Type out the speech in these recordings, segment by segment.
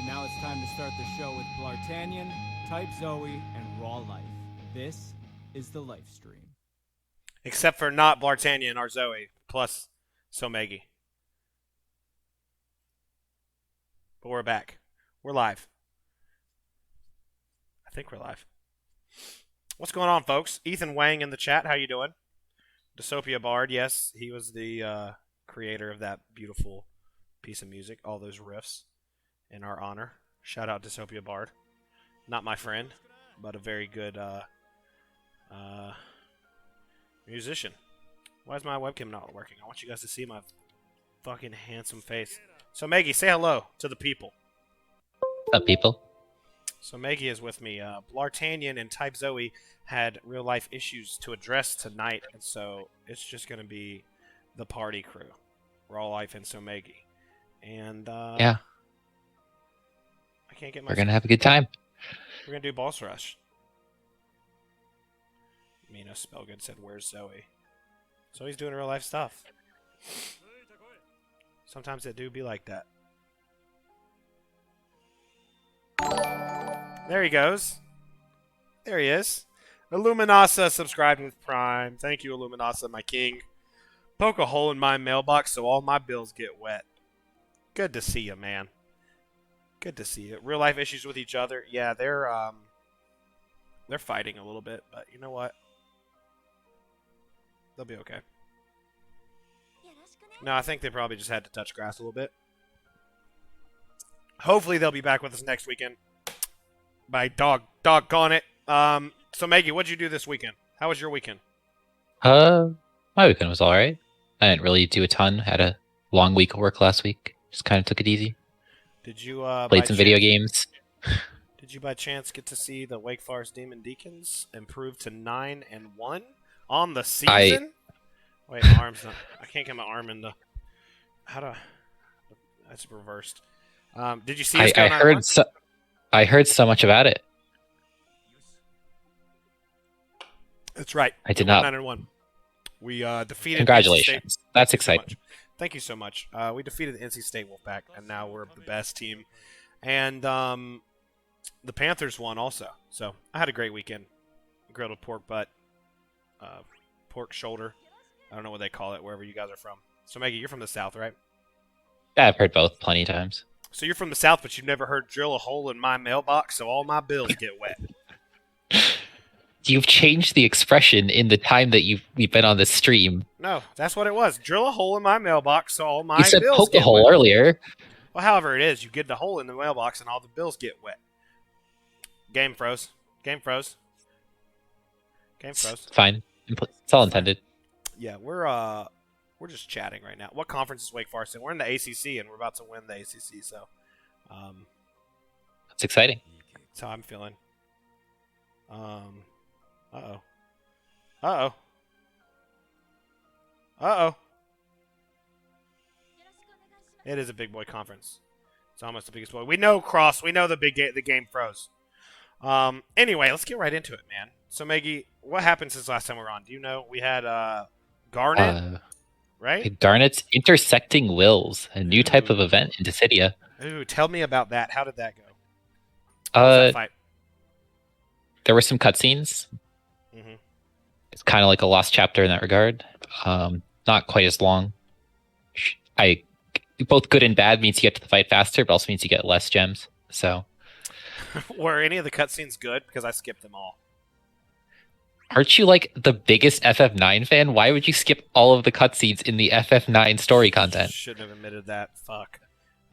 Now it's time to start the show with Bl'Artagnan, Type Zoey, and Raw Life. This is the Lifestream. Except for not Bl'Artagnan or Zoey, plus Somegi. But we're back. We're live. I think we're live. What's going on, folks? Ethan Wang in the chat. How you doing? Dystopia Bard, yes, he was the creator of that beautiful piece of music. All those riffs in our honor. Shout out Dystopia Bard. Not my friend, but a very good musician. Why is my webcam not working? I want you guys to see my fucking handsome face. So Maggie, say hello to the people. What's up, people? So Maggie is with me. Bl'Artagnan and Type Zoey had real life issues to address tonight, and so it's just going to be the party crew, Raw Life and Somegi. And yeah, I can't get my. We're gonna have a good time. We're gonna do Boss Rush. Mina Spellgood said, "Where's Zoey?" So he's doing real life stuff. Sometimes it do be like that. There he goes. There he is. Illuminasa subscribed with Prime. Thank you, Illuminasa, my king. Poke a hole in my mailbox so all my bills get wet. Good to see you, man. Good to see you. Real life issues with each other. Yeah, they're fighting a little bit, but you know what? They'll be okay. No, I think they probably just had to touch grass a little bit. Hopefully they'll be back with us next weekend. By doggone it. So Maggie, what'd you do this weekend? How was your weekend? My weekend was alright. I didn't really do a ton. Had a long week of work last week. Just kind of took it easy. Did you played some video games? Did you by chance get to see the Wake Forest Demon Deacons improve to 9-1 on the season? Wait, my arm's not. I can't get my arm in the. How do? That's reversed. Did you see us go 9-1? I heard so much about it. That's right. I did not. 9-1. We defeated. Congratulations. That's exciting. Thank you so much. We defeated the NC State Wolfpack, and now we're the best team. And the Panthers won also. So I had a great weekend. Grilled a pork butt, pork shoulder. I don't know what they call it wherever you guys are from. So Maggie, you're from the South, right? Yeah, I've heard both plenty of times. So you're from the South, but you've never heard drill a hole in my mailbox so all my bills get wet. You've changed the expression in the time that we've been on this stream. No, that's what it was. Drill a hole in my mailbox so all my bills get wet. You said poke a hole earlier. Well, however it is, you get the hole in the mailbox and all the bills get wet. Game froze. Game froze. Game froze. It's fine. It's all intended. Yeah, we're just chatting right now. What conference is Wake Forest in? We're in the ACC, and we're about to win the ACC, so... That's exciting. That's how I'm feeling. Uh-oh. Uh-oh. Uh-oh. It is a big boy conference. It's almost the biggest boy. We know Cross. We know the game froze. Anyway, let's get right into it, man. So, Maggie, what happened since last time we were on? Do you know? We had Garnet, right? Garnet's Intersecting Wills, a new type of event in Dissidia. Ooh, tell me about that. How did that go? How was that fight? There were some cutscenes. Mm-hmm. It's kind of like a lost chapter in that regard. Not quite as long. Both good and bad means you get to the fight faster, but also means you get less gems. So, were any of the cutscenes good? Because I skipped them all. Aren't you like the biggest FF9 fan? Why would you skip all of the cutscenes in the FF9 story content? Shouldn't have admitted that. Fuck.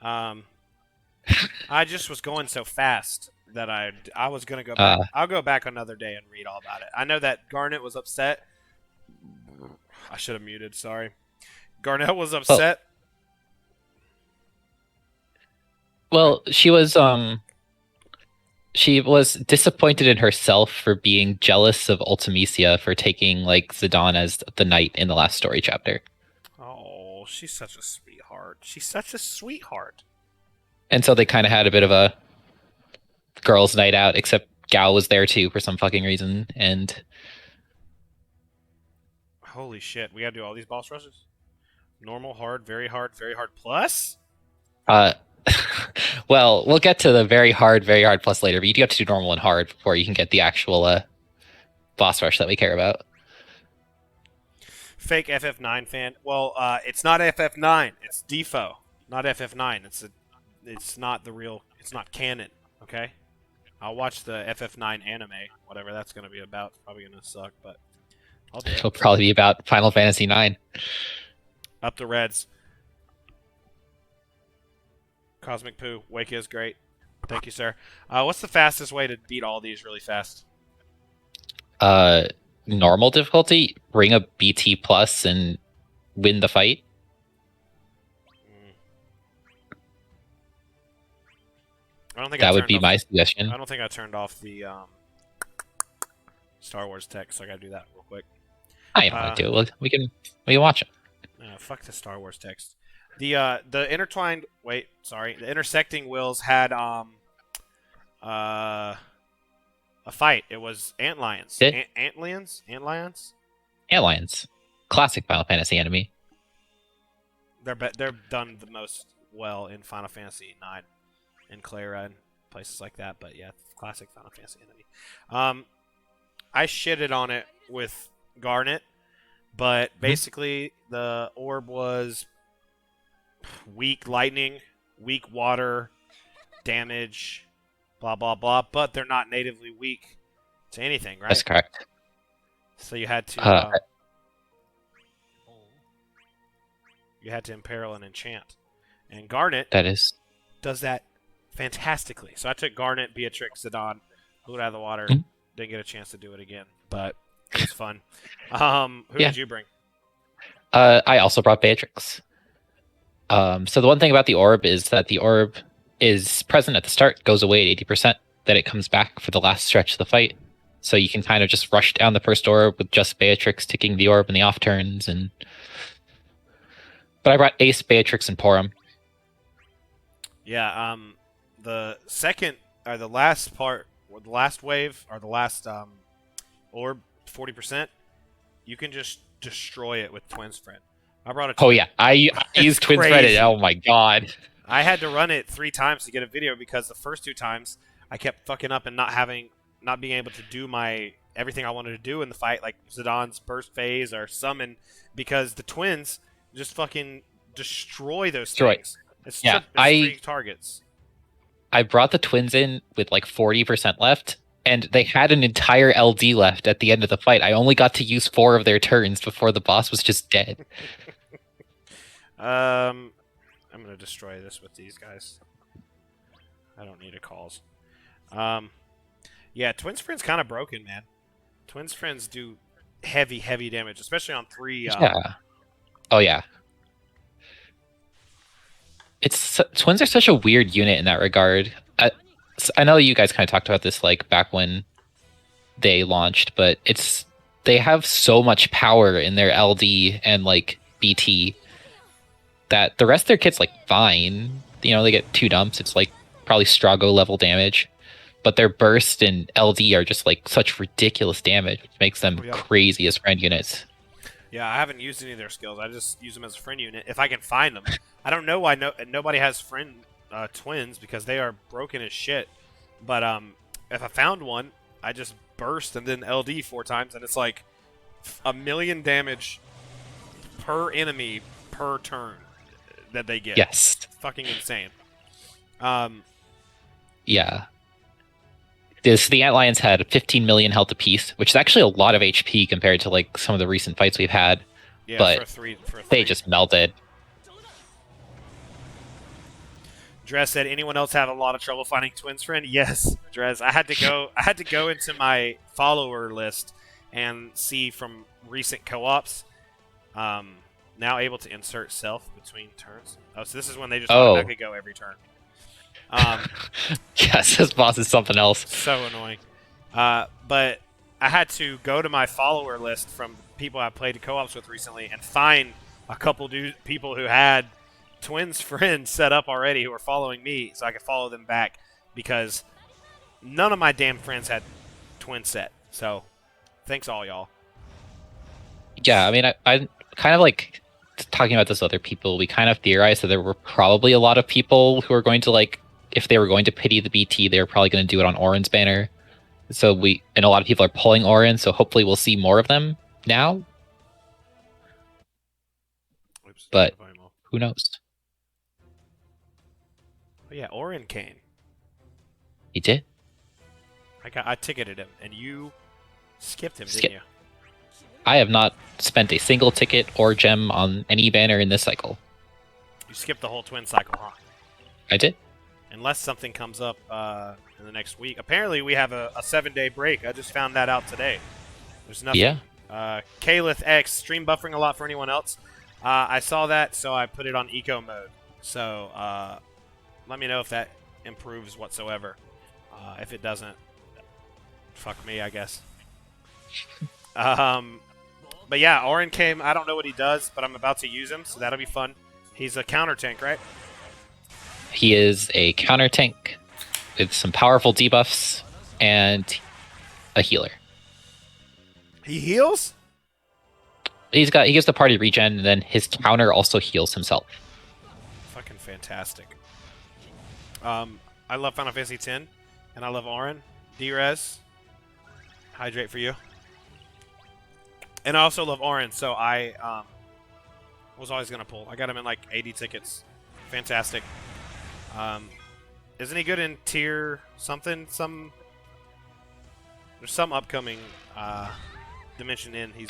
I just was going so fast that I was gonna go back. I'll go back another day and read all about it. I know that Garnet was upset. I should have muted. Sorry. Garnet was upset. Well, she was disappointed in herself for being jealous of Ultimecia for taking like Zidane as the knight in the last story chapter. Oh, she's such a sweetheart. She's such a sweetheart. And so they kind of had a bit of a girls' night out, except Gal was there too for some fucking reason. And holy shit, we gotta do all these boss rushes? Normal, hard, very hard plus? Well, we'll get to the very hard plus later, but you do have to do normal and hard before you can get the actual boss rush that we care about. Fake FF9 fan. Well, it's not FF9. It's DFFOO, not FF9. It's not the real. It's not canon. Okay. I'll watch the FF9 anime, whatever that's gonna be about. It's probably gonna suck, but I'll do it. It'll probably be about Final Fantasy IX. Up the Reds. Cosmic Poo. Wake is great. Thank you, sir. What's the fastest way to beat all these really fast? Normal difficulty, bring a BT plus and win the fight. I don't think that would be my suggestion. I don't think I turned off the Star Wars text, so I gotta do that real quick. I don't want to do it. We can watch it. Fuck the Star Wars text. The intertwined. Wait, sorry. The intersecting wills had a fight. It was Antlions. Antlions. Antlions. Classic Final Fantasy enemy. They're done the most well in Final Fantasy IX and Clara and places like that. But yeah, classic Final Fantasy enemy. I shitted on it with Garnet, but basically the orb was weak lightning, weak water, damage, blah blah blah. But they're not natively weak to anything, right? That's correct. So you had to imperil and enchant, and Garnet does that fantastically. So I took Garnet, Beatrix, Zidane, blew it out of the water. Didn't get a chance to do it again, but it was fun. Who did you bring? I also brought Beatrix. So the one thing about the orb is that the orb is present at the start, goes away at 80%, then it comes back for the last stretch of the fight. So you can kind of just rush down the first orb with just Beatrix ticking the orb in the off turns. But I brought Ace, Beatrix, and Porum. Yeah, the second, or the last part, or the last wave, or the last orb, 40%, you can just destroy it with Twins Friend. I brought a twin. Oh yeah, I used Twins Friend. Oh my god. I had to run it 3 times to get a video because the first 2 times I kept fucking up and not being able to do everything I wanted to do in the fight, like Zidane's burst phase or summon, because the twins just fucking destroy those things. It's 3 targets. I brought the twins in with like 40% left, and they had an entire LD left at the end of the fight. I only got to use 4 of their turns before the boss was just dead. I'm gonna destroy this with these guys. I don't need a calls. Yeah, Twins Friend's kind of broken, man. Twins Friends do heavy damage, especially on 3. Yeah. Oh yeah. Twins are such a weird unit in that regard. I know you guys kind of talked about this like back when they launched, but they have so much power in their LD and like BT that the rest of their kit's like fine. You know, they get 2 dumps. It's like probably Strago level damage, but their burst and LD are just like such ridiculous damage, which makes them crazy as friend units. Yeah, I haven't used any of their skills. I just use them as a friend unit if I can find them. I don't know why nobody has friend twins, because they are broken as shit. But if I found one, I just burst and then LD 4 times, and it's like 1,000,000 damage per enemy per turn that they get. Yes. It's fucking insane. Yeah. The Antlions had 15 million health apiece, which is actually a lot of HP compared to like some of the recent fights we've had. Yeah, but they just melted. Drez said, "Anyone else have a lot of trouble finding Twins Friend?" Yes, Drez. I had to go into my follower list and see from recent co-ops. Now able to insert self between turns. Oh, so this is when they just automatically go every turn. Yes, this boss is something else. So annoying. But I had to go to my follower list from people I played co-ops with recently and find a couple people who had Twins Friends set up already who were following me, so I could follow them back, because none of my damn friends had Twin set. So thanks all y'all. Yeah, I mean, I kind of like talking about this with other people, we kind of theorized that there were probably a lot of people who are going to, like, if they were going to pity the BT, they were probably going to do it on Auron's banner. So and a lot of people are pulling Auron, so hopefully we'll see more of them now. Oops, but who knows? Oh, yeah, Auron came. He did? I ticketed him, and you skipped him, didn't you? I have not spent a single ticket or gem on any banner in this cycle. You skipped the whole twin cycle, huh? I did. Unless something comes up in the next week. Apparently, we have a 7-day break. I just found that out today. There's nothing. Yeah. Kalith X, stream buffering a lot for anyone else. I saw that, so I put it on eco mode. So let me know if that improves whatsoever. If it doesn't, fuck me, I guess. But yeah, Auron came. I don't know what he does, but I'm about to use him, so that'll be fun. He's a counter tank, right? He is a counter tank with some powerful debuffs and a healer. He heals? He gives the party regen, and then his counter also heals himself. Fucking fantastic. I love Final Fantasy X, and I love Auron. D-Res, hydrate for you. And I also love Auron, so I was always going to pull. I got him in like 80 tickets. Fantastic. Isn't he good in tier something? There's some upcoming Dimension in. He's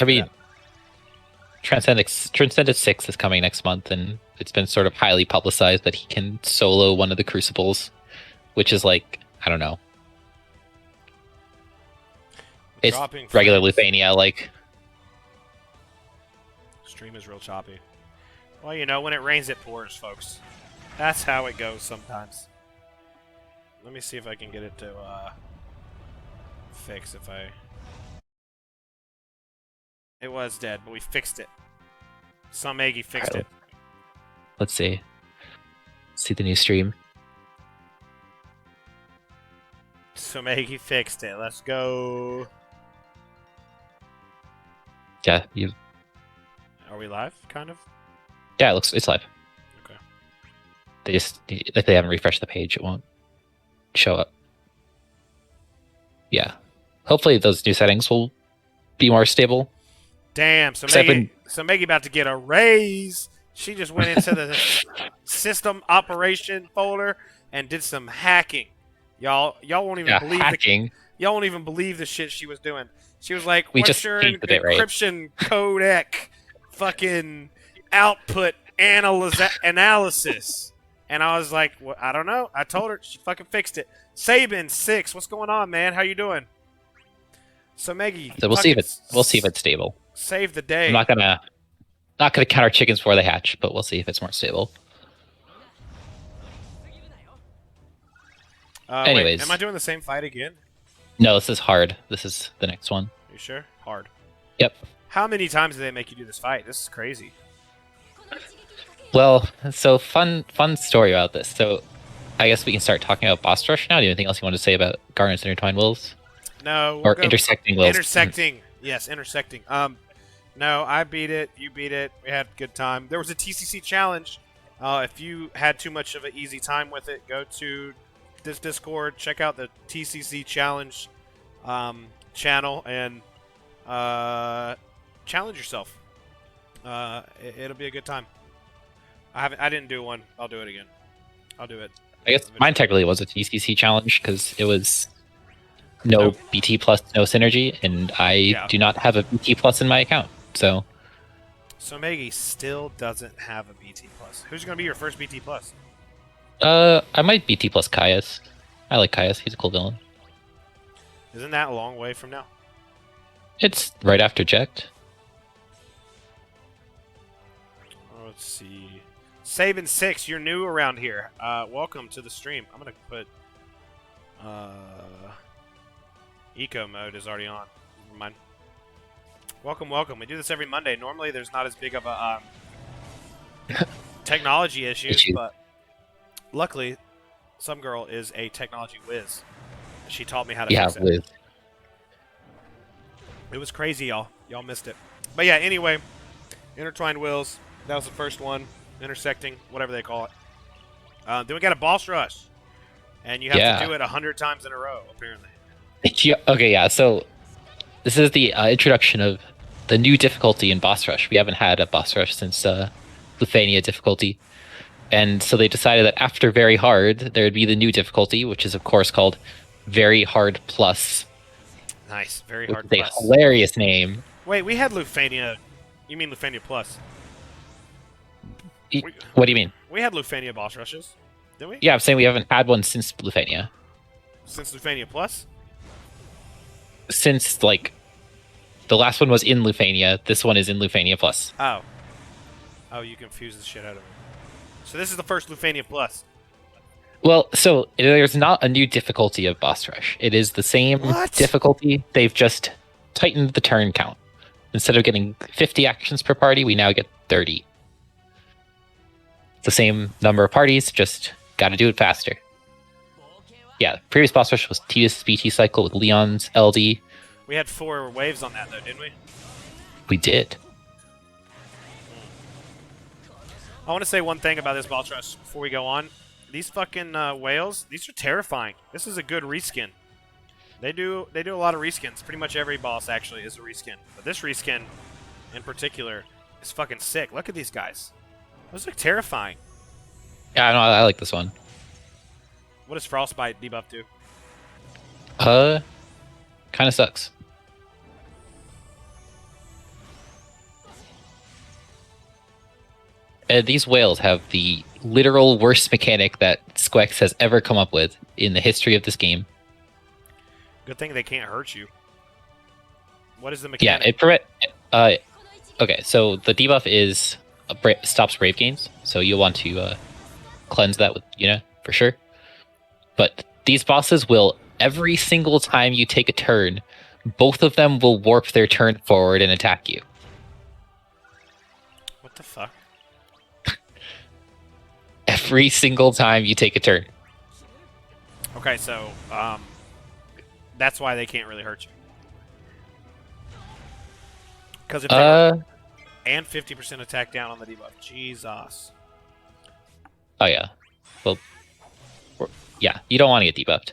Transcendent 6 is coming next month, and it's been sort of highly publicized that he can solo one of the Crucibles, which is like, I don't know. It's regular Lufania, like... Stream is real choppy. Well, you know, when it rains, it pours, folks. That's how it goes sometimes. Let me see if I can get it to fix if I... It was dead, but we fixed it. Somegi fixed it. Let's see. See the new stream. Somegi fixed it. Let's go. Yeah, Are we live? Kind of. Yeah, it's live. Okay. If they haven't refreshed the page, it won't show up. Yeah. Hopefully those new settings will be more stable. Damn, Somegi about to get a raise. She just went into the system operation folder and did some hacking. Y'all won't even believe hacking. Y'all won't even believe the shit she was doing. She was like, "What's your encryption codec fucking output analysis?" And I was like, well, I don't know. I told her. She fucking fixed it. Sabin 6, what's going on, man? How you doing? Somegi. So we'll see if it's stable. Save the day. I'm not gonna count our chickens before they hatch, but we'll see if it's more stable. Anyways, wait, am I doing the same fight again? No, this is hard. This is the next one. You sure? Hard. Yep. How many times do they make you do this fight? This is crazy. Well, so fun story about this. So I guess we can start talking about boss rush now. Do you have anything else you want to say about Garnet's Intertwined Wills? No. Or intersecting wills. Intersecting. Yes, intersecting. No, I beat it. You beat it. We had a good time. There was a TCC challenge. If you had too much of an easy time with it, go to this Discord, check out the TCC challenge channel, and challenge yourself. It'll be a good time. I didn't do one. I'll do it again. I'll do it. I guess mine technically was a TCC challenge because it was no BT plus, no synergy, and I do not have a BT plus in my account. So Somegi still doesn't have a BT plus. Who's going to be your first BT plus? I might BT plus Caius. I like Caius. He's a cool villain. Isn't that a long way from now? It's right after Jekt. Let's see. Sabin 6, you're new around here. Welcome to the stream. I'm going to put... Eco mode is already on. Never mind. Welcome, welcome. We do this every Monday. Normally there's not as big of a technology issues, but luckily some girl is a technology whiz. She taught me how to fix it. Whiz. It was crazy, y'all. Y'all missed it. But yeah, anyway, Intertwined Wills. That was the first one. Intersecting, whatever they call it. Then we got a boss rush. And you have to do it 100 times in a row, apparently. Okay, yeah. So this is the introduction of the new difficulty in boss rush. We haven't had a boss rush since Lufania difficulty. And so they decided that after very hard, there would be the new difficulty, which is, of course, called Very Hard Plus. Nice. Very Hard Plus. Plus. A hilarious name. Wait, we had Lufania. You mean Lufania Plus? What do you mean? We had Lufania boss rushes, didn't we? Yeah, I'm saying we haven't had one since Lufania. Since Lufania Plus? Since, like, the last one was in Lufania, this one is in Lufania Plus. Oh. Oh, you confused the shit out of me. So this is the first Lufania Plus. Well, so there's not a new difficulty of boss rush. It is the same difficulty. They've just tightened the turn count. Instead of getting 50 actions per party, we now get 30. It's the same number of parties, just got to do it faster. Yeah, previous boss rush was tedious BT cycle with Leon's LD. We had 4 waves on that, though, didn't we? We did. I want to say one thing about this boss rush before we go on. These fucking whales, these are terrifying. This is a good reskin. They do a lot of reskins. Pretty much every boss actually is a reskin. But this reskin in particular is fucking sick. Look at these guys. Those look terrifying. Yeah, I like this one. What does Frostbite debuff do? Kind of sucks. These whales have the literal worst mechanic that Squex has ever come up with in the history of this game. Good thing they can't hurt you. What is the mechanic? Yeah, okay, so the debuff is stops brave gains, so you'll want to cleanse that with for sure. But these bosses will, every single time you take a turn, both of them will warp their turn forward and attack you. What the fuck? Every single time you take a turn. Okay, so that's why they can't really hurt you. Because if and 50% attack down on the debuff. Jesus. Oh yeah. Well, yeah, you don't want to get debuffed.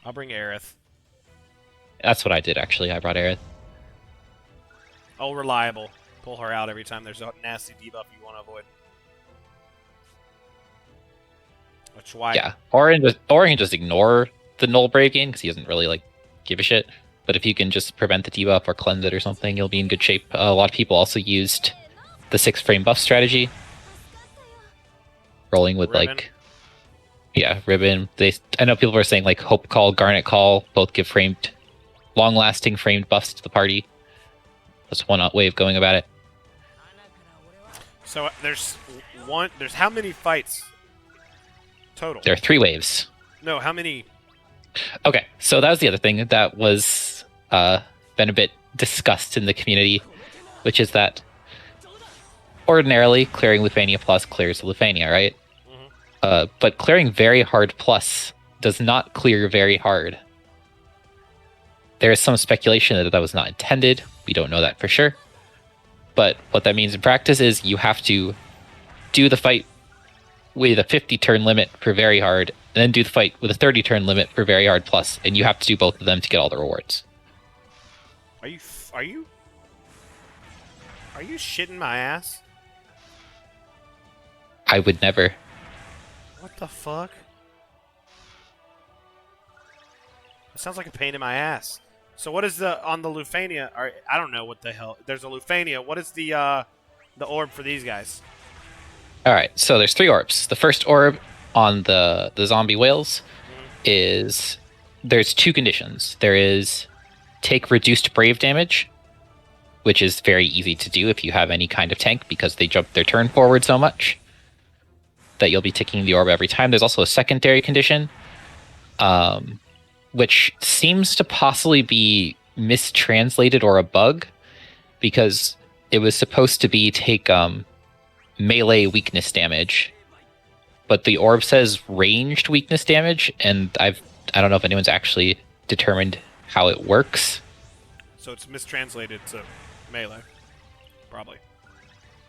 I'll bring Aerith. That's what I did actually. I brought Aerith. Oh, reliable. Pull her out every time there's a nasty debuff you want to avoid. Which why? Yeah, Auron can just ignore the null brave gain because he doesn't really give a shit. But if you can just prevent the debuff or cleanse it or something, you'll be in good shape. A lot of people also used the 6-frame buff strategy, rolling with Ribbon. Ribbon. I know people were saying Hope Call, Garnet Call, both give long-lasting framed buffs to the party. That's one way of going about it. So there's how many fights total? There are 3 waves. No, how many? Okay, so that was the other thing that was been a bit discussed in the community, which is that ordinarily clearing Lufania Plus clears Lufania, right? Mm-hmm. But clearing Very Hard Plus does not clear Very Hard. There is some speculation that was not intended. We don't know that for sure. But what that means in practice is you have to do the fight with a 50 turn limit for Very Hard, and then do the fight with a 30 turn limit for Very Hard Plus, and you have to do both of them to get all the rewards. Are you shitting my ass? I would never. What the fuck? That sounds like a pain in my ass. So what is on the Lufania? Or, I don't know what the hell. There's a Lufania. What is the orb for these guys? All right, so there's 3 orbs. The first orb on the zombie whales is there's 2 conditions. There is take reduced brave damage, which is very easy to do if you have any kind of tank because they jump their turn forward so much that you'll be ticking the orb every time. There's also a secondary condition, which seems to possibly be mistranslated or a bug because it was supposed to be take melee weakness damage, but the orb says ranged weakness damage, and I don't know if anyone's actually determined how it works. So it's mistranslated to melee, probably.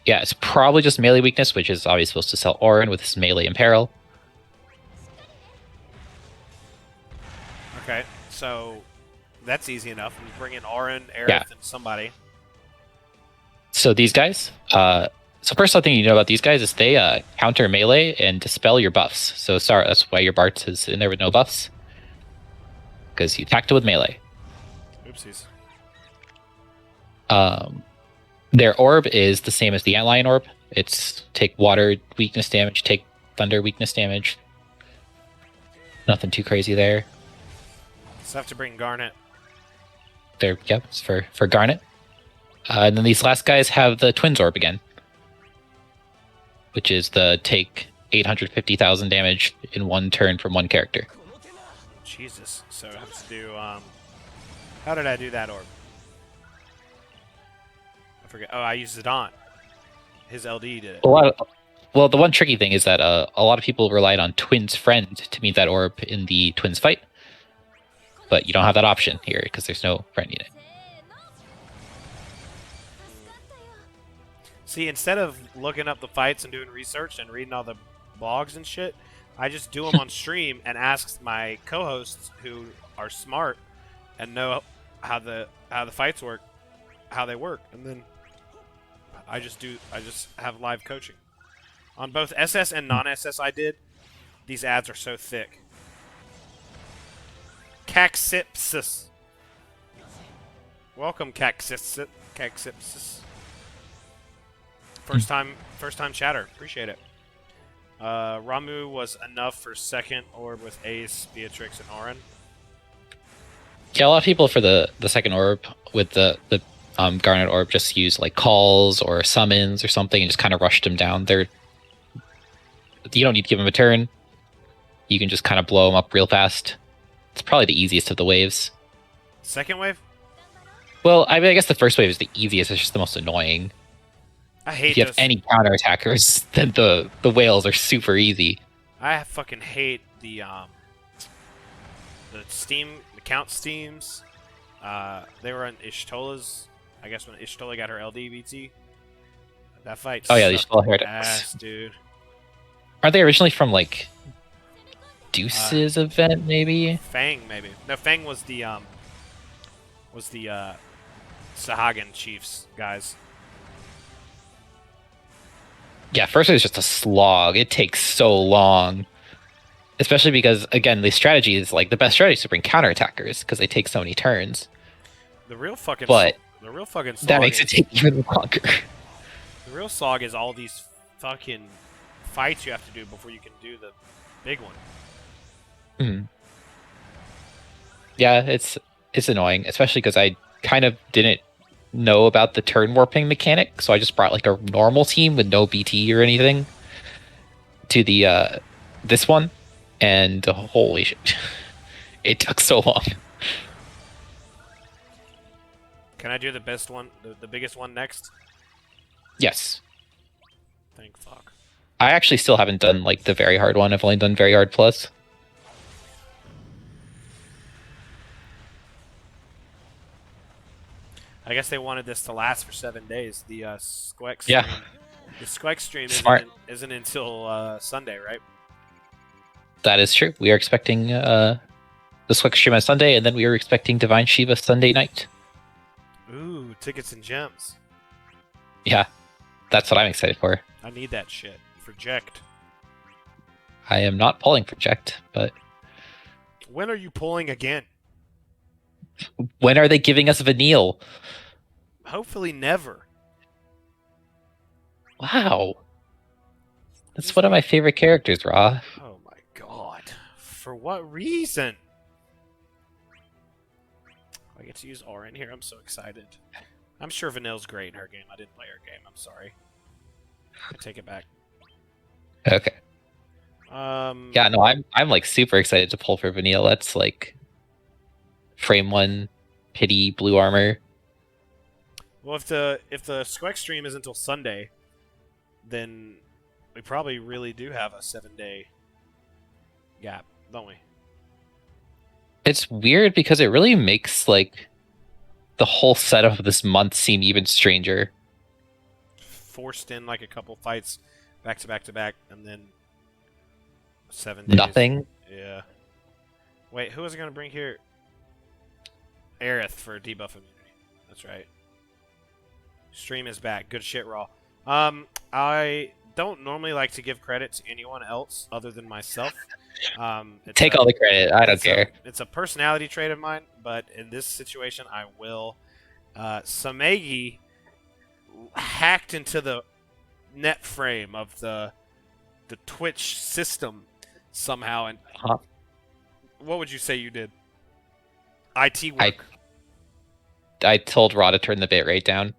Yeah, it's probably just melee weakness, which is obviously supposed to sell Auron with his melee in peril. Okay, so that's easy enough. We bring in Auron, Aerith, Yeah. and somebody. So these guys, so first thing you know about these guys is they counter melee and dispel your buffs. So sorry, that's why your Bart is in there with no buffs. Because you attacked it with melee. Oopsies. Their orb is the same as the Antlion orb. It's take water weakness damage, take thunder weakness damage. Nothing too crazy there. So I have to bring Garnet. There, yep, it's for Garnet. And then these last guys have the Twins orb again, which is the take 850,000 damage in one turn from one character. Jesus. So I have to do. How did I do that orb? I forget. Oh, I used Zidane. His LD did it. Well, the one tricky thing is that a lot of people relied on Twins' friend to meet that orb in the Twins fight, but you don't have that option here because there's no friend unit. See, instead of looking up the fights and doing research and reading all the blogs and shit, I just do them on stream and ask my co-hosts who are smart and know how the fights work, how they work, and then I just have live coaching. On both SS and non-SS I did, these ads are so thick. Caxipsis. Welcome, Caxipsis. First time chatter. Appreciate it. Ramu was enough for second orb with Ace, Beatrix, and Auron. Yeah, a lot of people for the second orb with the Garnet orb just use like calls or summons or something and just kind of rushed them down. You don't need to give them a turn. You can just kind of blow them up real fast. It's probably the easiest of the waves. Second wave? Well, I mean, I guess the first wave is the easiest. It's just the most annoying. I hate If you those. have any counter attackers, then the whales are super easy. I fucking hate the count steams. They were on Ishtola's. I guess when Ishtola got her LDBT, that fight. Oh yeah, these all heard ass, dude. Aren't they originally from like Deuce's event, maybe? Fang, maybe. No, Fang was the Sahagin Chiefs guys. Yeah, first it was just a slog. It takes so long. Especially because, again, the strategy is like the best strategy is to bring counterattackers because they take so many turns. The real fucking But slog that makes it take even longer. The real slog is all these fucking fights you have to do before you can do the big one. Mhm. Yeah, it's annoying, especially because I kind of didn't know about the turn warping mechanic, so I just brought like a normal team with no BT or anything to the this one, and holy shit, it took so long. Can I do the best one, the biggest one next? Yes, Thank fuck. I actually still haven't done like the very hard one. I've only done very hard plus. I guess they wanted this to last for 7 days. The Squex Yeah. stream. The Squex stream Smart. isn't until Sunday, right? That is true. We are expecting the Swick stream on Sunday, and then we are expecting Divine Shiva Sunday night. Ooh, tickets and gems. Yeah, that's what I'm excited for. I need that shit. For Ject. I am not pulling for Ject, but When are you pulling again? when are they giving us Vanille? Hopefully never. Wow. That's one of my favorite characters, Raw. Oh my god. For what reason? I get to use Auron here. I'm so excited. I'm sure Vanille's great in her game. I didn't play her game. I'm sorry. I take it back. Okay. Yeah, no, I'm like super excited to pull for Vanille. That's like frame 1, pity, blue armor. Well, if the Squex stream is until Sunday, then we probably really do have a 7-day gap, don't we? It's weird because it really makes like the whole setup of this month seem even stranger. forced in like a couple fights back to back to back, and then 7 days. Nothing. Yeah. Wait, who was I gonna bring here? Aerith for debuff immunity. That's right. Stream is back. Good shit, Raw. I don't normally like to give credit to anyone else other than myself. Take all the credit. I don't care. It's a personality trait of mine, but in this situation, I will. Somegi hacked into the net frame of the Twitch system somehow, and what would you say you did? IT work. I told Raw to turn the bitrate down.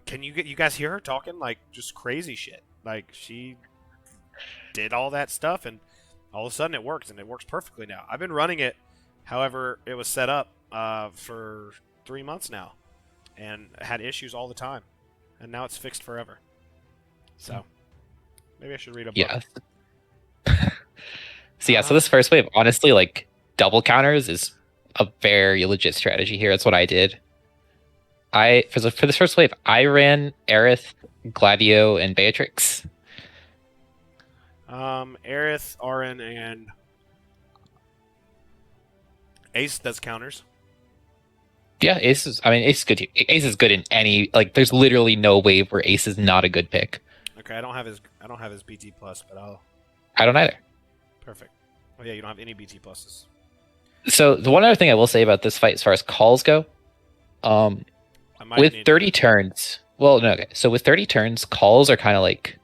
Can you guys hear her talking like just crazy shit? Like she did all that stuff, and all of a sudden it works, and it works perfectly now. I've been running it, however it was set up for 3 months now, and had issues all the time, and now it's fixed forever. So maybe I should read a book. Yeah. So this first wave, honestly, like double counters is a very legit strategy here. That's what I did. For this first wave, I ran Aerith, Gladio, and Beatrix. Aerith, Auron, and Ace does counters. Yeah, Ace is good. Ace is good in any, like, there's literally no wave where Ace is not a good pick. Okay, I don't have his BT plus, but I don't either. Perfect. Oh yeah, you don't have any BT pluses. So the one other thing I will say about this fight, as far as calls go, with 30 turns, so with 30 turns, calls are kind of like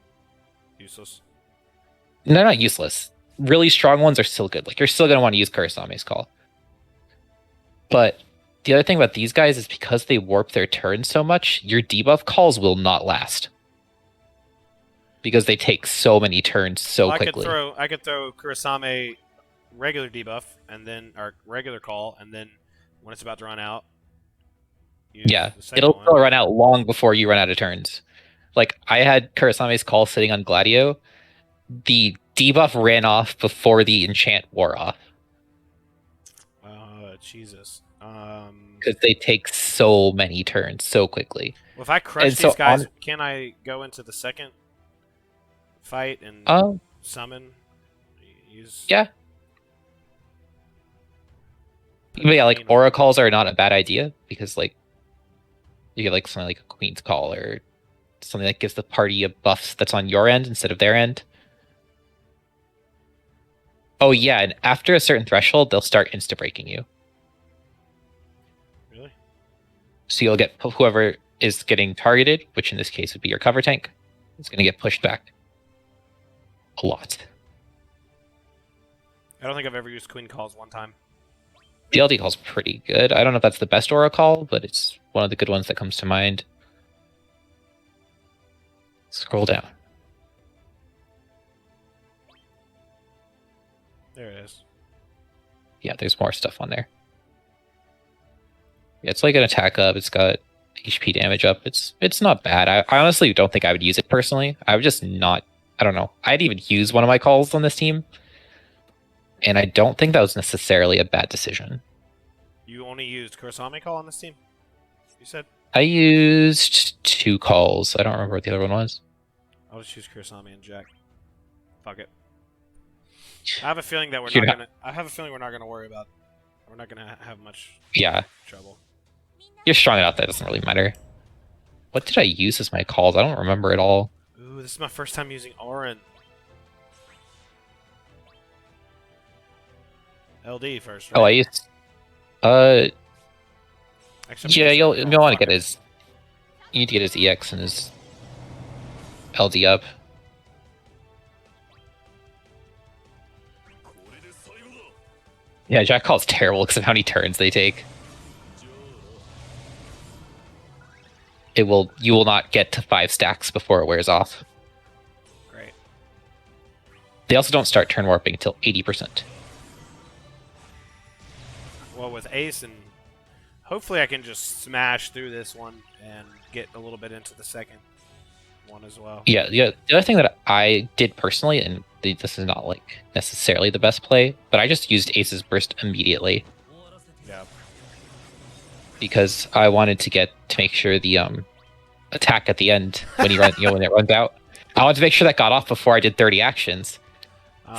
useless. No, not useless. Really strong ones are still good. Like, you're still gonna want to use Kurisame's call. But the other thing about these guys is because they warp their turns so much, your debuff calls will not last. Because they take so many turns so quickly. I could throw Kurasame regular debuff and then our regular call, and then when it's about to run out, it'll run out long before you run out of turns. Like, I had Kurisame's call sitting on Gladio. The debuff ran off before the enchant wore off. Jesus. Because they take so many turns so quickly. Well, if I crush these guys, can I go into the second fight and summon? Yeah. But yeah, like, aura calls are not a bad idea, because, like, you get, like, something like a Queen's Call, or something that gives the party a buff that's on your end instead of their end. Oh yeah, and after a certain threshold, they'll start insta-breaking you. Really? So you'll get whoever is getting targeted, which in this case would be your cover tank, is going to get pushed back a lot. I don't think I've ever used Queen Calls one time. The LD call's pretty good. I don't know if that's the best aura call, but it's one of the good ones that comes to mind. Scroll down. There it is. Yeah, there's more stuff on there. Yeah, it's like an attack up. It's got HP damage up. It's not bad. I honestly don't think I would use it personally. I would just not... I don't know. I'd even use one of my calls on this team. And I don't think that was necessarily a bad decision. You only used Kurasame call on this team? You said? I used 2 calls. I don't remember what the other one was. I'll just use Kurasame and Jack. Fuck it. I have a feeling that we're not gonna worry about. We're not gonna have much trouble. You're strong enough that it doesn't really matter. What did I use as my calls? I don't remember at all. Ooh, this is my first time using Auron. LD first, right? Oh, I used... Actually, yeah, you'll want to get his... You need to get his EX and his LD up. Yeah, Jack Call's terrible because of how many turns they take. You will not get to 5 stacks before it wears off. Great. They also don't start turn warping until 80%. Well, with Ace, and hopefully I can just smash through this one and get a little bit into the second one as well. Yeah, the other thing that I did personally, and this is not like necessarily the best play, but I just used Ace's Burst immediately. Yeah. Because I wanted to make sure the attack at the end when he run, when it runs out. I wanted to make sure that got off before I did 30 actions.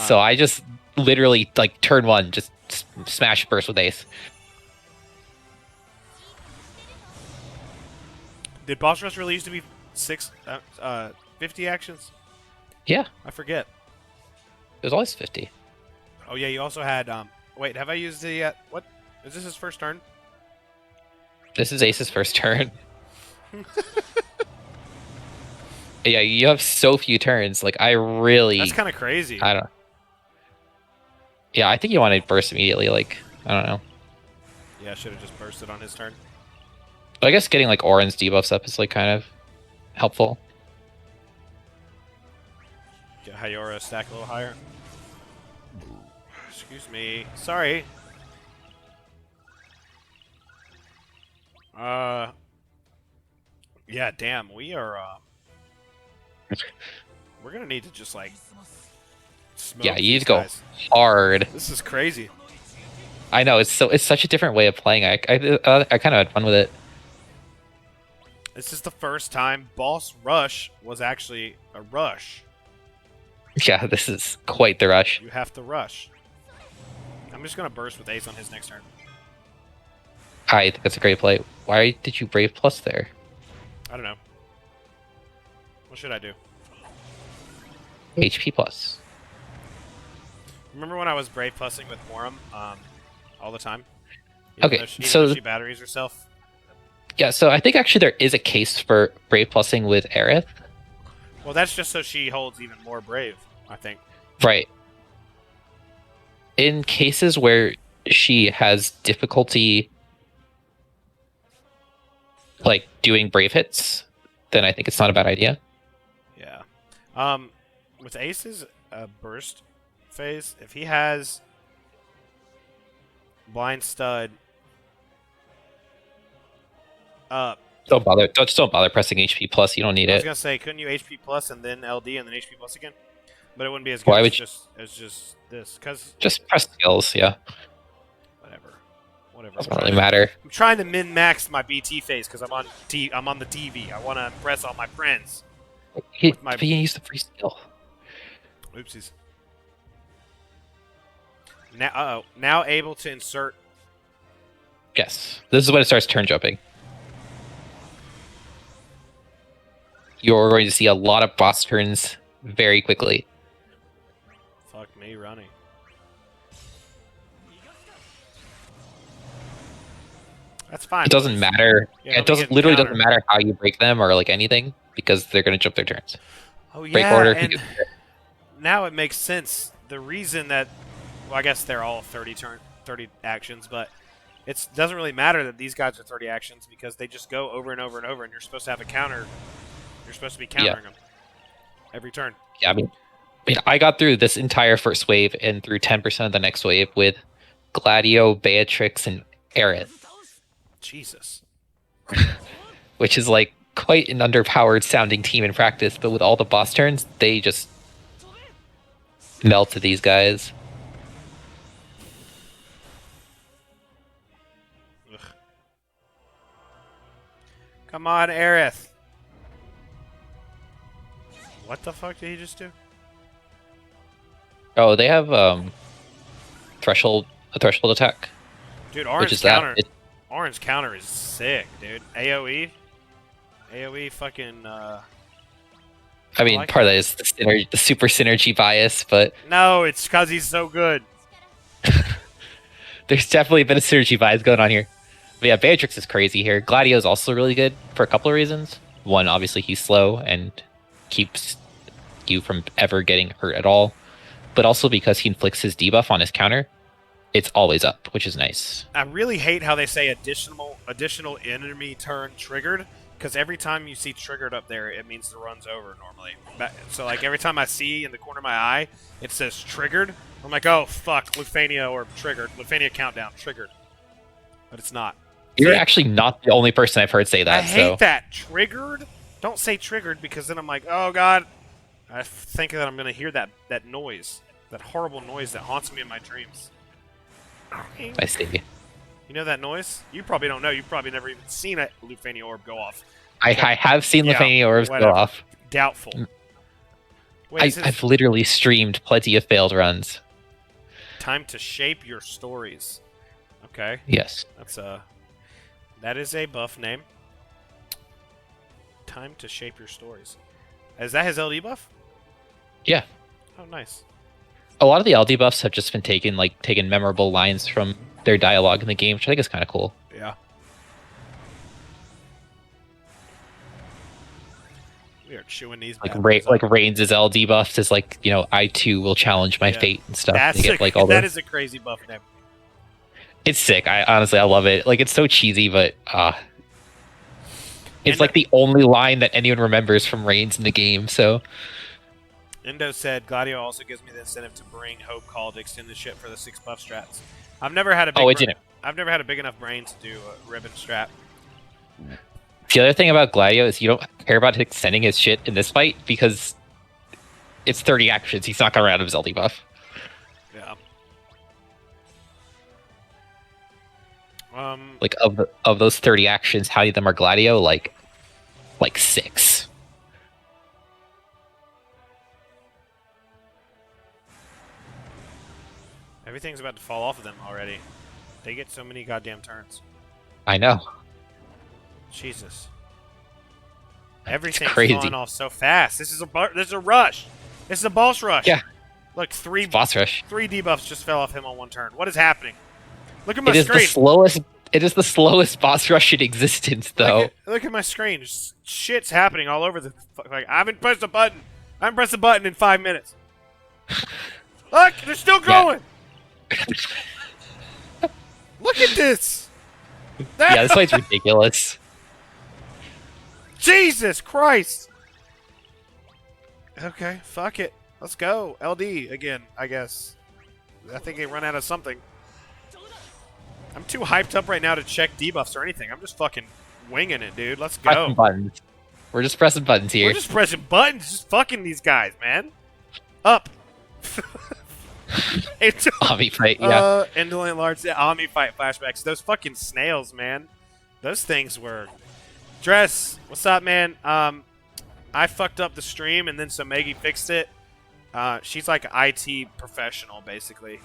So I just literally like turn 1, just smash burst with ace. Did boss rush really used to be 50 actions? Yeah, I forget. it was always 50. Oh yeah, you also had wait, have I used the yet? What is this his first turn? This is Ace's first turn. Yeah, you have so few turns. Like, I really... That's kind of crazy. I don't... Yeah, I think you want to burst immediately. Like, I don't know. Yeah, I should have just bursted on his turn. But I guess getting, like, Auron's debuffs up is, like, kind of helpful. Get Hayora stack a little higher. Excuse me. Sorry. Yeah, damn. We are, we're gonna need to just, like, smoke Yeah, you need these to go guys. hard. This is crazy. I know, it's such a different way of playing. I kind of had fun with it. This is the first time boss rush was actually a rush. Yeah, this is quite the rush. You have to rush. I'm just gonna burst with ace on his next turn. I think that's a great play. Why did you Brave Plus there? I don't know. What should I do? HP Plus. Remember when I was brave plussing with Morum all the time? Okay, Even so- though she batteries herself. Yeah, so I think actually there is a case for Brave Plusing with Aerith. Well, that's just so she holds even more brave, I think. Right. In cases where she has difficulty like doing brave hits, then I think it's not a bad idea. Yeah. With Ace's burst phase, if he has blind stud up, Don't bother pressing HP plus. You don't need I was it. gonna say, couldn't you HP plus and then LD and then HP plus again? But it wouldn't be as good Why as would you- just this, cause Just press skills. Yeah, whatever. doesn't really matter. I'm trying to min max my BT phase because I'm on the TV. I want to impress all my friends. With my- But you use the free skill. Oopsies. Now able to insert. Yes, this is when it starts turn jumping. You're going to see a lot of boss turns very quickly. Fuck me running. That's fine. It doesn't matter. Yeah, It doesn't doesn't matter how you break them or like anything because they're going to jump their turns. Oh Break yeah, order. and now it makes sense. The reason that, well, I guess they're all 30 actions, but it doesn't really matter that these guys are 30 actions because they just go over and over and over, and you're supposed to have a counter. You're supposed to be countering them every turn. Yeah, I mean, I got through this entire first wave and through 10% of the next wave with Gladio, Beatrix, and Aerith, Jesus. which is like quite an underpowered sounding team in practice, but with all the boss turns, they just melted these guys. Ugh. Come on, Aerith. What the fuck did he just do? Oh, they have a threshold attack. Dude, Which Auron's is that? counter. Auron's counter is sick, dude. AoE fucking. I mean, like part of that is the super synergy bias, but No, it's because he's so good. there's definitely a bit of synergy bias going on here. But yeah, Beatrix is crazy here. Gladio is also really good for a couple of reasons. One, obviously he's slow and keeps you from ever getting hurt at all. But also because he inflicts his debuff on his counter, it's always up, which is nice. I really hate how they say additional enemy turn triggered, because every time you see triggered up there, it means the run's over normally. So like every time I see in the corner of my eye, it says triggered, I'm like, oh fuck, Lufania or triggered, Lufania countdown triggered, but it's not. You're See? actually not the only person I've heard say that. I hate that triggered. Don't say triggered because then I'm like, oh god, I think that I'm gonna hear that noise, that horrible noise that haunts me in my dreams. I see. You know that noise? You probably don't know. You've probably never even seen a Lufania orb go off. I have seen Yeah, Lefania orbs go whatever. off. Doubtful. Wait, I've literally streamed plenty of failed runs. time to shape your stories. Okay. Yes. That is a buff name. Time to shape your stories. Is that his LD buff? Yeah. Oh, nice. A lot of the LD buffs have just been taken memorable lines from their dialogue in the game, which I think is kind of cool. Yeah. We are chewing these. Like bad boys up. Reigns' LD buffs is like, I too will challenge my fate and stuff. That's They get, all that is a crazy buff name. It's sick. I love it. Like, it's so cheesy, but it's like the only line that anyone remembers from Reigns in the game. So Endo said Gladio also gives me the incentive to bring Hope Call to extend the ship for the 6 buff strats. I've never had a big didn't. I've never had a big enough brain to do a ribbon strap. The other thing about Gladio is you don't care about extending his shit in this fight because it's 30 actions. He's not gonna run out of his LD buff. Yeah. Like of those 30 actions, how many of them are Gladio? Like 6. Everything's about to fall off of them already. They get so many goddamn turns. I know. Jesus. Everything's crazy. falling off so fast. This is a rush. This is a boss rush. Yeah. Look, It's boss rush. 3 debuffs just fell off him on one turn. What is happening? Look at my It is screen. the slowest. It is the slowest boss rush in existence, though. Look at my screen. Just shit's happening all over the. Like, I haven't pressed a button. I haven't pressed a button in 5 minutes. Look, they're still going. Look at this. Yeah, this fight's ridiculous. Jesus Christ. Okay, fuck it. Let's go. LD again, I guess. I think they run out of something. I'm too hyped up right now to check debuffs or anything. I'm just fucking winging it, dude. Let's go. Pressing buttons. We're just pressing buttons here. We're just pressing buttons, just fucking these guys, man. Up. Ami fight, yeah. Indolent large Ami fight flashbacks. Those fucking snails, man. Those things were. Dress, what's up, man? I fucked up the stream and then Somegi fixed it. She's like an IT professional, basically.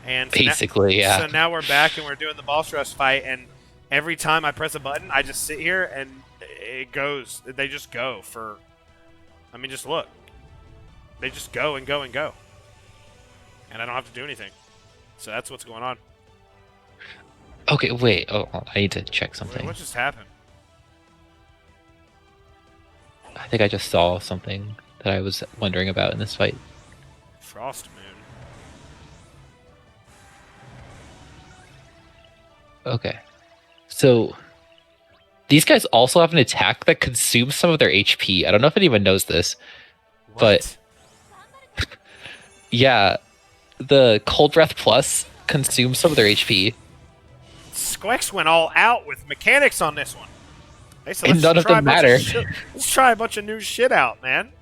And so yeah. So now we're back and we're doing the boss rush fight, and every time I press a button, I just sit here and it goes. They just go for. I mean, just look. They just go and go and go. And I don't have to do anything. So that's what's going on. Okay, wait. Oh, I need to check something. Wait, what just happened? I think I just saw something that I was wondering about in this fight. Frost Moon. Okay. So, these guys also have an attack that consumes some of their HP. I don't know if anyone knows this, but yeah, the Cold Breath Plus consumes some of their HP. Squex went all out with mechanics on this one. They said, And none of them matter. Let's try a bunch of new shit out, man.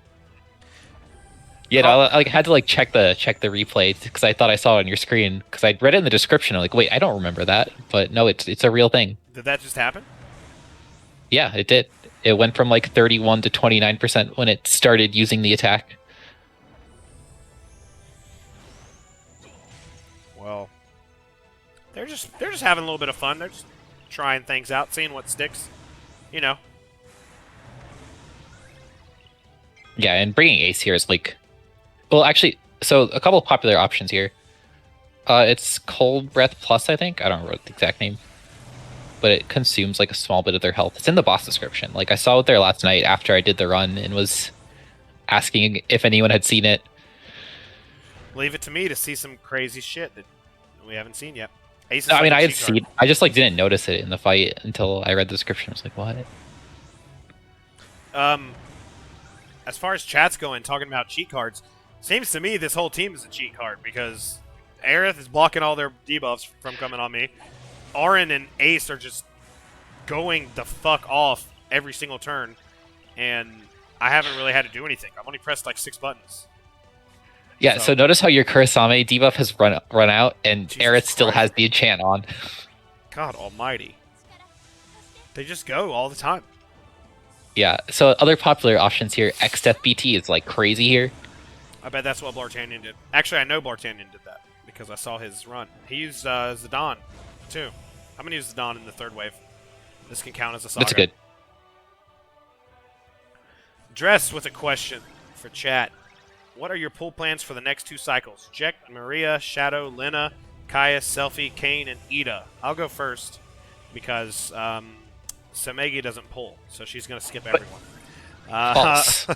Yeah, no, I had to check the replay because I thought I saw it on your screen because I read it in the description. I'm like, wait, I don't remember that, but no, it's a real thing. Did that just happen? Yeah, it did. It went from 31 to 29% when it started using the attack. Well, they're just having a little bit of fun. They're just trying things out, seeing what sticks. You know. Yeah, and bringing Ace here is well, actually, so a couple of popular options here. It's Cold Breath Plus, I think. I don't remember the exact name. But it consumes a small bit of their health. It's in the boss description. I saw it there last night after I did the run and was asking if anyone had seen it. Leave it to me to see some crazy shit that we haven't seen yet. Ace is I mean, a I had cheat card. seen. I just didn't notice it in the fight until I read the description. I was like, what? As far as chat's going, talking about cheat cards, seems to me this whole team is a cheat card because Aerith is blocking all their debuffs from coming on me. Auron and Ace are just going the fuck off every single turn, and I haven't really had to do anything. I've only pressed 6 buttons. Yeah, so notice how your Kurasame debuff has run out, and Jesus Aerith still Christ. has the enchant on. God almighty. They just go all the time. Yeah. So other popular options here, X-Death BT is like crazy here. I bet that's what Bl'Artagnan did. Actually, I know Bl'Artagnan did that because I saw his run. He used Zidane, too. I'm going to use Zidane in the third wave. This can count as a saga. That's good. Dress with a question for chat. What are your pull plans for the next 2 cycles? Jack, Maria, Shadow, Lena, Kaya, Selfie, Kane, and Ida. I'll go first because Somegi doesn't pull, so she's going to skip everyone. False.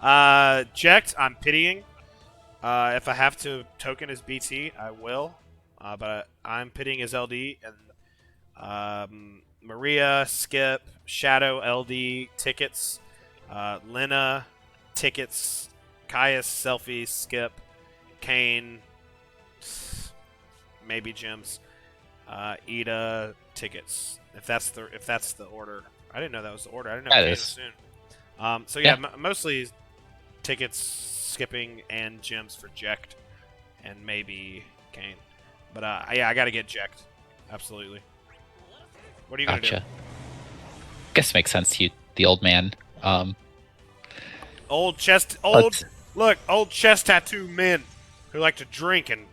Jekt, I'm pitying. If I have to token his BT, I will. But I'm pitying his LD. And Maria, skip. Shadow, LD, tickets. Lena, tickets. Caius, selfie, skip. Kane, maybe gems. Ida, tickets. If that's the order. I didn't know that was the order. I didn't know Kane was soon. So yeah, mostly tickets, skipping, and gems for Jekt, and maybe Kane. But yeah, I gotta get Jekt. Absolutely. What are you gonna do? Guess makes sense to you, the old man. Old chest tattoo men who like to drink and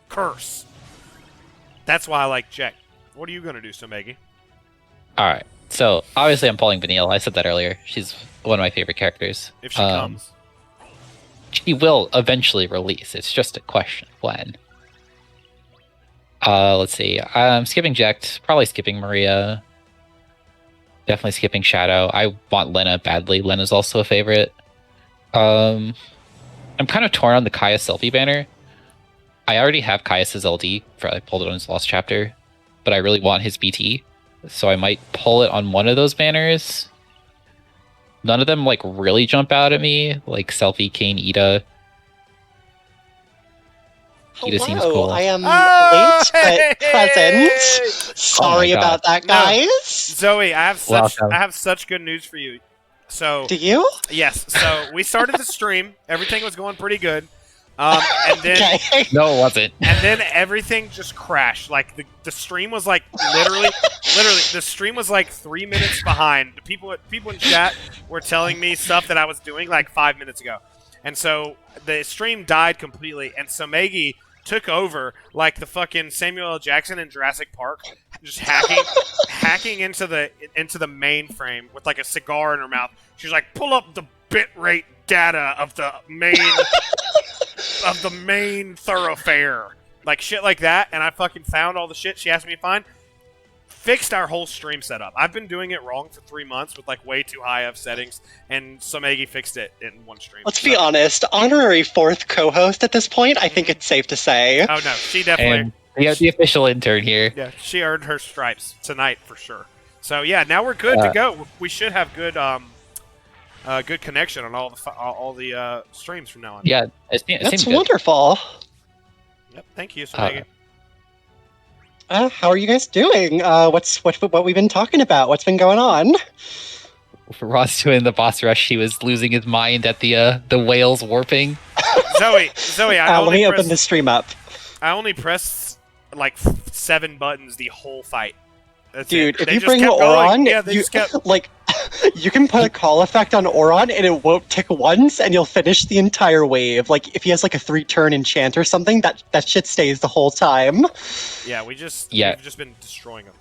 curse. That's why I like Jekt. What are you gonna do, Somegi? Alright. So, obviously I'm pulling Vanille. I said that earlier. She's one of my favorite characters. If she comes. She will eventually release. It's just a question of when. Let's see. I'm skipping Jekt. Probably skipping Maria. Definitely skipping Shadow. I want Lena badly. Lena's also a favorite. I'm kind of torn on the Caius selfie banner. I already have Caius's LD. I pulled it on his lost chapter. But I really want his BT. So I might pull it on one of those banners. None of them like really jump out at me, like Selfie, Kane, Ida. Ida seems cool. I am late but present. Sorry about that, guys. Zoey, I have such good news for you. So do you? Yes. So we started the stream. Everything was going pretty good. And then no, it wasn't. And then everything just crashed. Like the stream was like literally the stream was like 3 minutes behind. People in chat were telling me stuff that I was doing like 5 minutes ago, and so the stream died completely. And Somegi took over like the fucking Samuel L. Jackson in Jurassic Park, just hacking into the mainframe with like a cigar in her mouth. She's like, pull up the bitrate data of the main thoroughfare, like shit like that, and I fucking found all the shit she asked me to find. Fixed our whole stream setup. I've been doing it wrong for 3 months with like way too high of settings, and Somegi fixed it in one stream. Let's be honest, honorary 4th co-host at this point, I think it's safe to say. Oh no, she definitely. And we have the official intern here. Yeah, she earned her stripes tonight for sure. So yeah, now we're good to go. We should have good good connection on all the streams from now on. Yeah, that's wonderful. Yep, thank you, Somegi. How are you guys doing? What we've been talking about? What's been going on? Ross doing the boss rush. He was losing his mind at the whales warping. Zoey, let me open the stream up. I only pressed like 7 buttons the whole fight. That's Dude, it. if you bring Auron, kept... like you can put a call effect on Auron and it won't tick once and you'll finish the entire wave. Like if he has like a 3-turn enchant or something, that shit stays the whole time. Yeah, we've just been destroying him.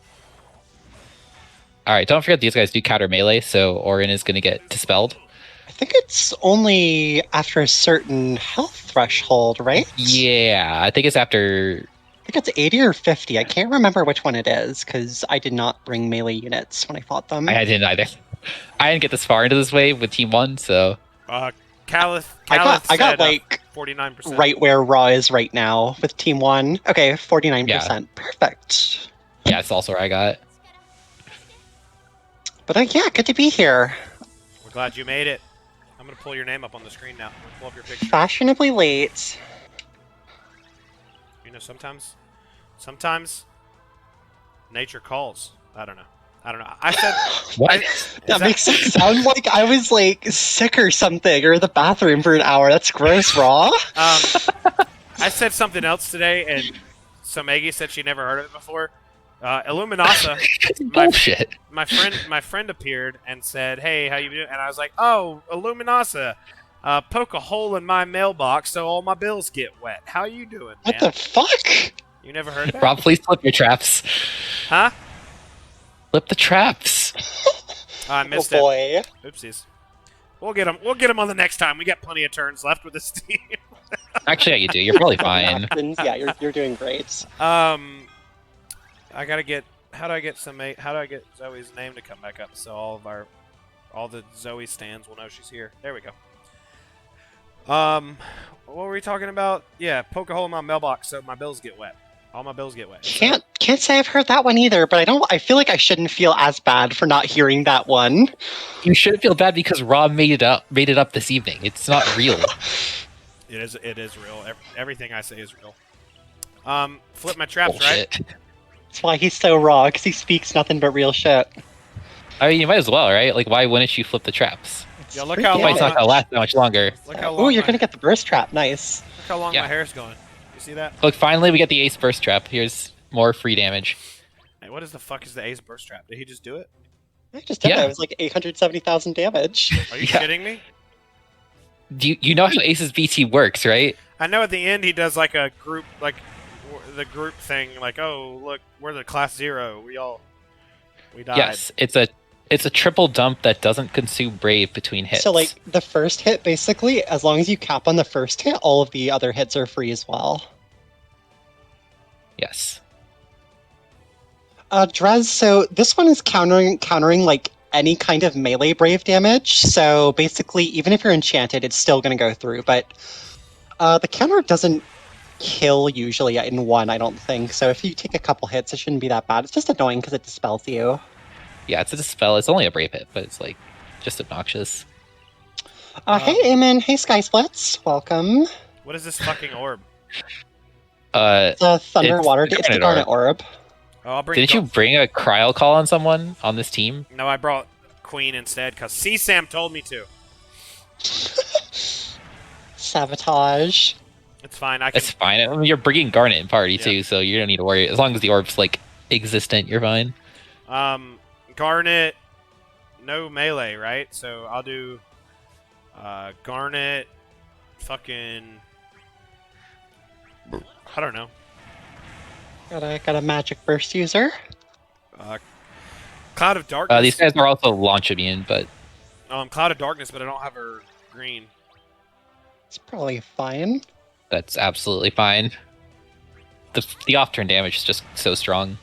Alright, don't forget these guys do counter melee, so Auron is gonna get dispelled. I think it's only after a certain health threshold, right? Yeah, I think it's after... I think it's 80 or 50. I can't remember which one it is, because I did not bring melee units when I fought them. I didn't either. I didn't get this far into this wave with Team 1, so... Calith I got like 49%. Right where Raw is right now with Team 1. Okay, 49%. Yeah. Perfect. Yeah, it's also where I got. But yeah, good to be here. We're glad you made it. I'm going to pull your name up on the screen now. I'm going to pull up your picture. Fashionably late. You know, sometimes nature calls. I don't know. I said what? That makes it sound like I was like sick or something, or in the bathroom for an hour. That's gross, Raw. I said something else today, and Somegi said she never heard of it before. Illuminasa. Bullshit. My friend appeared and said, "Hey, how you doing?" And I was like, "Oh, Illuminasa, poke a hole in my mailbox so all my bills get wet. How you doing, man?" What the fuck? You never heard that? Rob, please flip your traps. Huh? Flip the traps. I missed Oh boy. it. Oopsies. We'll get him. We'll get him on the next time. We got plenty of turns left with this team. Actually, yeah, you do. You're probably fine. Yeah, you're doing great. I gotta get. How do I get Zoey's name to come back up so all the Zoey stands will know she's here? There we go. What were we talking about? Yeah, poke a hole in my mailbox so my bills get wet. All my bills get wet. Can't say I've heard that one either, but I feel like I shouldn't feel as bad for not hearing that one. You shouldn't feel bad because Rob made it up this evening. It's not real. It is real. Everything I say is real. Flip my traps, Bullshit. right? That's why he's so raw, because he speaks nothing but real shit. I mean, you might as well, right? Like, why wouldn't you flip the traps? Yeah, look how It might not last that much longer. Look how long. Oh, you're gonna get the burst trap. Nice. Look how long Yeah. my hair's going. You see that? Look, finally we get the ace burst trap. Here's more free damage. Hey, what is the fuck is the ace burst trap? Did he just do it? I just did Yeah. that. It was like 870,000 damage. Are you Yeah. kidding me? You know how Ace's BT works, right? I know at the end he does like a group, like the group thing, like, oh look, we're the class 0. We died. Yes, it's a triple dump that doesn't consume Brave between hits. So, like, the first hit, basically, as long as you cap on the first hit, all of the other hits are free as well. Yes. Drez, so this one is countering like any kind of melee brave damage. So basically, even if you're enchanted, it's still going to go through. But the counter doesn't kill usually in one, I don't think. So if you take a couple hits, it shouldn't be that bad. It's just annoying because it dispels you. Yeah, it's a dispel. It's only a Brave hit, but it's like just obnoxious. Hey, Eamon. Hey, Sky Splits. Welcome. What is this fucking orb? It's a Thunder It's Water. the It's the Garnet Garnet Orb. Oh, I'll bring. Didn't you bring a cryo call on someone on this team? No, I brought Queen instead because C-Sam told me to. Sabotage. It's fine. I can. It's fine. I mean, you're bringing Garnet in party Yeah. too, so you don't need to worry. As long as the orb's like existent, you're fine. Garnet, no melee, right? So I'll do Garnet, fucking, I don't know. Got a magic burst user. Cloud of Darkness. These guys are also launch immune, but Cloud of Darkness, but I don't have her green. It's probably fine. that's absolutely fine. The off-turn damage is just so strong.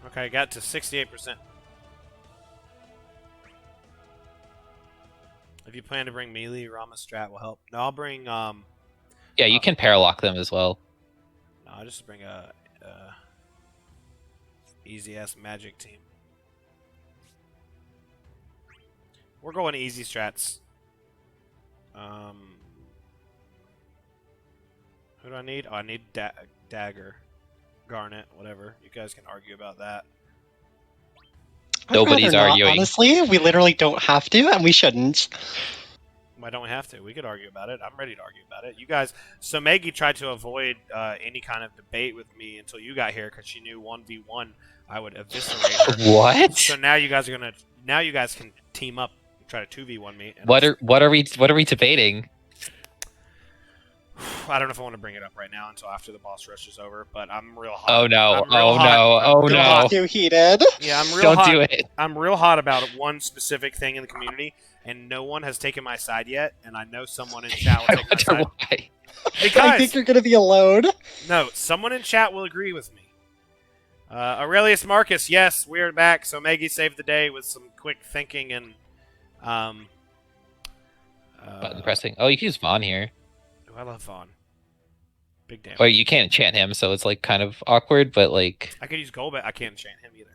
Okay, I got to 68%. If you plan to bring melee, Rama Strat will help. No, I'll bring Yeah, you can paralock them as well. No, I'll just bring a easy ass magic team. We're going easy strats. Who do I need? Oh, I need Dagger, Garnet, whatever. You guys can argue about that. I'd Nobody's rather not, arguing. Honestly, we literally don't have to, and we shouldn't. Why don't we have to? We could argue about it. I'm ready to argue about it. You guys. Somegi tried to avoid any kind of debate with me until you got here because she knew 1v1 I would eviscerate her. What? So now you guys are gonna. Now you guys can team up and try to 2v1 me. And What are we debating? I don't know if I want to bring it up right now until after the boss rush is over, but I'm real hot. Oh no! I'm real Oh hot. no! I'm Oh real no! hot. Too heated. Yeah, I'm real Don't hot. do it. I'm real hot about one specific thing in the community, and no one has taken my side yet. And I know someone in chat will I take my side wonder why. I because think you're gonna be alone. no, someone in chat will agree with me. Aurelius Marcus, yes, we're back. So Maggie saved the day with some quick thinking and Button pressing. Oh, you can use Vaughn here. I love Vaughn. Big damage. Well, you can't enchant him, so it's like kind of awkward. But like, I could use Golbat. I can't enchant him either.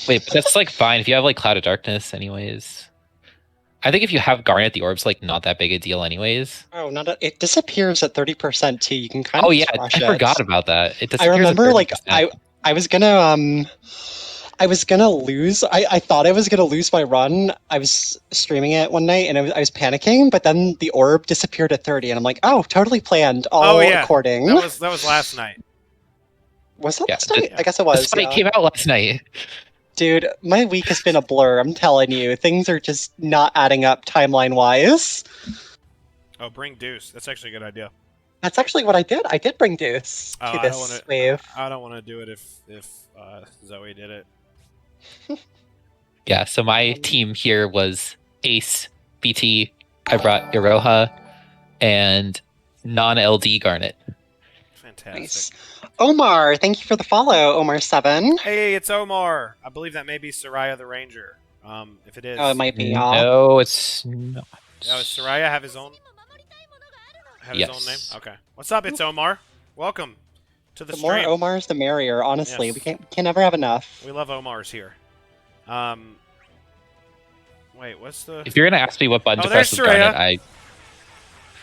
wait, but that's like fine if you have like Cloud of Darkness, anyways. I think if you have Garnet, the orb's like not that big a deal, anyways. Oh, it disappears at 30% too. You can kind of Oh yeah, just rush I it. forgot about that. It I disappears at remember, like, 30%. I was gonna I was gonna lose. I thought I was gonna lose my run. I was streaming it one night and I was panicking, but then the orb disappeared at 30, and I'm like, oh, totally planned, all according. That was last night. Was that Yeah, last night? yeah. I guess it This was. fight Yeah. came out last night. Dude, my week has been a blur. I'm telling you, things are just not adding up timeline wise. Oh, bring Deuce. That's actually a good idea. That's actually what I did. I did bring Deuce Oh, to I don't this wanna- wave. I don't want to do it if Zoey did it. Yeah, so my team here was Ace, BT, I brought Iroha, and non-LD Garnet. Fantastic. Nice. Omar, thank you for the follow, Omar7. Hey, it's Omar. I believe that may be Soraya the Ranger. If it is. Oh, it might be, y'all. No, it's not. Oh, does Soraya have his own? His own name? Yes. Okay. What's up? It's Omar. Welcome to the The more stream. Omars, the merrier, honestly. Yes. We can never have enough. We love Omars here. Wait, what's the? If you're gonna ask me what button Oh, to press there's with Garnet, Soraya.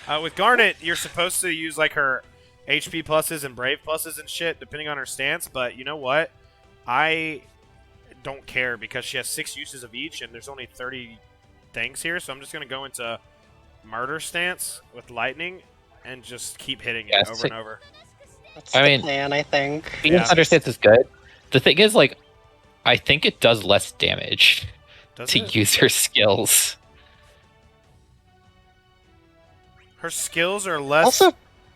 I With Garnet, you're supposed to use like her HP pluses and Brave pluses and shit, depending on her stance. But you know what? I don't care because she has 6 uses of each, and there's only 30 things here. So I'm just gonna go into Murder stance with Lightning and just keep hitting it Yes. over and over. That's I the mean- plan, I think. Being Yeah. Understance is good. The thing is, like, I think it does less damage Does to it? use her skills. Her skills are less. Also,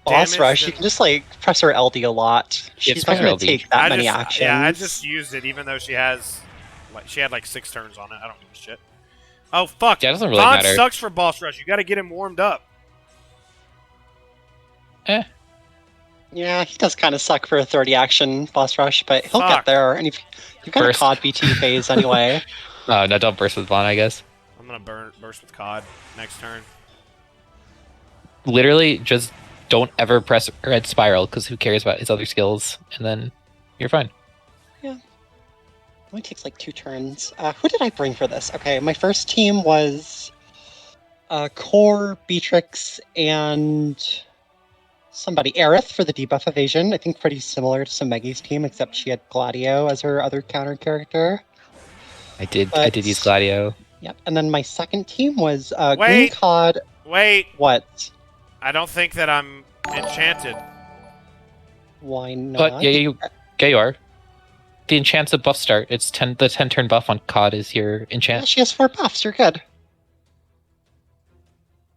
boss damage rush, than- you can just like press her LD a lot. She's press not her going LD. to take that I many just, actions. Yeah, I just used it, even though she has, like, she had like 6 turns on it. I don't give a shit. Oh fuck! Yeah, it doesn't really Vaughn matter. sucks for boss rush. You got to get him warmed up. Yeah, he does kind of suck for a 30 action boss rush, but he'll Fuck. get there. And you've got Burst. a COD BT phase anyway. No, don't burst with Vaughn, I guess. I'm gonna burst with COD next turn. Literally, just don't ever press Red Spiral, because who cares about his other skills? And then you're fine. Only takes like 2 turns. Who did I bring for this? Okay, my first team was Core, Beatrix, and somebody. Aerith for the debuff evasion. I think pretty similar to Somegi's team, except she had Gladio as her other counter character. I did But- use Gladio. Yep. And then my second team was Green Wait. COD. Wait, What? I don't think that I'm enchanted. Why not? But you are. The enchant's a buff start. It's the 10 turn buff on COD is your Yeah, enchant. she has 4 buffs. You're good.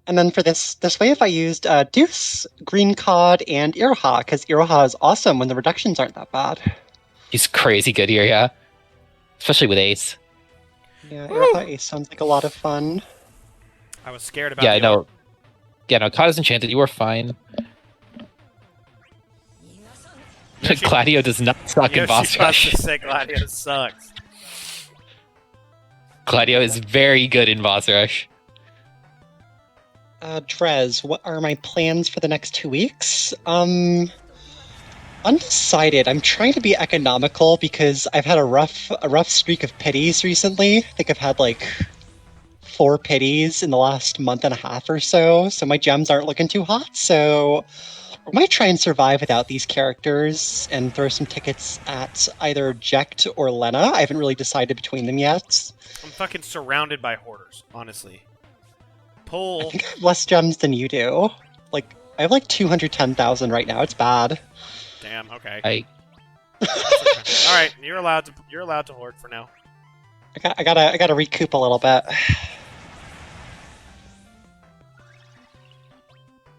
And then for this wave, I used Deuce, Green COD, and Iroha, because Iroha is awesome when the reductions aren't that bad. He's crazy good here, yeah. Especially with Ace. Yeah, Iroha Ace sounds like a lot of fun. I was scared about. Yeah, the no. Yeah, no, COD is enchanted. You are fine. Yoshi- Gladio does not suck in Yoshi boss wants rush. to say Gladio sucks. Gladio is very good in boss rush. Drez, what are my plans for the next 2 weeks? Undecided. I'm trying to be economical because I've had a rough streak of pities recently. I think I've had like 4 pities in the last month and a half or so. So my gems aren't looking too hot. So I might try and survive without these characters and throw some tickets at either Jekt or Lena. I haven't really decided between them yet. I'm fucking surrounded by hoarders, honestly. I Pull. think I have less gems than you do. Like I have like 210,000 right now. It's bad. Damn. Okay. I All right, you're allowed to hoard for now. I gotta recoup a little bit.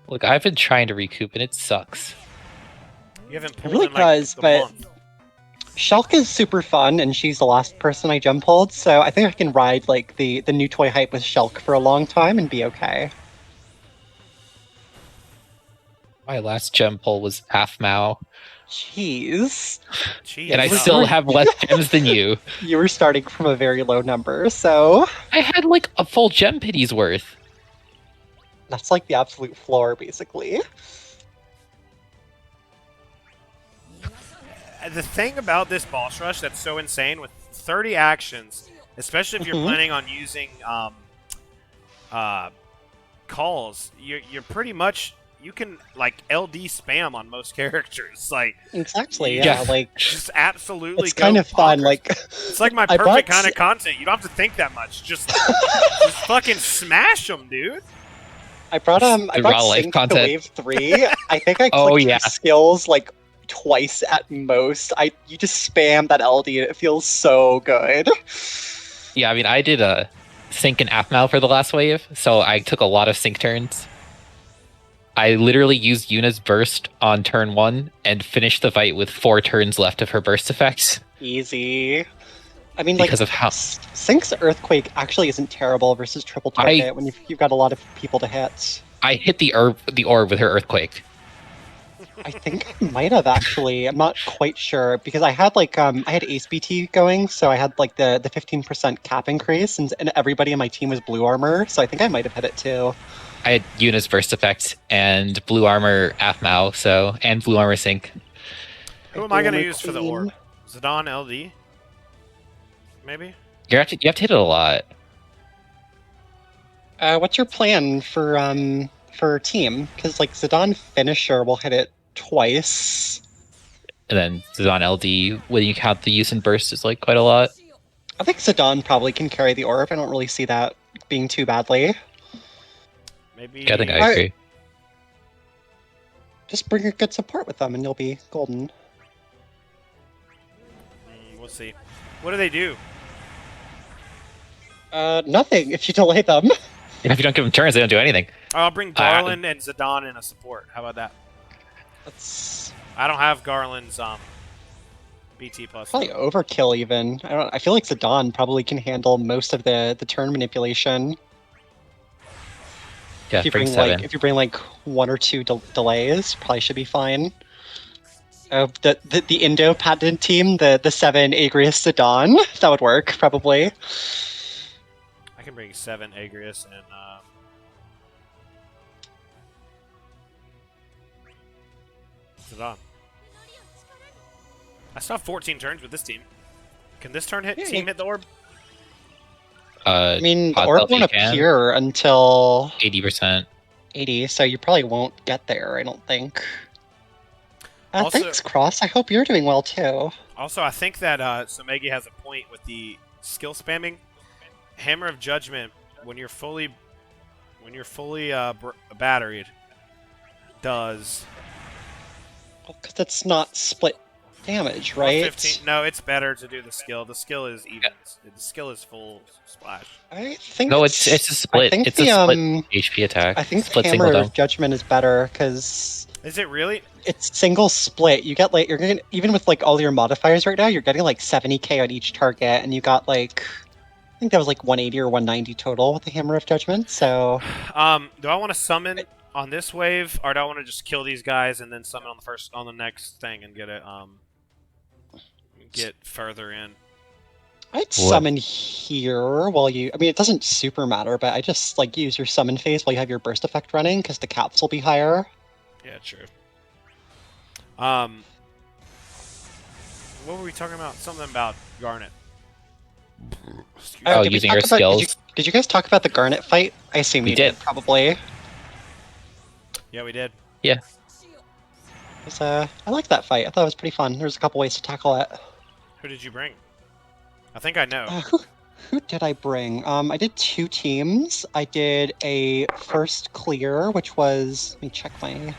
look, I've been trying to recoup and it sucks. You haven't It pulled really in like does, the but month. Shulk is super fun, and she's the last person I jump hold, so I think I can ride like the new toy hype with Shulk for a long time and be okay. My last gem pull was half Mao, Jeez, Jeez, and I you were still sorry. have less gems than you. you were starting from a very low number, so I had like a full gem pity's worth. that's like the absolute floor, basically. The thing about this boss rush that's so insane with 30 actions, especially if you're Mhm. planning on using calls, you're pretty much you can like LD spam on most characters. Like Exactly. Yeah. Yeah. Like just absolutely. it's go kind of fun. bonkers. Like it's like my I perfect bought- kind of content. You don't have to think that much. Just fucking smash them, dude. I brought I The brought raw life Sync to content. Wave 3. I think I clicked Oh, yeah. his skills like twice at most. You just spam that LD and it feels so good. Yeah, I mean, I did a sync and Aphmau for the last wave, so I took a lot of sync turns. I literally used Yuna's burst on turn 1 and finished the fight with 4 turns left of her burst effects. Easy. I mean, Because like of how- Sync's Earthquake actually isn't terrible versus triple target when you've got a lot of people to hit. I hit the orb with her Earthquake. I think I might have actually. I'm not quite sure because I had like I had Ace BT going, so I had like the 15% cap increase, and everybody in my team was blue armor, so I think I might have hit it too. I had Yuna's burst effect and blue armor Aphmau, and blue armor sync. Who am I gonna Blue use for the Queen. orb? Zidane LD? Maybe. You have to hit it a lot. What's your plan for team? Because like Zidane finisher will hit it twice. And then Zidane LD, when you count the use and burst, is like quite a lot. I think Zidane probably can carry the orb. I don't really see that being too badly. Maybe. Yeah, I think I Alright. agree. Just bring a good support with them, and you'll be golden. We'll see. What do they do? Nothing if you delay them. And if you don't give them turns, they don't do anything. I'll bring Garland and Zidane in a support. How about that? That's I don't have Garland's BT plus. probably overkill. Even I feel like Zidane probably can handle most of the turn manipulation. Yeah, If you bring bring 7. like if you bring like 1 or 2 delays, probably should be fine. The Indo patent team, the 7 Agrius Zidane, that would work probably. I can bring 7 Agrius and Zidane. I still have 14 turns with this team. Can this turn hit Yeah, team hit the orb? I mean, the Pod orb Selfie won't can. appear until 80%. 80, so you probably won't get there. I don't think. Also- Thanks, Cross. I hope you're doing well too. Also, I think that Somegi has a point with the skill spamming. Hammer of Judgment, when you're fully batteried, does Because it's not split damage, well, right? 15. No, it's better to do the skill. The skill is even. The skill is full splash. I think No, it's a I split. think It's a the split um, HP attack. I think split the single Hammer dome. of Judgment is better because Is it really? it's single split. You get like you're getting even with like all your modifiers right now, you're getting like 70k on each target, and you got like I think that was like 180 or 190 total with the Hammer of Judgment. So Do I want to summon on this wave, or do I want to just kill these guys and then summon on the next thing and get it get further in? I'd summon here while you. I mean, it doesn't super matter, but I just like use your summon phase while you have your burst effect running because the caps will be higher. Yeah, true. What were we talking about? Something about Garnet. Excuse me. Oh, did we using talk her about- skills. Did you guys talk about the Garnet fight? I assume We you did. probably. Yeah, we did. It was, I liked that fight. I thought it was pretty fun. There was a couple ways to tackle it. Who did you bring? I think I know. Who did I bring? I did 2 teams. I did a first clear, which was. Let me check my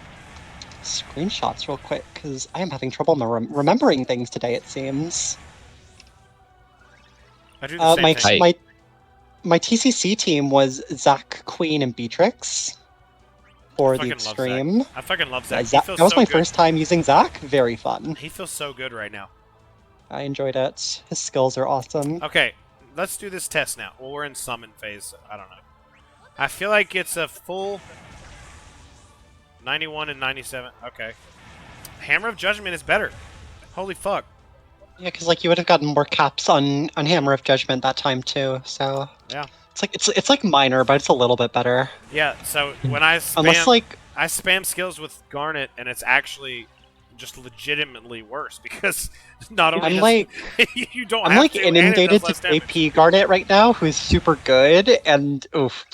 screenshots real quick because I am having trouble remembering things today. It seems. I do the same thing. My TCC team was Zach, Queen, and Beatrix for the fucking love extreme. I fucking love Yeah, Zach. Zach He feels that was so my good. first time using Zach. Very fun. He feels so good right now. I enjoyed it. His skills are awesome. Okay, let's do this test now. Well, we're in summon phase. So I don't know. I feel like it's a full 91 and 97. Okay. Hammer of Judgment is better. Holy fuck. Yeah, because like you would have gotten more caps on Hammer of Judgment that time too. So Yeah. it's like minor, but it's a little bit better. Yeah, so when I spam, Unless like I spam skills with Garnet, and it's actually just legitimately worse because not only I'm does- like you don't I'm have like to, and it inundated does less to damage. AP Garnet right now, who's super good, and oof,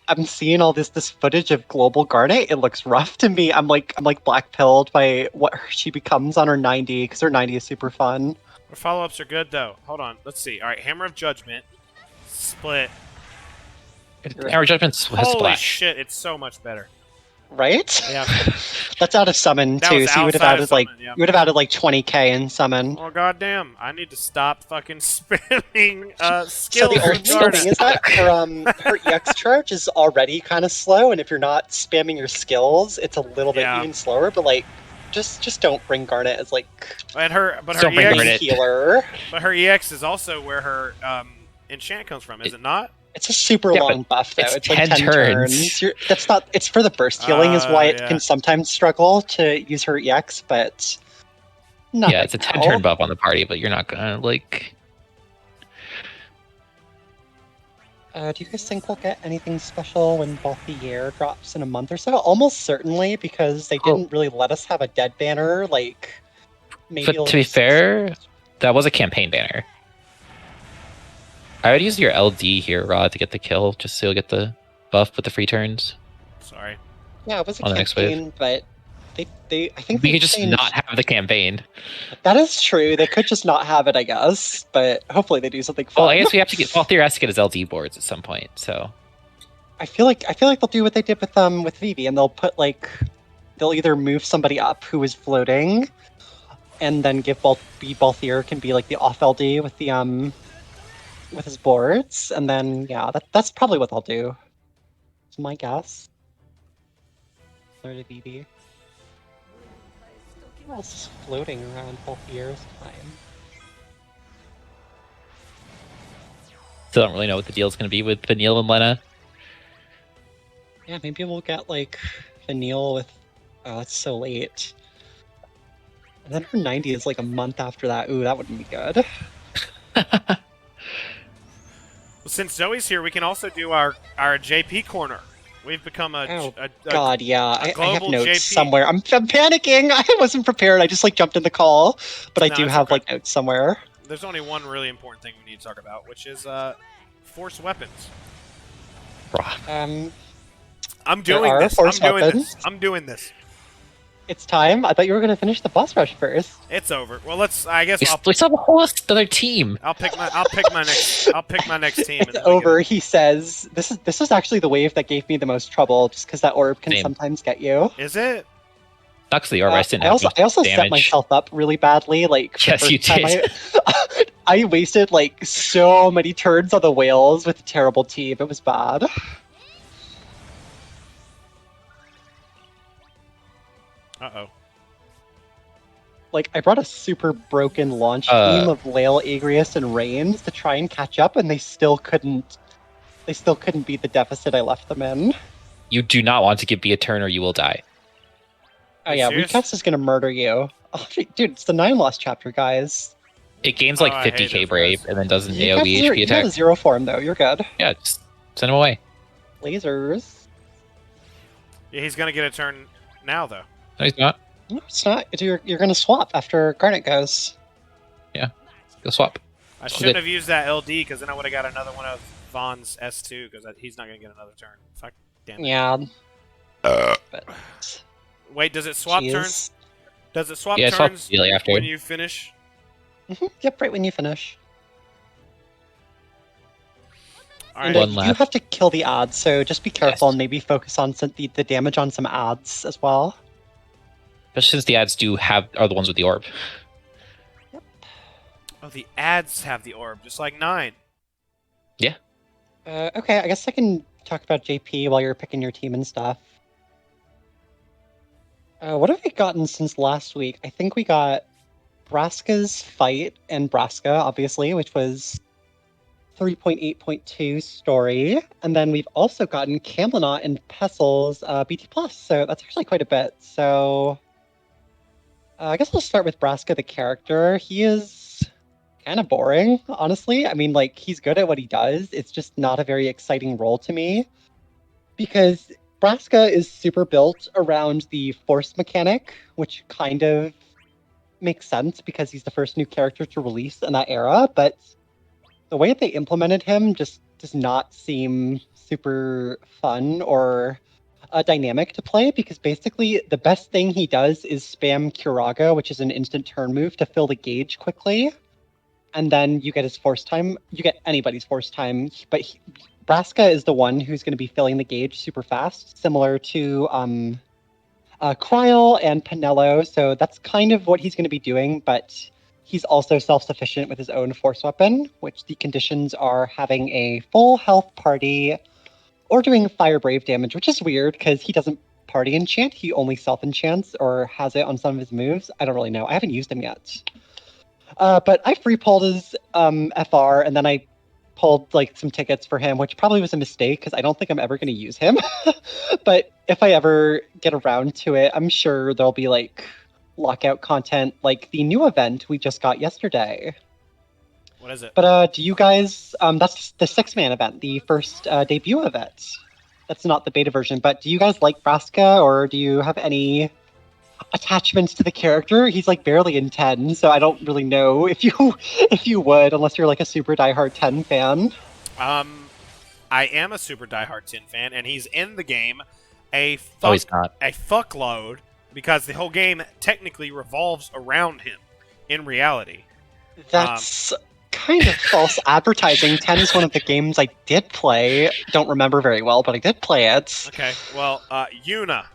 I'm seeing all this footage of global Garnet. It looks rough to me. I'm like black pilled by what she becomes on her 90 because her 90 is super fun. Our follow-ups are good though. Hold on, let's see. All right, Hammer of Judgment, split. Our judgment's Holy splash. shit, it's so much better. Right? Yeah. That's out of summon That too, was so you would have outside of added like summon, yeah. you would have added like 20k in summon. Oh goddamn! I need to stop fucking spamming So skills. the with only thing Garnet. is that her EX charge is already kind of slow, and if you're not spamming your skills, it's a little bit Yeah. even slower. But like, just don't bring Garnet as like And her, but her Don't bring EX, Garnet. healer. but her EX is also where her enchant comes from, is it not? It's a super Yeah, long buff though. it's It's like 10 10 turns. That's not. It's for the burst healing, is why it yeah. can sometimes struggle to use her EX, but not Yeah, right it's a now. 10-turn buff on the party, but you're not gonna like. Do you guys think we'll get anything special when Balthier drops in a month or so? Almost certainly, because they didn't really let us have a dead banner. Like, maybe. But to be fair, that was a campaign banner. I would use your LD here, Rod, to get the kill, just so you'll get the buff with the free turns. Sorry. Yeah, it was a on the next wave. campaign, but they I think We they could just changed- not have the campaign. That is true. They could just not have it, I guess. But hopefully they do something fun. Well, I guess we have to get Balthier has to get his LD boards at some point. So I feel like they'll do what they did with Vivi, and they'll put like they'll either move somebody up who is floating, and then give Balthier can be like the off LD with the with his boards, and then yeah, that's probably what they'll do. It's my guess. Sort of Vivi. Who else is floating around Balthier's time? still don't really know what the deal is going to be with Vanille and Lena. Yeah, maybe we'll get like Vanille with. Oh, it's so late. And then her 90 is like a month after that. Ooh, that wouldn't be good. Well, since Zoe's here, we can also do our JP corner. We've become Oh, a God, yeah. I have global notes JP. somewhere. I'm panicking. I wasn't prepared. I just like jumped in the call, but I No, do it's have okay. like notes somewhere. There's only one really important thing we need to talk about, which is force weapons. Um, I'm There doing are this. force I'm doing weapons? this. I'm doing this. it's time. I thought you were gonna finish the boss rush first. It's over. Well, let's. I guess We still have a whole other team. I'll pick my next team. and It's then we over. can- He says, "This is actually the wave that gave me the most trouble, just because that orb can Same. sometimes get you." Is it? Not because the orb, I just didn't I have also, much I also damage. set myself up really badly. Like the Yes, you first time did. I wasted like so many turns on the whales with a terrible team. It was bad. Uh-oh. Like I brought a super broken launch team of Lael, Agrius, and Reigns to try and catch up, and they still couldn't. They still couldn't beat the deficit I left them in. You do not want to give me a turn or you will die. Oh you yeah, serious? Recast is gonna murder you. Oh, dude, it's the 9 lost chapter, guys. It gains like Oh, I hate 50k those brave guys. and then does an You got AoE zero- HP you got attack. a 0 form though. You're good. Yeah, just send him away. Lasers. Yeah, he's gonna get a turn now, though. No, he's not. No, it's not. You're gonna swap after Garnet goes. Go swap. I Oh, shouldn't good. have used that LD because then I would have got another one of Vaughn's S2 because he's not gonna get another turn. Fuck. Damn it. Yeah. But Wait, does it swap jeez. turns? Does it swap Yeah, swap turns immediately after. when you finish? Yep, right when you finish. All And right. One you left. have to kill the ads, so just be careful Yes. and maybe focus on the damage on some ads as well. Especially since the ads are the ones with the orb. Oh, the ads have the orb, just like 9. Okay, I guess I can talk about JP while you're picking your team and stuff. What have we gotten since last week? I think we got Braska's fight and Braska, obviously, which was 3.8.2 story. And then we've also gotten Camlinaut and Pessel's BT+, so that's actually quite a bit. So I guess we'll start with Braska, the character. He is kind of boring, honestly. I mean, like, he's good at what he does. It's just not a very exciting role to me. Because Braska is super built around the force mechanic, which kind of makes sense because he's the first new character to release in that era, but the way that they implemented him just does not seem super fun or dynamic to play because basically the best thing he does is spam Curaga, which is an instant turn move to fill the gauge quickly, and then you get his force time. You get anybody's force time, but Braska is the one who's going to be filling the gauge super fast, similar to Kryl and Pinello. So that's kind of what he's going to be doing, but he's also self-sufficient with his own force weapon, which the conditions are having a full health party or doing fire brave damage, which is weird because he doesn't party enchant. He only self-enchants or has it on some of his moves. I don't really know. I haven't used him yet. But I free pulled his FR, and then I pulled like some tickets for him, which probably was a mistake because I don't think I'm ever going to use him. But if I ever get around to it, I'm sure there'll be like lockout content like the new event we just got yesterday. What is it? But do you guys? That's the 6-man event, the first debut event. That's not the beta version. But do you guys like Braska, or do you have any attachments to the character? He's like barely in 10, so I don't really know if you would, unless you're like a super diehard 10 fan. I am a super diehard 10 fan, and he's in the game a he's not. a fuckload because the whole game technically revolves around him in reality. That's kind of false advertising. 10 is one of the games I did play. Don't remember very well, but I did play it. Okay, well, Yuna,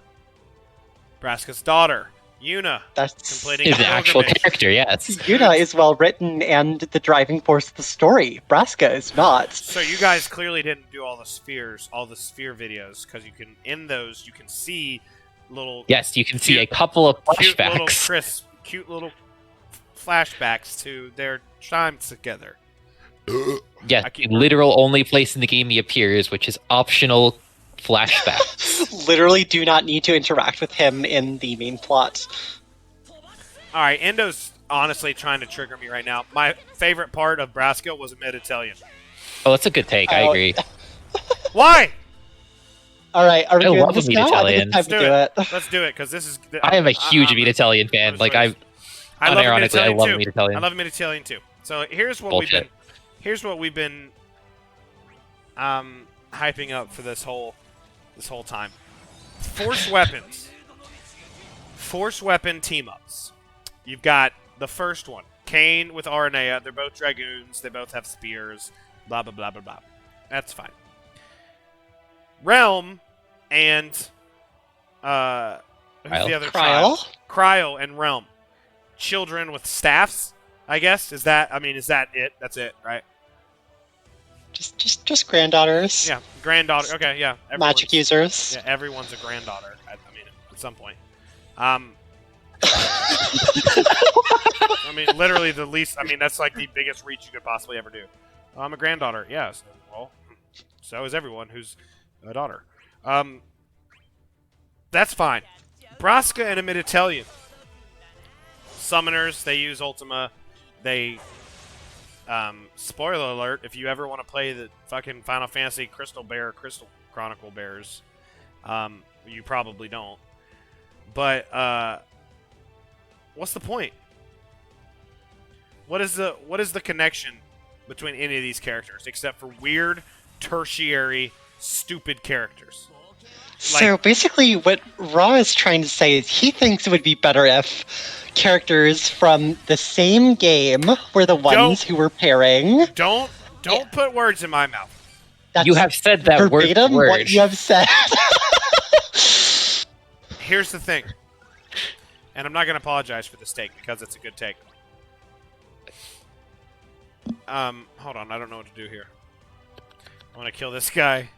Braska's daughter, Yuna, That's completing Is the actual pilgrimage. character, yes. Yuna is well written and the driving force of the story. Braska is not. So you guys clearly didn't do all the sphere videos, because you can, in those, you can see little Yes, you can see a couple of flashbacks. cute little flashbacks to their times together. Yes, the literal only place in the game he appears, which is optional flashbacks. Literally do not need to interact with him in the main plot. All right, Endo's honestly trying to trigger me right now. My favorite part of Braska was a mid-Italian. Oh, that's a good take. I agree. Why? All right, are we I doing love this a now? I think Italian. it's time to do it. Let's do it, because this is... I am a huge Italian fan. Like, I love unironically, I Mid-Italian love too. Mid-Italian. I love Mid-Italian too. So here's what Bullshit. we've been hyping up for this whole time. Force weapons. Force weapon team-ups. You've got the first one, Kane with Aranea. They're both dragoons. They both have spears. Blah, blah, blah, blah, blah. That's fine. Realm and who's the other child? Kryl and Realm. Children with staffs, I guess. Is that it? That's it, right? Just granddaughters. Yeah, granddaughter. Okay, yeah. Magic users. Yeah, everyone's a granddaughter. I mean, at some point. Literally the least. That's like the biggest reach you could possibly ever do. I'm a granddaughter. Yes. Well, so is everyone who's a daughter. That's fine. Braska and a mid-Italian. Summoners, they use Ultima. They, spoiler alert, if you ever want to play the fucking Final Fantasy Crystal Chronicle Bears, you probably don't. But, what's the point? What is the connection between any of these characters, except for weird, tertiary, stupid characters? So basically what Raw is trying to say is he thinks it would be better if characters from the same game were the ones who were pairing. Don't put words in my mouth. That's You have said that word for verbatim word. what you have said. Here's the thing. And I'm not going to apologize for this take because it's a good take. Hold on. I don't know what to do here. I want to kill this guy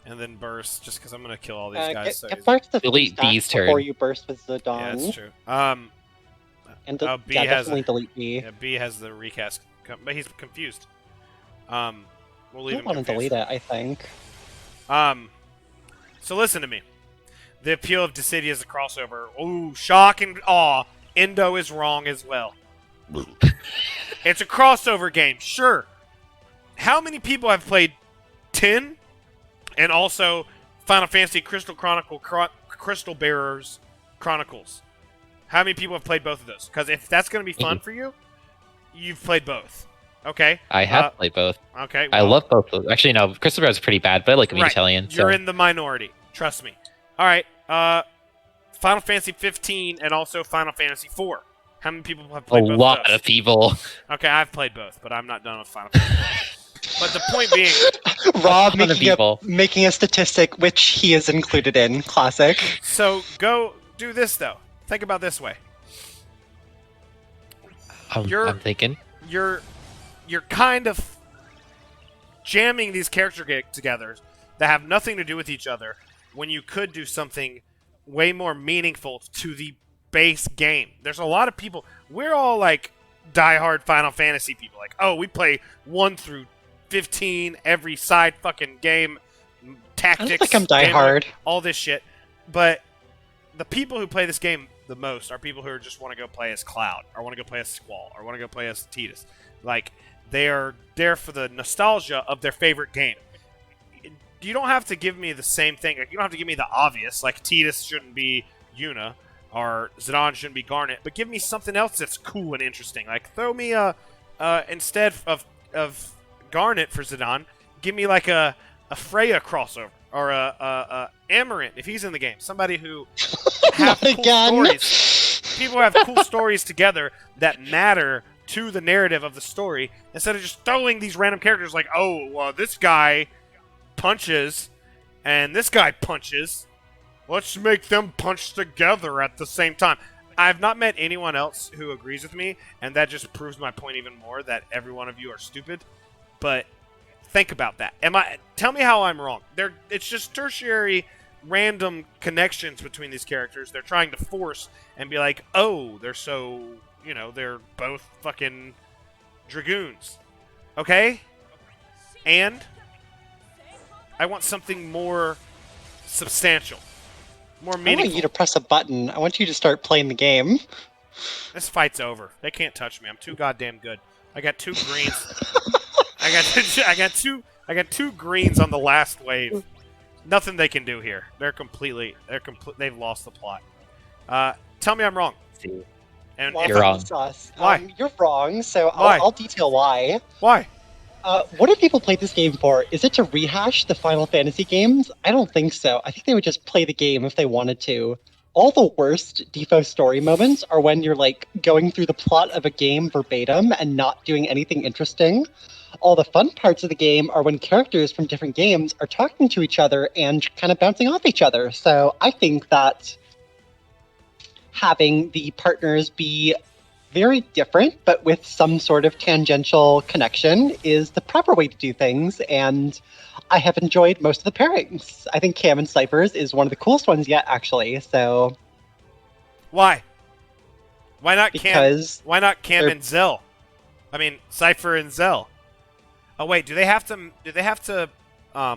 and then burst just because I'm going to kill all these guys. Get Bart to Delete stack B's turn. before you burst with the Dawn. Yeah, that's true. And B has definitely delete B. Yeah, B has the recast, but he's confused. We'll leave I him want to confused. delete it, I think. So listen to me. The appeal of Dissidia as a crossover. Ooh, shock and awe. Endo is wrong as well. It's a crossover game, sure. How many people have played 10 and also Final Fantasy Crystal Bearers Chronicles? How many people have played both of those? Because if that's going to be fun for you, you've played both. Okay. I have played both. Okay. I well, love both of them. Actually, no, Christopher is pretty bad, but I like right. Italian. You're So. in the minority. Trust me. All right. Final Fantasy 15 and also Final Fantasy 4. How many people have A played both lot of those? of people. Okay, I've played both, but I'm not done with Final Fantasy 4. But the point being, Rob ton of people. making a statistic which he is included in. Classic. so go do this though. Think about this way. I'm thinking. You're kind of jamming these character together that have nothing to do with each other when you could do something way more meaningful to the base game. There's a lot of people. We're all like diehard Final Fantasy people. Like, oh, we play 1 through 15 every side fucking game, tactics. I don't think I'm diehard. All this shit. But the people who play this game the most are people who just want to go play as Cloud, or want to go play as Squall, or want to go play as Tidus. Like, they are there for the nostalgia of their favorite game. You don't have to give me the same thing. Like, you don't have to give me the obvious. Like, Tidus shouldn't be Yuna, or Zidane shouldn't be Garnet. But give me something else that's cool and interesting. Like, throw me instead of Garnet for Zidane, give me like a Freya crossover, or a Amarant if he's in the game. Somebody who have Not cool again. stories. People who have cool stories together that matter to the narrative of the story, instead of just throwing these random characters like, oh, well, this guy punches and this guy punches. Let's make them punch together at the same time. I've not met anyone else who agrees with me, and that just proves my point even more that every one of you are stupid. But think about that. Tell me how I'm wrong. It's just tertiary random connections between these characters. They're trying to force and be like, oh, they're so, they're both fucking dragoons. Okay? And I want something more substantial, more I want meaningful. you to press a button. I want you to start playing the game. This fight's over. They can't touch me. I'm too goddamn good. I got 2 greens. I got two greens on the last wave. Nothing they can do here. They've lost the plot. Tell me I'm wrong. And Well, You're wrong. Sus. Why? You're wrong, so Why? I'll detail why. why? What do people play this game for? Is it to rehash the Final Fantasy games? I don't think so. I think they would just play the game if they wanted to. All the worst DFFOO story moments are when you're like going through the plot of a game verbatim and not doing anything interesting. All the fun parts of the game are when characters from different games are talking to each other and kind of bouncing off each other. So I think that having the partners be very different, but with some sort of tangential connection, is the proper way to do things, and I have enjoyed most of the pairings. I think Cam and Cypher's is one of the coolest ones yet, actually, so... Why? Why not Because Cam? Why not Cam they're- and Zell? I mean, Cypher and Zell. Oh wait, do they have to? I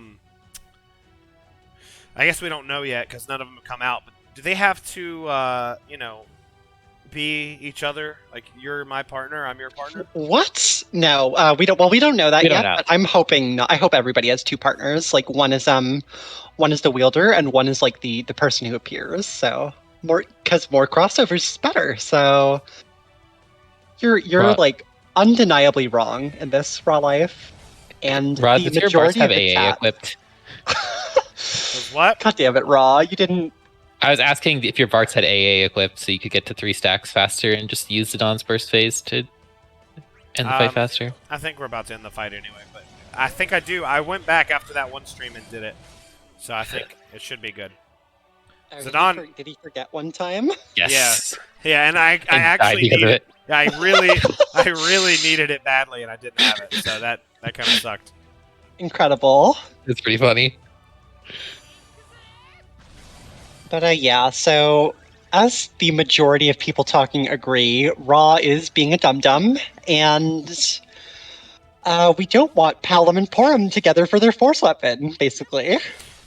guess we don't know yet because none of them have come out. But do they have to, be each other? Like, you're my partner, I'm your partner. What? No, we don't. Well, we don't know that We yet. don't know. But I'm hoping. I hope everybody has 2 partners. Like one is the wielder, and one is like the person who appears. So more crossovers is better. So you're Rod. like undeniably wrong in this raw life, and Rod, the does your Barts majority have of the AA chat. equipped? Does what? God damn it, Raw! You didn't. I was asking if your Barts had AA equipped so you could get to 3 stacks faster and just use the Dawn's Burst phase to end the fight faster. I think we're about to end the fight anyway, but I think I do. I went back after that one stream and did it, so I think it should be good. Oh, Zidane- did he forget one time? Yes. Yeah, and I died actually because of needed. it. I really needed it badly, and I didn't have it, so that kind of sucked. Incredible. It's pretty funny. But yeah, so as the majority of people talking agree, Raw is being a dum-dum, and we don't want Palom and Porum together for their force weapon, basically.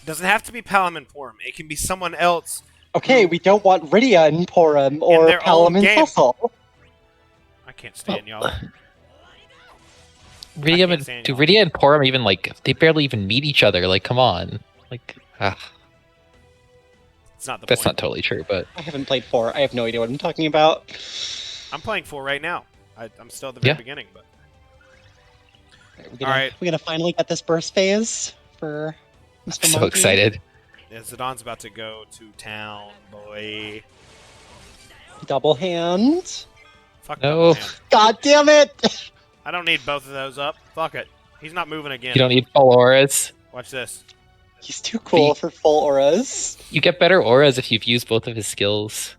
Doesn't have to be Palom and Porum. It can be someone else. Okay, we don't want Rydia and Porum, or their own Palom and game. Cecil. I can't stand y'all. Rydia can't stand y'all. and Porum even, like, they barely even meet each other. Like, come on. Like, It's not the that's point. not totally true, but I haven't played 4. I have no idea what I'm talking about. I'm playing 4 right now. I'm still at the very Yeah. beginning, but We're gonna finally get this burst phase for Mr. So Monkey. excited. Yeah, Zidon's about to go to town, boy. Double hand. Fuck No. double hand. God damn it! I don't need both of those up. Fuck it. He's not moving again. You don't need full auras. Watch this. He's too cool for full auras. You get better auras if you've used both of his skills.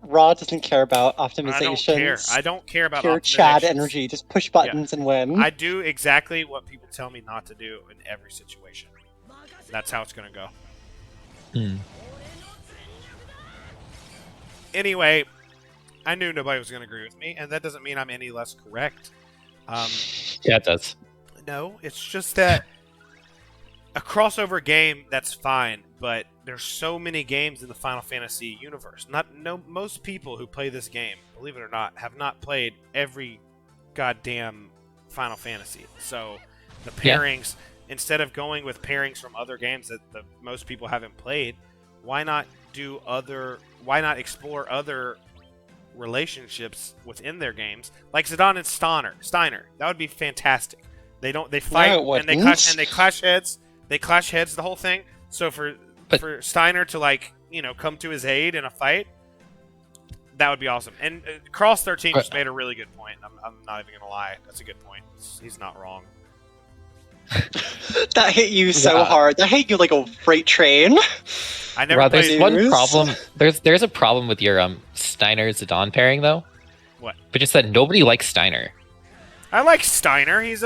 Raw doesn't care about I optimizations. don't care. I don't care about Pure Chad optimizations. energy. Just push buttons and win. I do exactly what people tell me not to do in every situation. That's how it's gonna go. Hmm. Anyway, I knew nobody was gonna agree with me, and that doesn't mean I'm any less correct. Yeah, it does. No, it's just that a crossover game, that's fine, but there's so many games in the Final Fantasy universe. Most people who play this game, believe it or not, have not played every goddamn Final Fantasy. So the pairings, instead of going with pairings from other games that most people haven't played, why not explore other relationships within their games, like Zidane and Steiner? That would be fantastic. They fight and they clash heads. They clash heads the whole thing. So for Steiner to come to his aid in a fight, that would be awesome. And Cross 13 just made a really good point. I'm not even gonna lie. That's a good point. He's not wrong. That hit you so hard. That hit you like a freight train. I never Rod, there's played. one problem. There's a problem with your Steiner Zidane pairing though. What? But just that nobody likes Steiner. I like Steiner. He's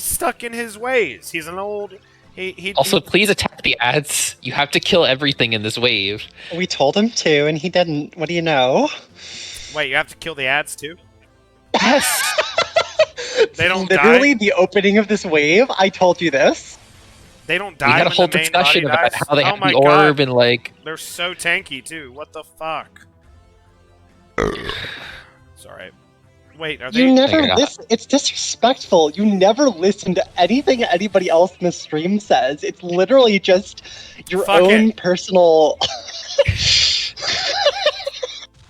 stuck in his ways. He's an old. Also, please attack the ads. You have to kill everything in this wave. We told him to, and he didn't. What do you know? Wait, you have to kill the ads too? Yes. They don't Literally, die. the opening of this wave. I told you this. They don't We die. had a when whole the main discussion body about dies? how they Oh have my the orb God. and like. They're so tanky too. What the fuck? It's alright. Wait, are they? You never Figure it out. listen. It's disrespectful. You never listen to anything anybody else in the stream says. It's literally just your Fuck own it. personal.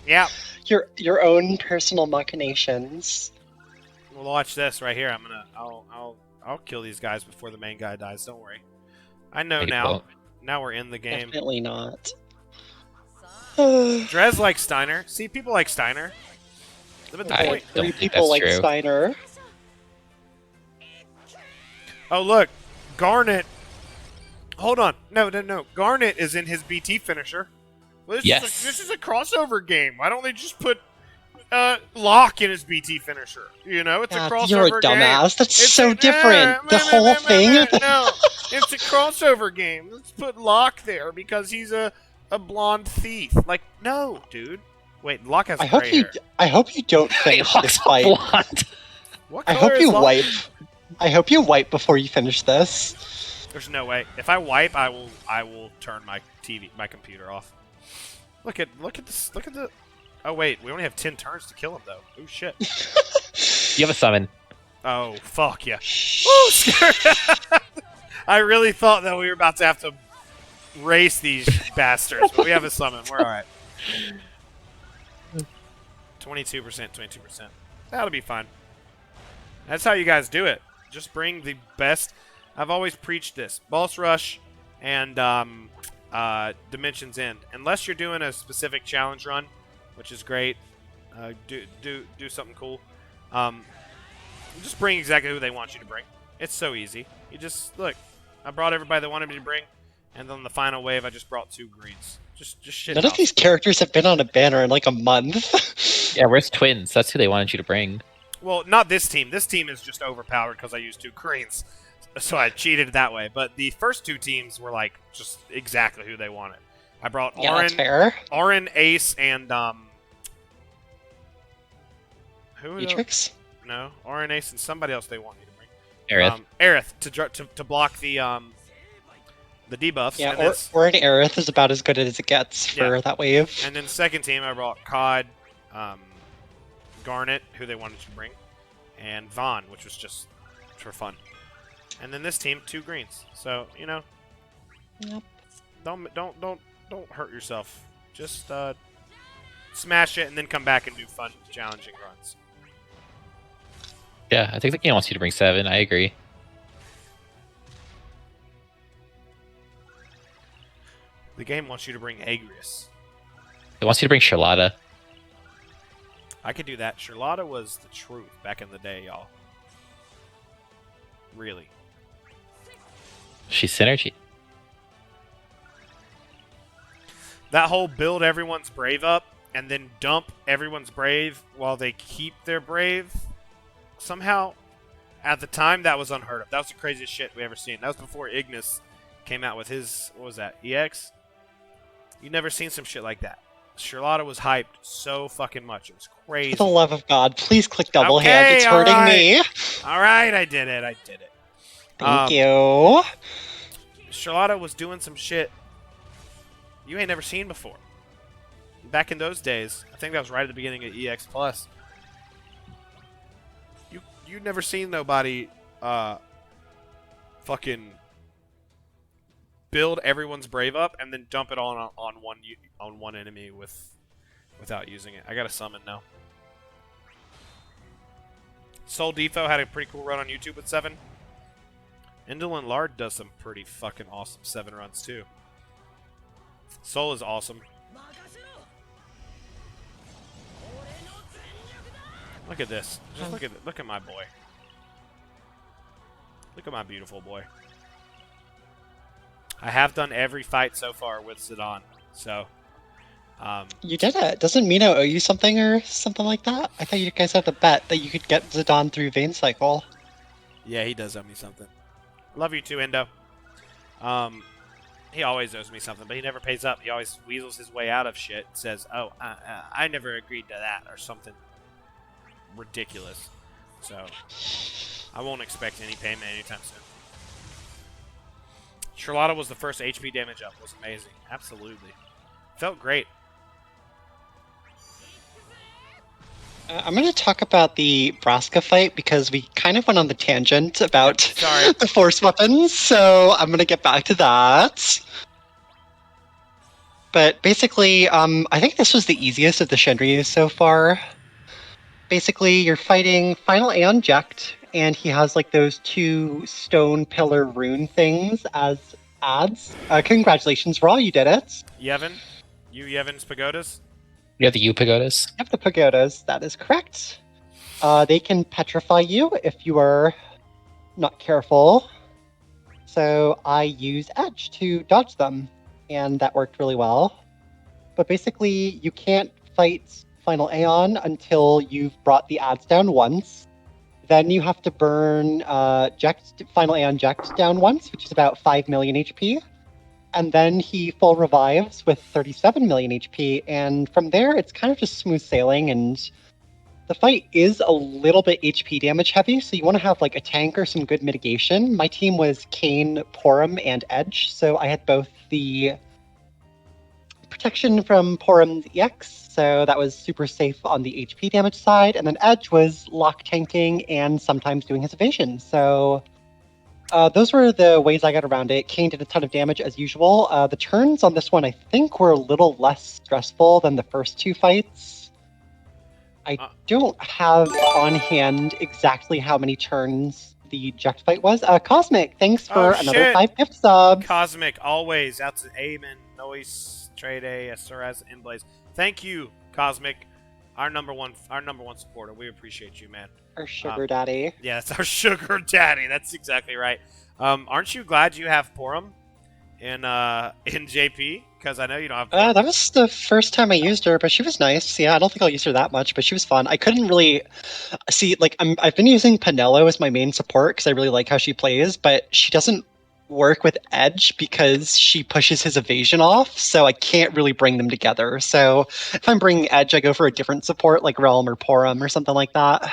Yeah. Your own personal machinations. Well, watch this right here. I'll kill these guys before the main guy dies. Don't worry. I know Maybe now. won't. Now we're in the game. Definitely not. Drez likes Steiner. See, people like Steiner. Look at the I point. don't Three think people that's like true. Steiner. Oh, look. Garnet. Hold on. No. Garnet is in his BT finisher. Well, Yes. This is a crossover game. Why don't they just put Locke in his BT finisher? You know, it's a crossover You're a game. dumbass. That's It's so different. The whole thing. No, it's a crossover game. Let's put Locke there because he's a blonde thief. Like, no, dude. Wait, Locke has I hope gray you. hair. I hope you don't Wait, finish Hawk's this fight. blonde. What I color hope is you Locke? wipe. I hope you wipe before you finish this. There's no way. If I wipe, I will turn my computer off. Look at this. Look at the. Oh wait, we only have 10 turns to kill him though. Oh shit. You have a summon. Oh fuck yeah. Ooh, scared. I really thought that we were about to have to race these bastards, but we have a summon. We're all right. 22%, 22%. That'll be fine. That's how you guys do it. Just bring the best. I've always preached this. Boss Rush and Dimensions End. Unless you're doing a specific challenge run, which is great. Do something cool. Just bring exactly who they want you to bring. It's so easy. You just look. I brought everybody that wanted me to bring, and then the final wave, I just brought 2 greens. Just shit. None of these characters have been on a banner in like a month. Yeah, where's Twins? That's who they wanted you to bring. Well, not this team. This team is just overpowered because I used 2 greens, so I cheated that way. But the first 2 teams were like just exactly who they wanted. I brought Yeah, that's fair. Auron, Ace, and who? Matrix? No, Auron, Ace, and somebody else they want you to bring. Aerith. Aerith to block the debuffs. Yeah, and then, or an Aerith is about as good as it gets for Yeah. that wave. and then second team I brought COD, Garnet, who they wanted to bring, and Vaughn, which was just for fun. And then this team 2 greens. So you know, Yep. don't hurt yourself. Just smash it and then come back and do fun, challenging runs. Yeah, I think the game wants you to bring 7. I agree. The game wants you to bring Agrius. It wants you to bring Charlotta. I could do that. Charlotta was the truth back in the day, y'all. Really. She's synergy. That whole build everyone's brave up and then dump everyone's brave while they keep their brave. Somehow, at the time, that was unheard of. That was the craziest shit we ever seen. That was before Ignis came out with his, what was that, EX? You never seen some shit like that. Charlotta was hyped so fucking much. It was crazy. For the love of God, please click double Okay, hand. It's hurting alright. me. Alright, I did it. I did it. Thank you. Charlotta was doing some shit you ain't never seen before. Back in those days, I think that was right at the beginning of EX Plus. You'd never seen nobody fucking build everyone's brave up and then dump it on one enemy without using it. I got to summon now. Soul Defo had a pretty cool run on YouTube with 7. Indolent Lard does some pretty fucking awesome 7 runs too. Soul is awesome. Look at this. Just look at my boy. Look at my beautiful boy. I have done every fight so far with Zidane, so You did it. Doesn't Mino owe you something or something like that? I thought you guys had the bet that you could get Zidane through Vein Cycle. yeah, he does owe me something. Love you too, Endo. He always owes me something, but he never pays up. He always weasels his way out of shit. Says, "Oh, I never agreed to that," or something ridiculous. So I won't expect any payment anytime soon. Charlotta was the first HP damage up. It was amazing. Absolutely. Felt great. I'm going to talk about the Braska fight because we kind of went on the tangent about Sorry. the force weapons, so I'm going to get back to that. But basically, I think this was the easiest of the Shenryus so far. Basically, you're fighting Final Aeon Jekt, and he has like those 2 stone pillar rune things as ads. Congratulations, Raw, you did it. Yevon? Yevon's Pagodas? You have the U Pagodas. You have the pagodas, that is correct. They can petrify you if you are not careful. So I use Edge to dodge them, and that worked really well. But basically, you can't fight Final Aeon until you've brought the ads down once. Then you have to burn Final Aeon Jekt down once, which is about 5 million HP. And then he full revives with 37 million HP, and from there it's kind of just smooth sailing, and the fight is a little bit HP damage heavy, so you want to have like a tank or some good mitigation. My team was Kayn, Porum, and Edge, so I had both the protection from Porum's EX, so that was super safe on the HP damage side, and then Edge was lock tanking and sometimes doing his evasion, so those were the ways I got around it. Kayn did a ton of damage as usual. The turns on this one, I think, were a little less stressful than the first 2 fights. I don't have on hand exactly how many turns the Jekt fight was. Cosmic, thanks for another shit. 5 gift subs. Cosmic, always. Out to Amen, Noise, Trade A, SRS, Inblaze. Thank you, Cosmic. Our number one supporter. We appreciate you, man. Our sugar daddy. Yeah, that's our sugar daddy. That's exactly right. Aren't you glad you have Porum in JP? Because I know you don't have. That was the first time I used her, but she was nice. Yeah, I don't think I'll use her that much, but she was fun. I couldn't really see, like, I've been using Penelo as my main support because I really like how she plays, but she doesn't work with Edge because she pushes his evasion off, so I can't really bring them together. So if I'm bringing Edge, I go for a different support like Realm or Porum or something like that.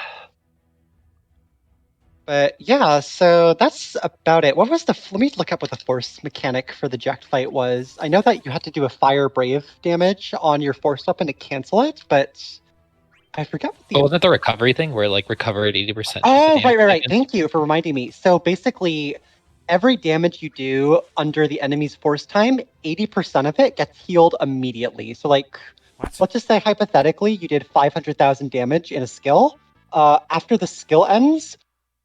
But yeah, so that's about it. What was let me look up what the force mechanic for the Jekt fight was. I know that you had to do a Fire Brave damage on your force weapon to cancel it, but I forgot what the... Oh, wasn't it the recovery thing where like recover at 80%? Oh, right. Thank you for reminding me. So basically, every damage you do under the enemy's force time, 80% of it gets healed immediately. So like, let's just say hypothetically, you did 500,000 damage in a skill. after the skill ends,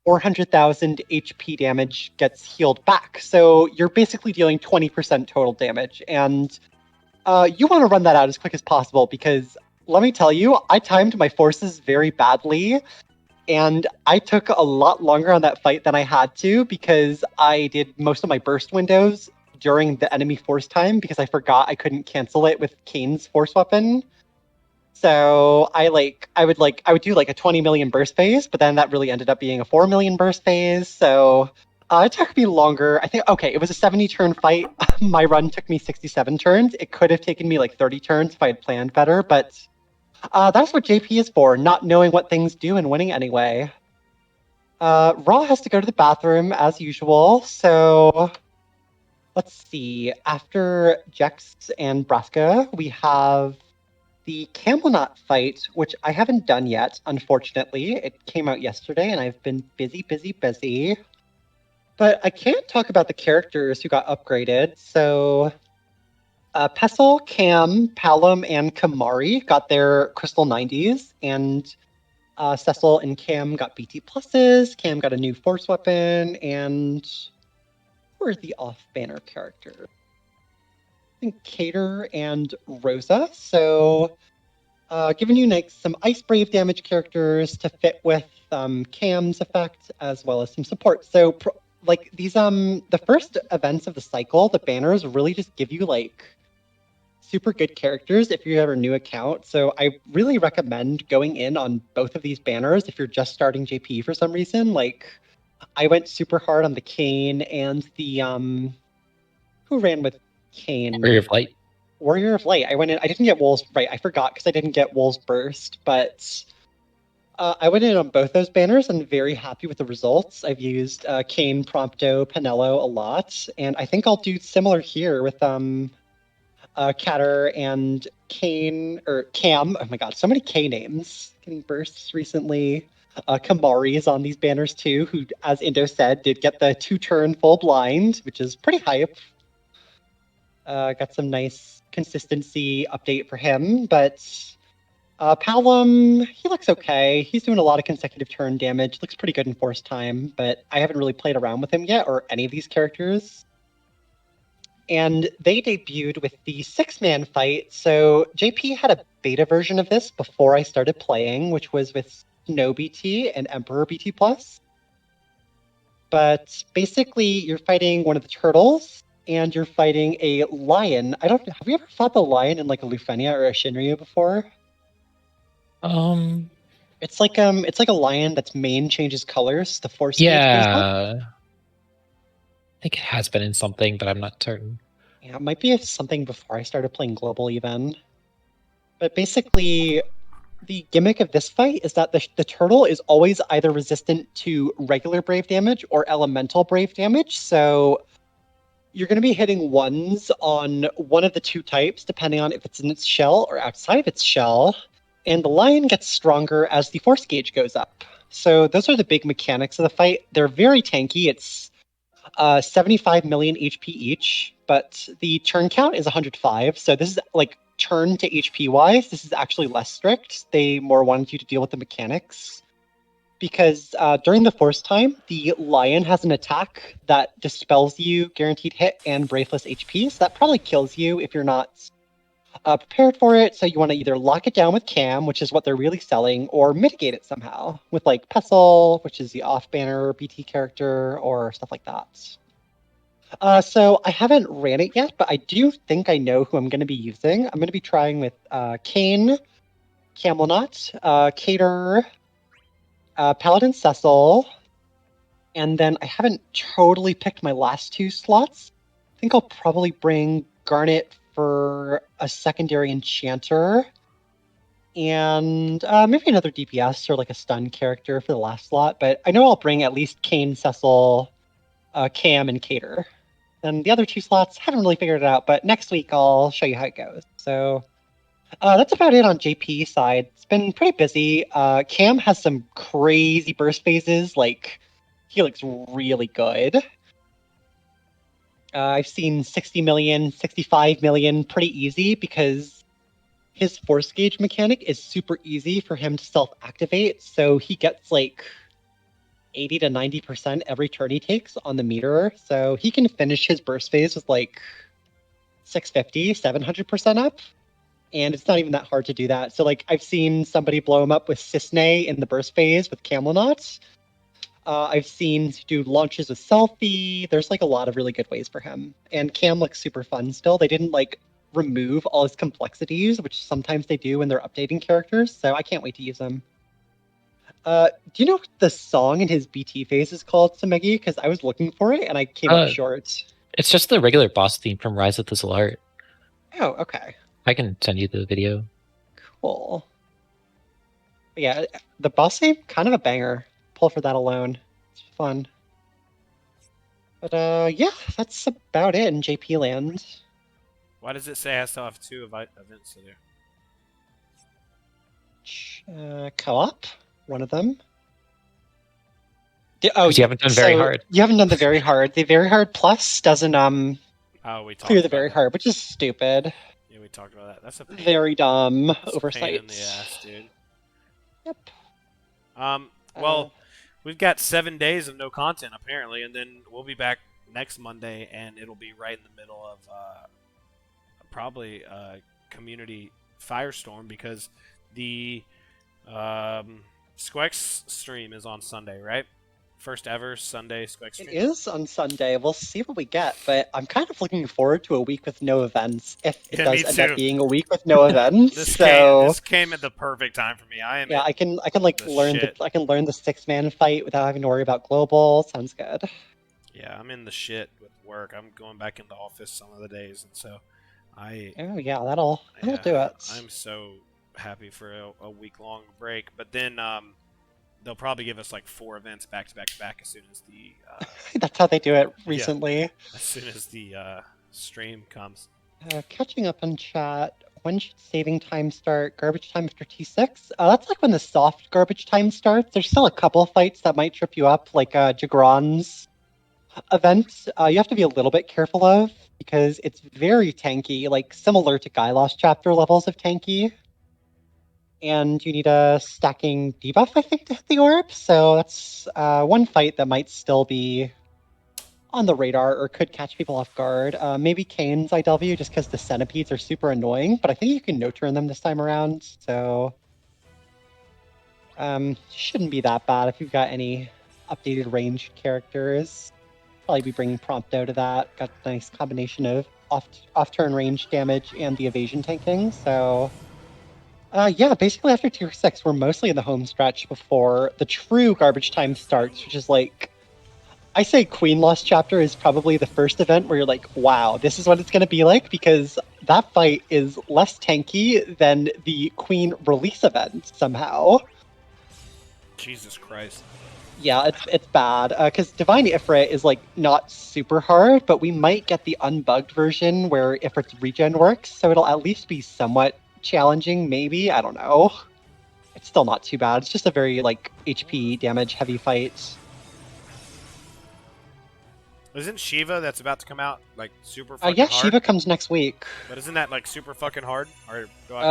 400,000 HP damage gets healed back. So you're basically dealing 20% total damage. And you want to run that out as quick as possible because, let me tell you, I timed my forces very badly. And I took a lot longer on that fight than I had to because I did most of my burst windows during the enemy force time because I forgot I couldn't cancel it with Kane's force weapon. So I would do like a 20 million burst phase, but then that really ended up being a 4 million burst phase. So it took me longer. I think okay, it was a 70 turn fight. My run took me 67 turns. It could have taken me like 30 turns if I had planned better, but that's what JP is for, not knowing what things do and winning anyway. Raw has to go to the bathroom as usual, so let's see. After Jex and Braska, we have the Camelot fight, which I haven't done yet, unfortunately. It came out yesterday, and I've been busy. But I can't talk about the characters who got upgraded, so Pestle, Cam, Palom, and Kamari got their Crystal 90s, and Cecil and Cam got BT pluses. Cam got a new force weapon, and who are the off-banner characters? I think Cater and Rosa. So, giving you like some Ice Brave damage characters to fit with Cam's effect, as well as some support. So, like these, the first events of the cycle, the banners really just give you like super good characters if you have a new account. So I really recommend going in on both of these banners if you're just starting JP for some reason. Like I went super hard on the Kane and the who ran with Kane? Warrior of Light. Warrior of Light. I went in. I didn't get Wolves right. I forgot because I didn't get Wolves Burst, but I went in on both those banners and very happy with the results. I've used Kane, Prompto, Penelo a lot, and I think I'll do similar here with Catter and Kane or Cam. Oh my god, so many K names getting bursts recently. Kamari is on these banners too, who, as Indo said, did get the 2-turn full blind, which is pretty hype. Got some nice consistency update for him, but Palom, he looks okay. He's doing a lot of consecutive turn damage. Looks pretty good in force time, but I haven't really played around with him yet, or any of these characters. And they debuted with the 6-man fight. So JP had a beta version of this before I started playing, which was with Snow BT and Emperor BT+. But basically, you're fighting one of the turtles, and you're fighting a lion. Have we ever fought the lion in like a Lufenia or a Shinryu before? It's like a lion that's mane changes colors. The force gauge goes up. Yeah. I think it has been in something, but I'm not certain. Yeah, it might be something before I started playing Global even. But basically, the gimmick of this fight is that the turtle is always either resistant to regular brave damage or elemental brave damage. So you're going to be hitting ones on one of the two types, depending on if it's in its shell or outside of its shell. And the lion gets stronger as the force gauge goes up. So those are the big mechanics of the fight. They're very tanky. It's 75 million HP each, but the turn count is 105. So this is like turn to HP wise, this is actually less strict. They more wanted you to deal with the mechanics because during the force time, the lion has an attack that dispels you guaranteed hit and braceless HP. So that probably kills you if you're not prepared for it. So you want to either lock it down with Cam, which is what they're really selling, or mitigate it somehow with like Pestle, which is the off-banner BT character, or stuff like that. So I haven't ran it yet, but I do think I know who I'm going to be using. I'm going to be trying with Kane, Camelot, Cater, Paladin Cecil, and then I haven't totally picked my last 2 slots. I think I'll probably bring Garnet for a secondary enchanter, and maybe another DPS or like a stun character for the last slot. But I know I'll bring at least Kane, Cecil, Cam, and Cater. And the other 2 slots, haven't really figured it out, but next week I'll show you how it goes. So that's about it on JP side. It's been pretty busy. Cam has some crazy burst phases, like he looks really good. I've seen 60 million, 65 million pretty easy because his force gauge mechanic is super easy for him to self-activate, so he gets like 80 to 90% every turn he takes on the meter, so he can finish his burst phase with like 650, 700% up, and it's not even that hard to do that. So like I've seen somebody blow him up with Cisne in the burst phase with Camelot. I've seen do launches with Selfie. There's like a lot of really good ways for him. And Cam looks super fun still. They didn't like remove all his complexities, which sometimes they do when they're updating characters, so I can't wait to use them. Do you know what the song in his BT phase is called, Somegi? Because I was looking for it and I came up short. It's just the regular boss theme from Rise of the Blart. Oh, okay. I can send you the video. Cool. Yeah, the boss theme, kind of a banger. Pull for that alone. It's fun. But yeah, that's about it in JP land. Why does it say I still have 2 events to do? Co-op, one of them. You haven't done very hard. You haven't done the very hard. The very hard plus doesn't we talked clear the about very that. hard, which is stupid. Yeah, we talked about that. That's a pain. Very dumb That's oversight. a pain in the ass, dude. Yep. Well, we've got 7 days of no content apparently, and then we'll be back next Monday, and it'll be right in the middle of probably community firestorm because the Squex stream is on Sunday, right? First ever Sunday Squex stream. It is on Sunday. We'll see what we get, but I'm kind of looking forward to a week with no events. If it Yeah, does me end too. up being a week with no events, This came at the perfect time for me. I can like learn shit. I can learn the 6-man fight without having to worry about global. Sounds good. Yeah, I'm in the shit with work. I'm going back into office some of the days, and so Oh yeah, that'll do it. I'm so happy for a week-long break, but then they'll probably give us like 4 events back to back to back as soon as the That's how they do it recently. as soon as the stream comes. Catching up on chat. When should saving time start? Garbage time after T6? That's like when the soft garbage time starts. There's still a couple fights that might trip you up, like Jagron's event. You have to be a little bit careful of because it's very tanky, like similar to Guy Lost chapter levels of tanky. And you need a stacking debuff, I think, to hit the orb. So that's one fight that might still be on the radar or could catch people off guard. Maybe Kane's IW, just because the centipedes are super annoying, but I think you can no-turn them this time around. So shouldn't be that bad if you've got any updated ranged characters. Probably be bringing Prompto to that. Got a nice combination of off-turn range damage and the evasion tanking. So yeah, basically after tier 6, we're mostly in the home stretch before the true garbage time starts, which is like, I say Queen Lost chapter is probably the first event where you're like, wow, this is what it's going to be like, because that fight is less tanky than the Queen release event somehow. Jesus Christ. Yeah, it's bad, because Divine Ifrit is like not super hard, but we might get the unbugged version where Ifrit's regen works, so it'll at least be somewhat challenging, maybe. I don't know. It's still not too bad. It's just a very like HP damage heavy fight. Isn't Shiva that's about to come out like super fucking Yeah, hard? Shiva comes next week. But isn't that like super fucking hard? Or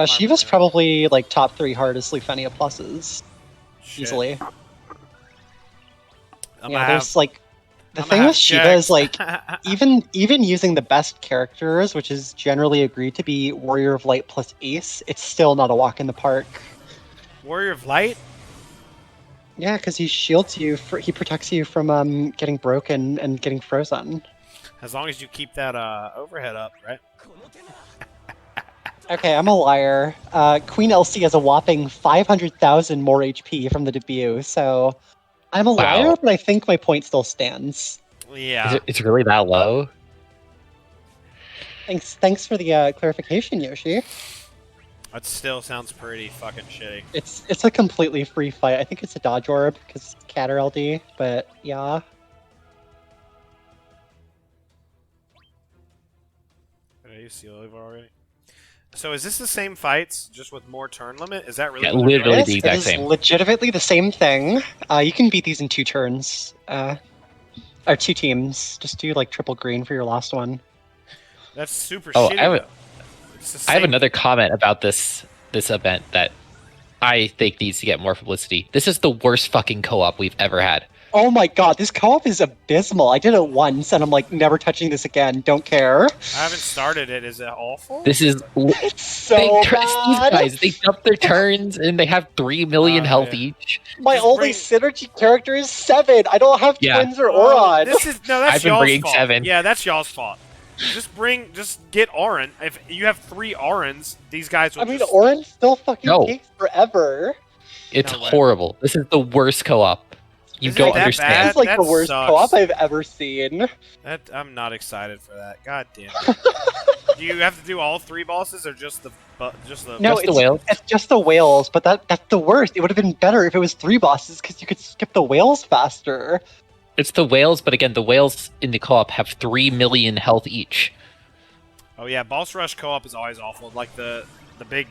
Shiva's probably like top 3 hardest Lufenia pluses. Shit. Easily. There's like the thing with Shiva is like even using the best characters, which is generally agreed to be Warrior of Light plus Ace, it's still not a walk in the park. Warrior of Light? Yeah, because he shields you. He protects you from getting broken and getting frozen. As long as you keep that overhead up, right? Okay, I'm a liar. Queen Elsie has a whopping 500,000 more HP from the debut, so I'm a liar, but I think my point still stands. Yeah. It's really that low? Thanks for the clarification, Yoshi. That still sounds pretty fucking shitty. It's a completely free fight. I think it's a dodge orb because it's Cat or LD, but yeah. Did you seal over already? So is this the same fights, just with more turn limit? Is that really? Yeah, what literally it the is? exact It is same. legitimately the same thing. You can beat these in 2 turns. Or 2 teams. Just do like triple green for your last one. That's super Oh, shitty. I have another comment about this event that I think needs to get more publicity. This is the worst fucking co-op we've ever had. Oh my god, this co-op is abysmal. I did it once, and I'm like, never touching this again. Don't care. I haven't started it. Is it awful? This is It's so bad. These guys, they jump their turns and they have 3 million health each. My Just only synergy character is 7. I don't have twins or Auron. That's I've been y'all's bringing fault. 7. Yeah, that's y'all's fault. Just get Auron. If you have 3 Aurons, these guys will Auron still fucking takes forever. It's horrible. This is the worst co-op. You don't understand. This is like That the worst sucks. co-op I've ever seen. I'm not excited for that. God damn it. Do you have to do all 3 bosses or just the No, Just the whales? It's just the whales, but that's the worst. It would have been better if it was 3 bosses because you could skip the whales faster. It's the whales, but again, the whales in the co-op have 3 million health each. Oh yeah, boss rush co-op is always awful. Like the big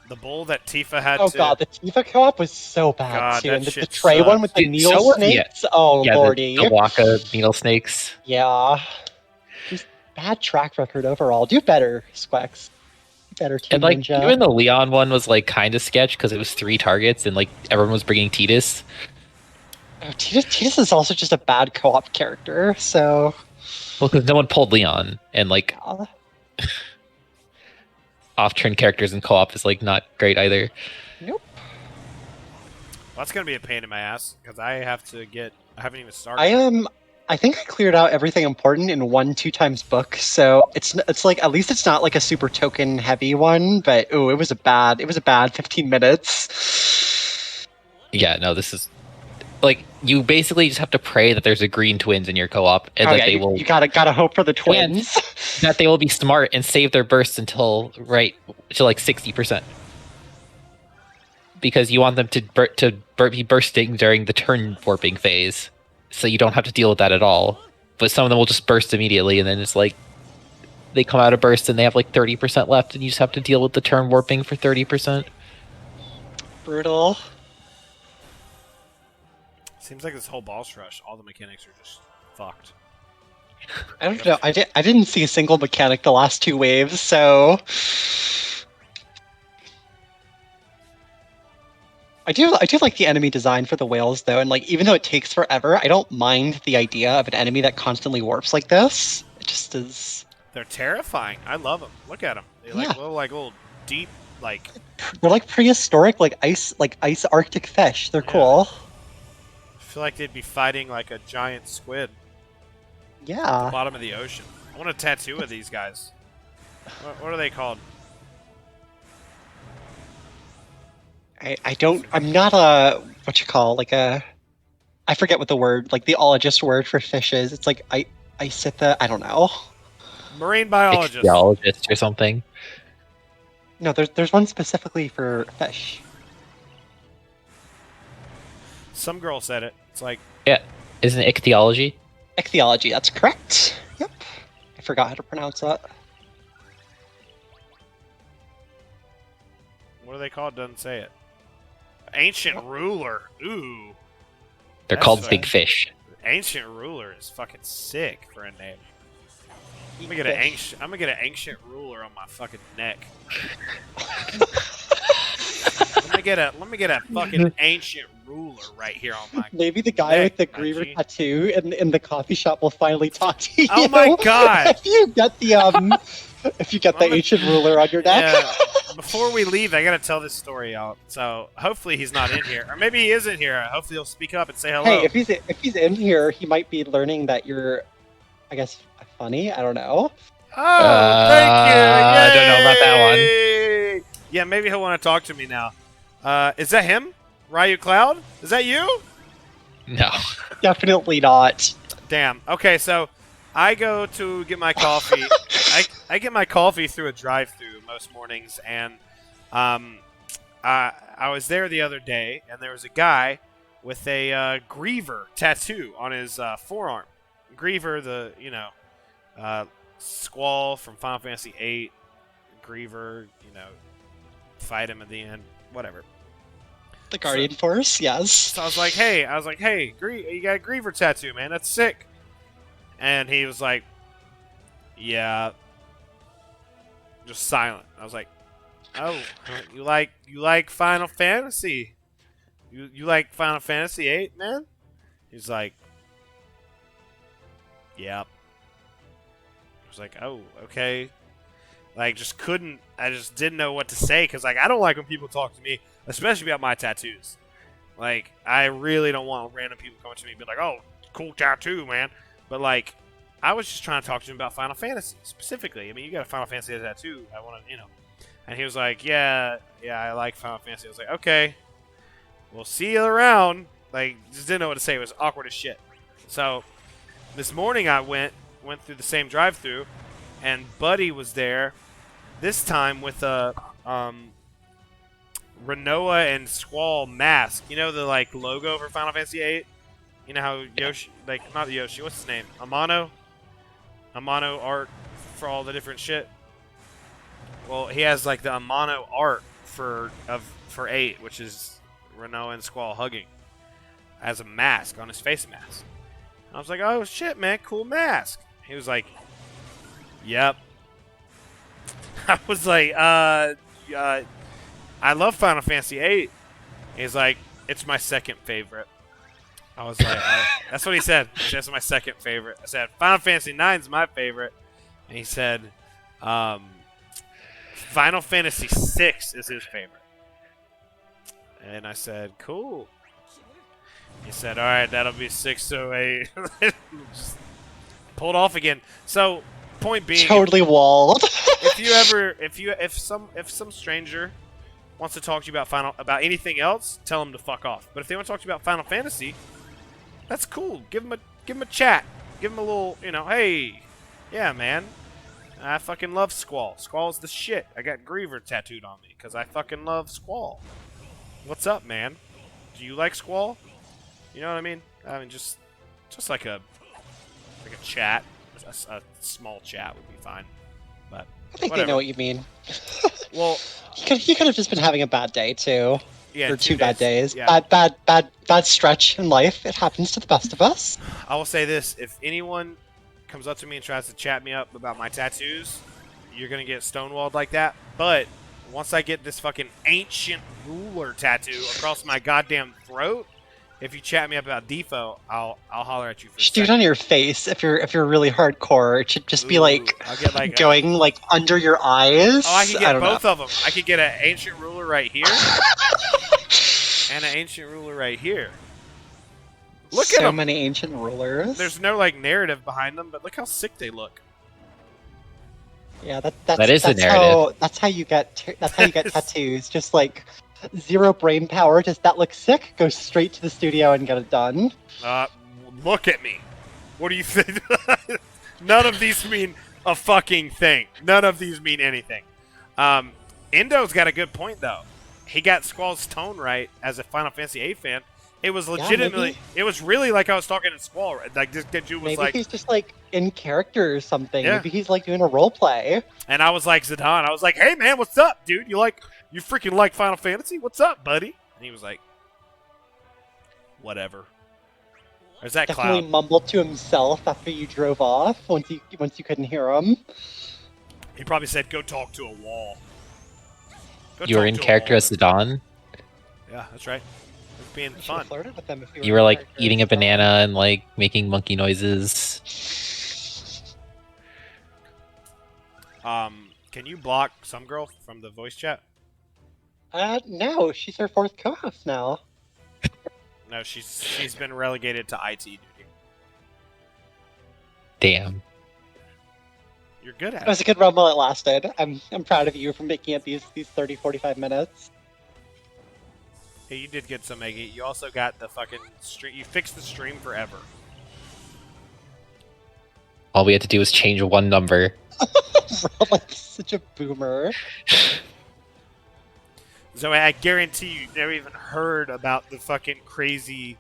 the bull that Tifa had. Oh god, the Tifa co-op was so bad God, too, that and the shit Trey one with the Dude, needle so- snakes. yeah. Oh Yeah, lordy, the Waka needle snakes. yeah. Just bad track record overall. Do better, Squex. Do better, Team And like, Ninja. even the Leon one was like kind of sketch because it was 3 targets and like everyone was bringing Tidus. Oh, Tidus is also just a bad co-op character, so Well, because no one pulled Leon, and like off-turn characters in co-op is like not great either. nope. Well, that's gonna be a pain in my ass because I haven't even started. I think I cleared out everything important in 1 2 book, so it's like at least it's not like a super token heavy one. But it was a bad 15 minutes. Yeah, no, this is like you basically just have to pray that there's a green twins in your co-op and that they will. You gotta hope for the twins. That they will be smart and save their bursts until like 60%. Because you want them to be bursting during the turn warping phase, so you don't have to deal with that at all. But some of them will just burst immediately, and then it's like they come out of burst and they have like 30% left, and you just have to deal with the turn warping for 30%. Brutal. Seems like this whole boss rush, all the mechanics are just fucked. I don't know. I didn't see a single mechanic the last 2 waves, so I do like the enemy design for the whales though, and like even though it takes forever, I don't mind the idea of an enemy that constantly warps like this. It just is. They're terrifying. I love them. Look at them. They little deep like. They're like prehistoric, like ice Arctic fish. They're cool. I feel like they'd be fighting like a giant squid. At the Yeah. bottom of the ocean. I want a tattoo of these guys. What are they called? I'm not a I forget what the word, like the ologist word for fish is. It's like I don't know. Marine biologist. Ichthyologist or something. No, there's one specifically for fish. Some girl said it. It's like Yeah, isn't it ichthyology? Ichthyology, that's correct. Yep. I forgot how to pronounce that. what are they called? Doesn't say it. Ancient ruler. Ooh. They're That's called right. big fish. Ancient ruler is fucking sick for a name. I'm gonna get an ancient ruler on my fucking neck. Let me get a fucking ancient ruler right here on my. Maybe the guy neck, with the my Griever G. tattoo in the coffee shop will finally talk to you. Oh my God. If you get the ancient ruler on your neck. Yeah. Before we leave, I gotta tell this story out. So hopefully he's not in here, or maybe he isn't here. Hopefully he'll speak up and say hello. Hey, if he's in here, he might be learning that you're, I guess, funny. I don't know. Oh, thank you! I don't know about that one. Yay! Yeah, maybe he'll want to talk to me now. Is that him? Ryu Cloud? Is that you? No. Definitely not. Damn. Okay, so I go to get my coffee. I get my coffee through a drive-through most mornings, and I was there the other day, and there was a guy with a Griever tattoo on his forearm. Griever, the Squall from Final Fantasy VIII. Griever, fight him at the end. Whatever. The Guardian Force, yes. So I was like, hey, you got a Griever tattoo, man. That's sick. And he was like, yeah. just silent. I was like, "Oh, you like Final Fantasy? You like Final Fantasy 8, man?" He's like, "Yep." I was like, "Oh, okay." Like, I just didn't know what to say because, like, I don't like when people talk to me, especially about my tattoos. Like, I really don't want random people coming to me and be like, "Oh, cool tattoo, man." But, like, I was just trying to talk to him about Final Fantasy specifically. I mean, you got a Final Fantasy tattoo. I want to, you know. And he was like, yeah, I like Final Fantasy. I was like, okay, we'll see you around. Like, just didn't know what to say. It was awkward as shit. So, this morning I went through the same drive-thru, and Buddy was there. This time with a Renoa and Squall mask. You know the like logo for Final Fantasy VIII? You know how Yoshi, like not Yoshi, what's his name? Amano art for all the different shit. Well, he has like the Amano art for 8, which is Renoa and Squall hugging, as a mask on his face mask. I was like, "Oh shit, man, cool mask." He was like, "Yep." I was like, I love Final Fantasy VIII. He's like, "It's my second favorite." I was like, that's what he said. He said, "It's my second favorite." I said, "Final Fantasy IX is my favorite." And he said, "Final Fantasy VI is his favorite." And I said, "Cool." He said, "All right, that'll be 608." Just pulled off again. So, point being, Totally walled. if some stranger wants to talk to you about anything else, tell them to fuck off. But if they want to talk to you about Final Fantasy, that's cool. Give them a chat. Give them a little, you know, "Hey, yeah, man, I fucking love Squall. Squall's the shit. I got Griever tattooed on me because I fucking love Squall. What's up, man? Do you like Squall?" You know what I mean? I mean, just like a chat, a small chat would be fine. But I think whatever. they know what you mean. Well, he could have just been having a bad day too. yeah, Or two bad days. Yeah. Bad stretch in life. It happens to the best of us. I will say this: if anyone comes up to me and tries to chat me up about my tattoos, you're gonna get stonewalled like that. But once I get this fucking ancient ruler tattoo across my goddamn throat, if you chat me up about DFFOO, I'll holler at you for a Shoot second. on your face if you're really hardcore. It should just be like I'll get like going like under your eyes. I can get don't both know. of them. I could get an ancient ruler right here and an ancient ruler right here. Look at so them. many ancient rulers. There's no like narrative behind them, but look how sick they look. Yeah, that's a narrative. That's how you get tattoos. Just like zero brain power. Does that look sick? Go straight to the studio and get it done. Look at me. What do you think? None of these mean a fucking thing. None of these mean anything. Endo's got a good point though. He got Squall's tone right as a Final Fantasy VIII fan. It was legitimately. maybe. It was really like I was talking to Squall. Like this dude was Maybe like, he's just like in character or something. Yeah. Maybe he's like doing a role play. and I was like Zidane. I was like, "Hey man, what's up, dude? You freaking like Final Fantasy? What's up, buddy?" And he was like, "Whatever." There's that Definitely cloud. mumbled to himself after you drove off. Once you couldn't hear him. He probably said, "Go talk to a wall." Go You were talk in to a character wall, as Zidane. Yeah, that's right. It was being You should fun. have flirted with him if You were like in character eating a as well. banana and like making monkey noises. Can you block some girl from the voice chat? No, she's our fourth co-host now. No, she's been relegated to IT duty. Damn. You're good It at was it. a good run while it lasted. I'm proud of you for making it these 30, 45 minutes. Hey, you did get Somegi. You also got the fucking stream. You fixed the stream forever. All we had to do was change one number. Like such a boomer. Zoey, I guarantee you never even heard about the fucking crazy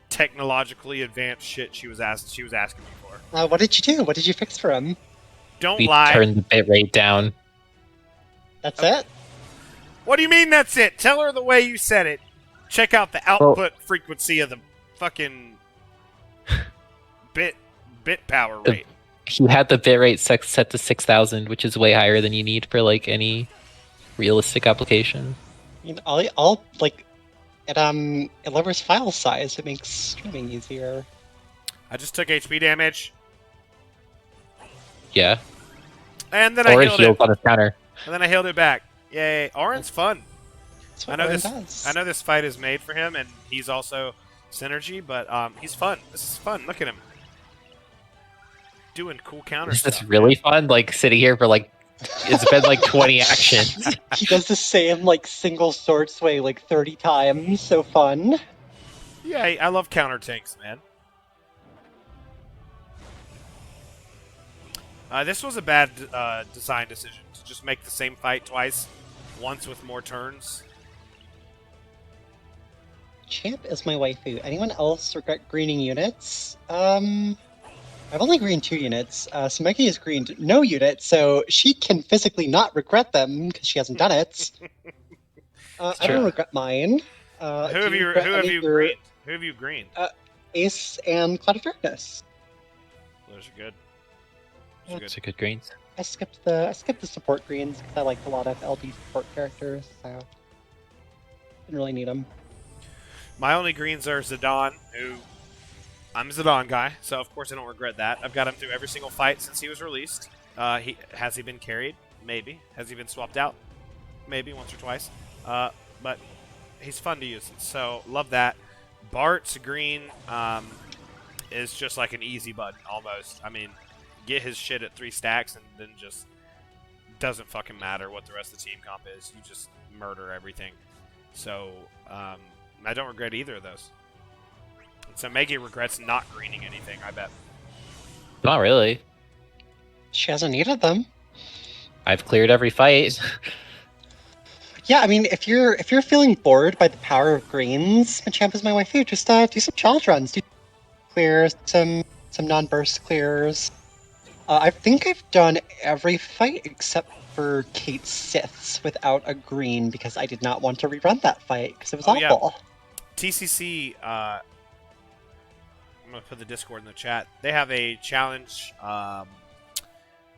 technologically advanced shit she was asking me for. What did you do? What did you fix for him? Don't We lie. turned the bitrate down. That's it? What do you mean that's it? Tell her the way you said it. Check out the output frequency of the fucking bit power rate. he had the bitrate set to 6,000, which is way higher than you need for like any realistic application. You know, I'll like it lowers file size. It makes streaming easier. I just took HP damage, Yeah. and then Or I it healed heals it. on his counter. And then I healed it back. Yay! Auron's fun. That's I what know Auron this. does. I know this fight is made for him, and he's also synergy, but he's fun. This is fun. Look at him doing cool counter Is this stuff. really fun? Like sitting here for like, it's been like 20 actions. He does the same like single sword sway like 30 times. So fun. Yeah, I love counter tanks, man. This was a bad design decision to just make the same fight twice, once with more turns. Champ is my waifu. Anyone else regret greening units? I've only greened 2 units. Somegi has greened no units, so she can physically not regret them because she hasn't done it. I don't regret mine. Who have you greened? Who have you greened? Ace and Cloud of Darkness. Those are good. Yeah. Those are good greens. I skipped the support greens because I liked a lot of LD support characters, so didn't really need them. My only greens are Zidane, who I'm a Zidane guy, so of course I don't regret that. I've got him through every single fight since he was released. Has he been carried? Maybe. Has he been swapped out? Maybe once or twice. But he's fun to use, so love that. Bart's green is just like an easy button almost. I mean, get his shit at 3 stacks and then just doesn't fucking matter what the rest of the team comp is. You just murder everything. So I don't regret either of those. And so Somegi regrets not greening anything, I bet. Not really. She hasn't needed them. I've cleared every fight. Yeah, I mean, if you're feeling bored by the power of greens, Machamp is my waifu. Just do some challenge runs, do clears, some non-burst clears. I think I've done every fight except for Kate Sith's without a green because I did not want to rerun that fight because it was awful. Yeah. TCC, I'm going to put the Discord in the chat. They have a challenge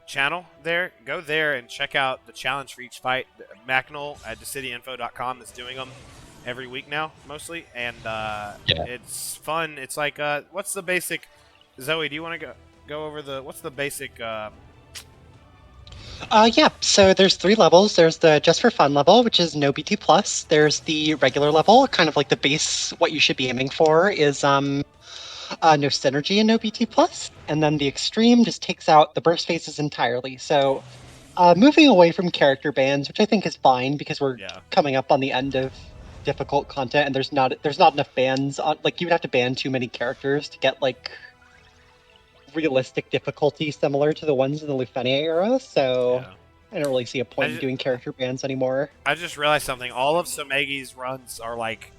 channel there. Go there and check out the challenge for each fight. Macnol at decityinfo.com is doing them every week now, mostly. And it's fun. It's like, what's the basic... Zoey, do you want to go over what's the basic... Yeah, so there's 3 levels. There's the just for fun level, which is no BT+. There's the regular level, kind of like the base, what you should be aiming for is no synergy and no BT+. And then the extreme just takes out the burst phases entirely. So moving away from character bans, which I think is fine because we're coming up on the end of difficult content and there's not enough bans. Like, you would have to ban too many characters to get, like, realistic difficulty similar to the ones in the Lufenia era, so I don't really see a point in doing character bans anymore. I just realized something. All of Somegi's runs are like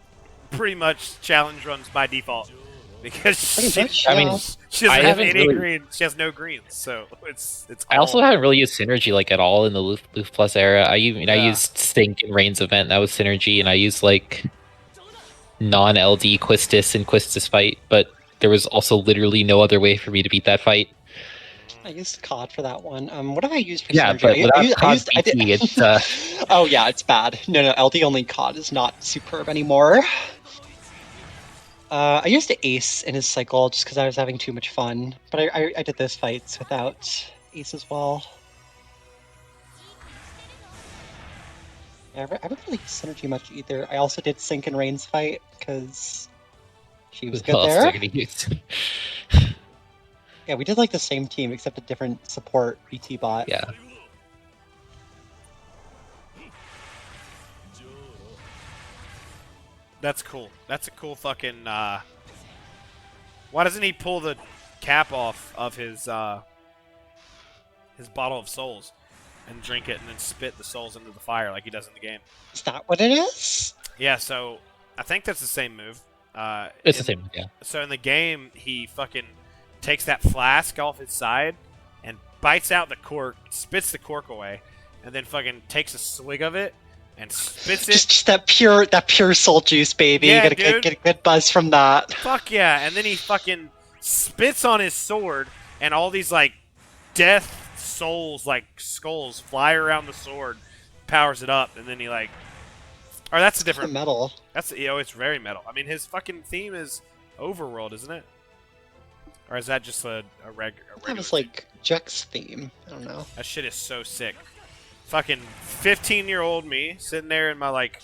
pretty much challenge runs by default because she doesn't have any green. She has no greens, so it's. I also haven't really used synergy like at all in the Luf Plus era. I used Stink and Rain's event, that was synergy, and I used like non-LD Quistis and Quistis fight, but there was also literally no other way for me to beat that fight. I used COD for that one. What have I used for synergy? But without COD BT, it's... Oh yeah, it's bad. No, LD only COD is not superb anymore. I used Ace in his cycle just because I was having too much fun, but I did those fights without Ace as well. Yeah, I haven't really used synergy much either. I also did Sync and Rain's fight because she was good there. Yeah, we did like the same team except a different support BT bot. Yeah. That's cool. That's a cool fucking. Why doesn't he pull the cap off of his bottle of souls and drink it and then spit the souls into the fire like he does in the game? Is that what it is? Yeah. So I think that's the same move. It's the same, yeah. So in the game, he fucking takes that flask off his side and bites out the cork, spits the cork away, and then fucking takes a swig of it and spits it. Just that pure soul juice, baby. Yeah, You gotta get a good buzz from that. Fuck yeah! And then he fucking spits on his sword, and all these like death souls, like skulls, fly around the sword, powers it up, and then he like... Or that's a different... Metal. That's, it's very metal. I mean, his fucking theme is overworld, isn't it? Or is that just a regular... That was like Jack's theme. I don't know. That shit is so sick. Fucking 15-year-old me sitting there in my like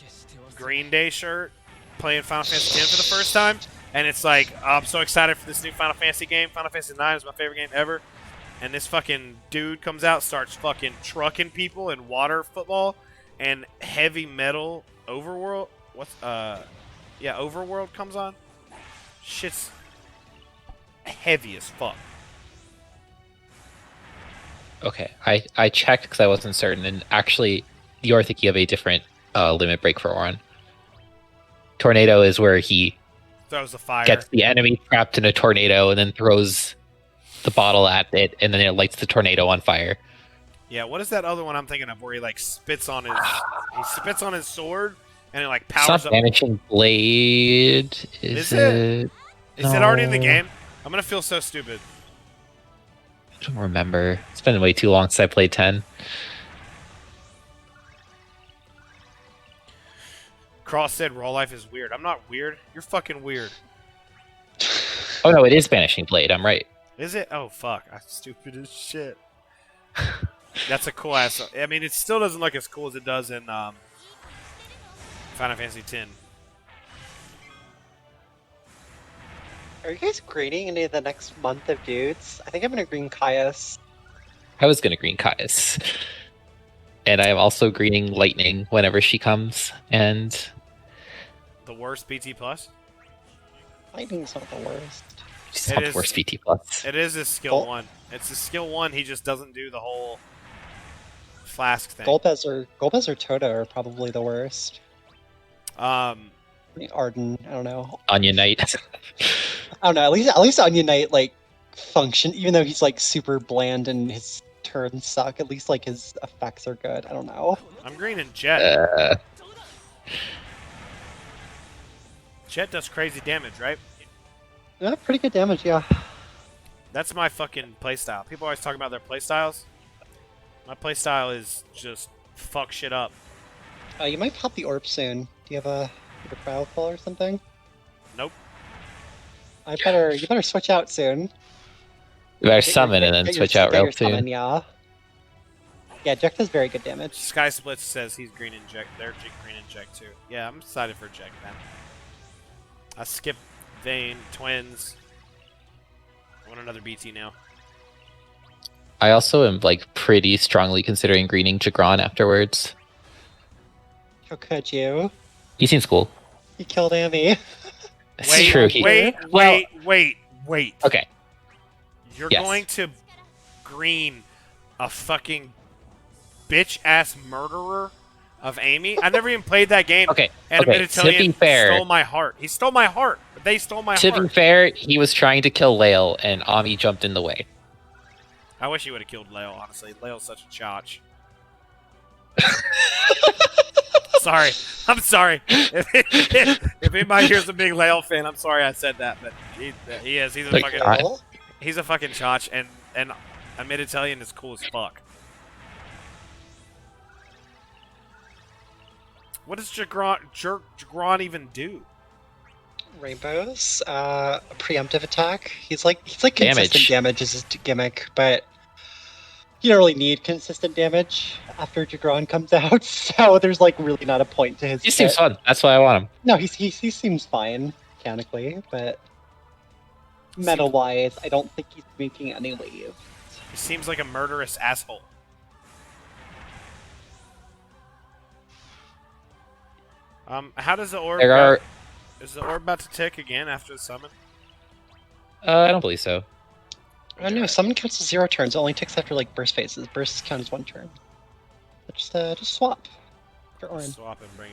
Green Day shirt playing Final Fantasy X for the first time, and it's like, oh, I'm so excited for this new Final Fantasy game. Final Fantasy IX is my favorite game ever. And this fucking dude comes out, starts fucking trucking people in water football and heavy metal overworld. Yeah, overworld comes on. Shit's heavy as fuck. Okay, I checked because I wasn't certain, and actually, you're thinking of a different limit break for Auron. Tornado is where he Throws the fire. gets the enemy trapped in a tornado and then throws the bottle at it, and then it lights the tornado on fire. Yeah, what is that other one I'm thinking of where he like spits on his sword and it like powers It's not up? Vanishing Blade, is it? Is it already in the No. game? I'm gonna feel so stupid. I don't remember. It's been way too long since I played 10. Cross said raw life is weird. I'm not weird. You're fucking weird. Oh no, it is Vanishing Blade. I'm right. Is it? Oh fuck. I'm stupid as shit. That's a cool ass. I mean, it still doesn't look as cool as it does in Final Fantasy X. Are you guys grading any of the next month of dudes? I think I'm gonna green Caius. I was gonna green Caius. And I am also greening Lightning whenever she comes, and The worst BT plus. Lightning's not the worst. she's It not is- the worst VT plus. It is a skill Oh. one. It's a skill one. He just doesn't do the whole flask thing. Golbez or Toto are probably the worst. I Um, mean, Arden, I don't know. Onion Knight. I don't know. At least Onion Knight like function, even though he's like super bland and his turns suck. At least like his effects are good. I don't know. I'm greening Jet. Jet does crazy damage, right? Yeah, pretty good damage. Yeah. That's my fucking playstyle. People always talk about their playstyles. My playstyle is just fuck shit up. You might pop the orb soon. Do you have a cryo pull or something? Nope. You better switch out soon. You better summon and then Get your- switch out get real your summon, soon. yeah. Yeah, Jack does very good damage. Sky Splits says he's green and Jack. They're green and Jack too. Yeah, I'm excited for Jack, man. I skipped Vayne, Twins. I want another BT now. I also am like pretty strongly considering greening Jagron afterwards. How could you? He seems cool. You killed Amy. It's Wait, true. wait. Okay. You're Yes. going to green a fucking bitch-ass murderer of Amy? I never even played that game. Okay. And Okay. a To be Mediterranean fair, stole my heart. He stole my heart. But they stole my to be heart. fair, he was trying to kill Lael, and Ami jumped in the way. I wish he would have killed Leo, honestly. Leo's such a chotch. Sorry. I'm sorry. If anybody here's a big Leo fan, I'm sorry I said that, but he is. He's a Like, fucking I- he's a fucking chotch, and a Mid-Italian is cool as fuck. What does Jagron even do? Rainbows, a preemptive attack. He's like Damage. consistent damage is his gimmick, but you don't really need consistent damage after Jagron comes out. So there's like really not a point to his. He seems kit. fun. That's why I want him. No, he seems fine mechanically, but meta wise, I don't think he's making any waves. He seems like a murderous asshole. How does the orb? There are. Is the orb about to tick again after the summon? I don't believe so. I don't know. Summon counts as 0 turns. It only ticks after like burst phases. Bursts count as 1 turn. But just swap for Auron. Swap and bring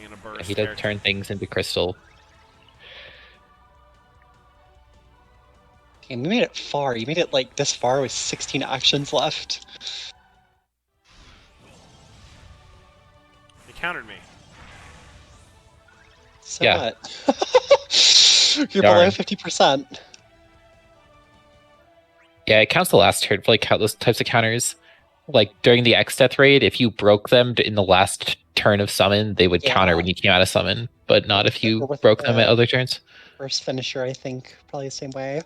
in a burst. He does character. turn things into crystal. Okay, we made it far. You made it like this far with 16 actions left. He countered me. So Yeah. what? You're Darn. below 50%. Yeah, it counts the last turn for like those types of counters. Like during the X Death raid, if you broke them in the last turn of summon, they would counter Yeah. when you came out of summon, but not if you Or with broke them at the other turns. first finisher, I think, probably the same way.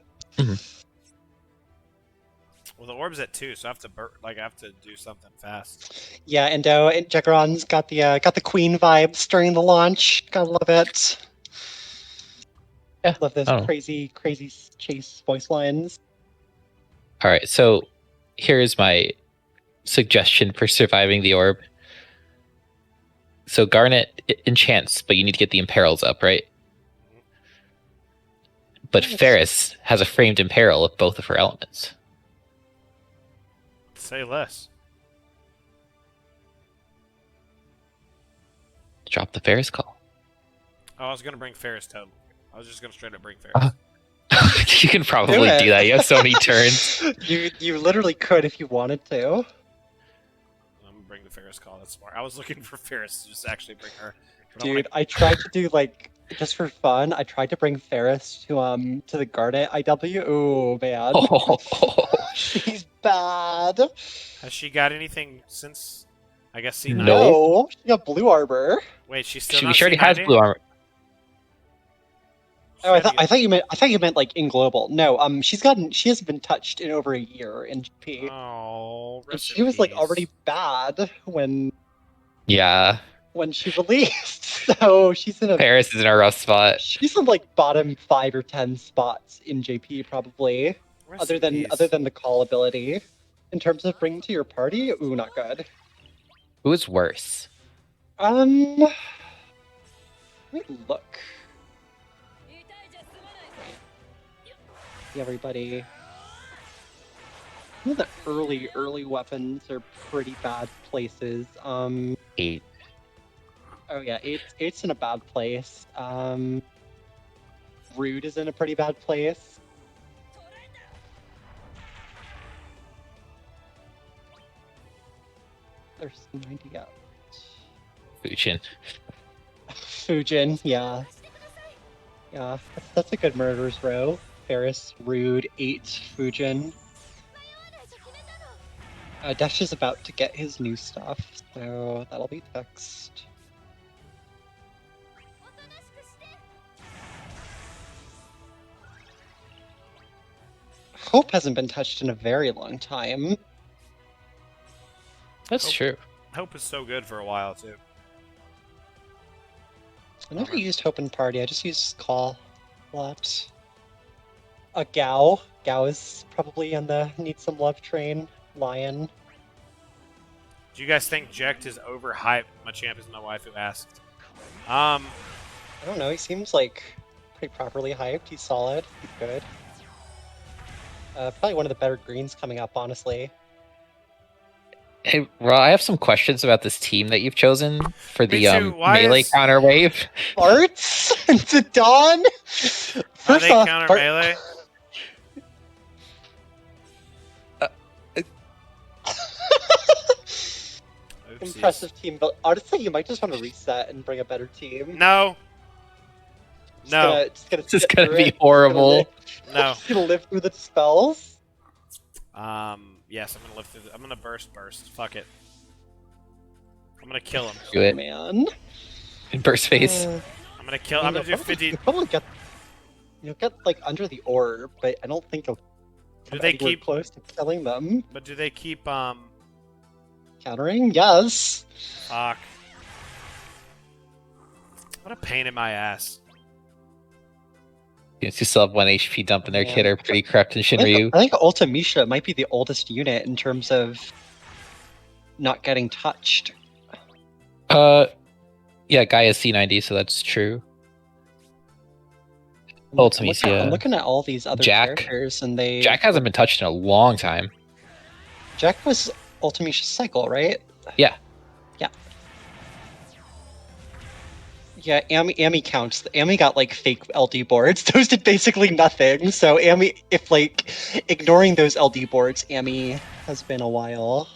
Well, the orb's at 2, so I have to I have to do something fast. Yeah, and Jaggeron's got the Queen vibes during the launch. Gotta love it. Yeah, Love those I don't know. crazy chase voice lines. All right, so here's my suggestion for surviving the orb. So Garnet enchants, but you need to get the imperils up, right? But Yes. Ferris has a framed imperil of both of her elements. Say less. Drop the Ferris call. Oh, I was gonna bring Ferris total. I was just gonna straight up bring Ferris. You can probably Do it. do that. You have so many turns. You literally could if you wanted to. I'm gonna bring the Ferris call. That's smart. I was looking for Ferris to just actually bring her. But Dude, I tried to do like just for fun. I tried to bring Ferris to the Garnet IW. Ooh man, Oh, she's bad. Has she got anything since? I guess C9. No. She got blue arbor. Wait, she's still she not already has C90? blue armor. Oh, I thought you meant like in global. No, she hasn't been touched in over a year in GP. Oh, And rest she in was like peace. already bad when Yeah, she released. So she's in Ferris is in a rough spot. she's in like bottom 5 or 10 spots in JP probably. Rest Other in than peace. the call ability. In terms of bringing to your party, ooh, not good. Who is worse? Let me look. Everybody. Some of the early weapons are pretty bad places. 8. Oh yeah, eight's in a bad place. Rude is in a pretty bad place. There's 90 out. Fujin. Fujin, yeah. Yeah, that's a good murderer's row. Ferris, Rude, 8, Fujin. Dash is about to get his new stuff, so that'll be fixed. Hope hasn't been touched in a very long time. That's true. Hope is so good for a while too. I never used Hope in Party, I just used Call a lot. A Gao. Gao is probably on the need some love train. Lion. Do you guys think Jecht is overhyped? My champ is my wife who asked. I don't know, he seems like pretty properly hyped. He's solid. He's good. Probably one of the better greens coming up, honestly. Hey, Raw, I have some questions about this team that you've chosen for Me the too. Why melee is- counter wave. Arts to Dawn. Are First they off, counter melee? Oopsies. impressive team, but honestly, you might just want to reset and bring a better team. No. No. This is gonna be horrible. No. Gonna live through the spells. Yes, I'm gonna live through. I'm gonna burst. Fuck it. I'm gonna kill him. Do it. Man. In burst phase. I'm gonna kill. I'm gonna do 50. You'll probably get. You'll get like under the orb, but I don't think you'll. Do come they anywhere keep? close to killing them? But do they keep? Countering? Yes. Fuck. What a pain in my ass. You still have 1 HP dump in their Yeah. kit are pretty corrupt in Shinryu. I think Ultimisha might be the oldest unit in terms of not getting touched. Yeah, Guy is C90, so that's true. I'm Ultimisha. looking at all these other Jack. characters, and they. Jack hasn't been touched in a long time. Jack was Ultimisha's cycle, right? Yeah. Yeah. Yeah, Amy counts. Amy got like fake LD boards. Those did basically nothing. So Amy, if like ignoring those LD boards, Amy has been a while.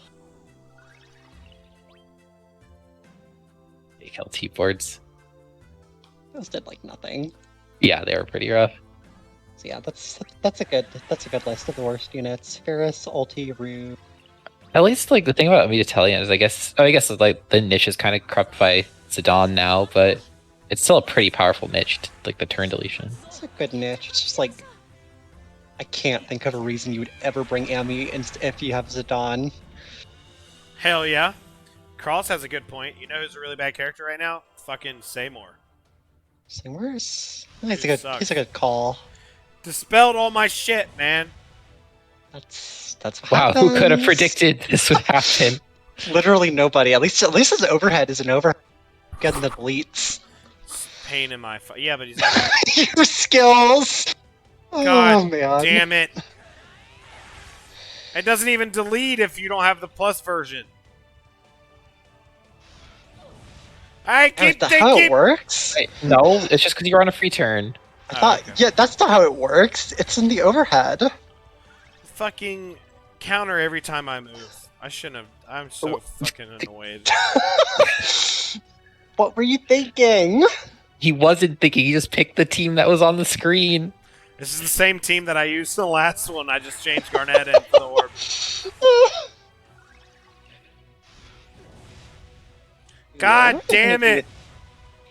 Fake LT boards. Those did like nothing. Yeah, they were pretty rough. So yeah, that's a good list of the worst units. Ferris, ulti, Rue. At least like the thing about Antlion is I guess like the niche is kind of corrupt by Zidane now, but it's still a pretty powerful niche, like the turn deletion. It's a good niche. It's just like I can't think of a reason you would ever bring Ami if you have Zidane. Hell yeah. Cross has a good point. You know who's a really bad character right now? Fucking Seymour. Seymour's Dude he's sucks. a good call. Dispelled all my shit, man. That's what Wow, who could have happens. predicted this would happen? Literally nobody. At least his overhead is an overhead. Getting the deletes. Pain in my yeah, but he's not. Your skills. God oh man. damn it. It doesn't even delete if you don't have the plus version. I keep That's how it thinking. works. Wait, no, it's just because you're on a free turn. I thought, okay. yeah, that's not how it works. It's in the overhead. Fucking counter every time I move. I shouldn't have. I'm so fucking annoyed. What were you thinking? He wasn't thinking. He just picked the team that was on the screen. This is the same team that I used in the last one. I just changed Garnet in for the orb. God damn it!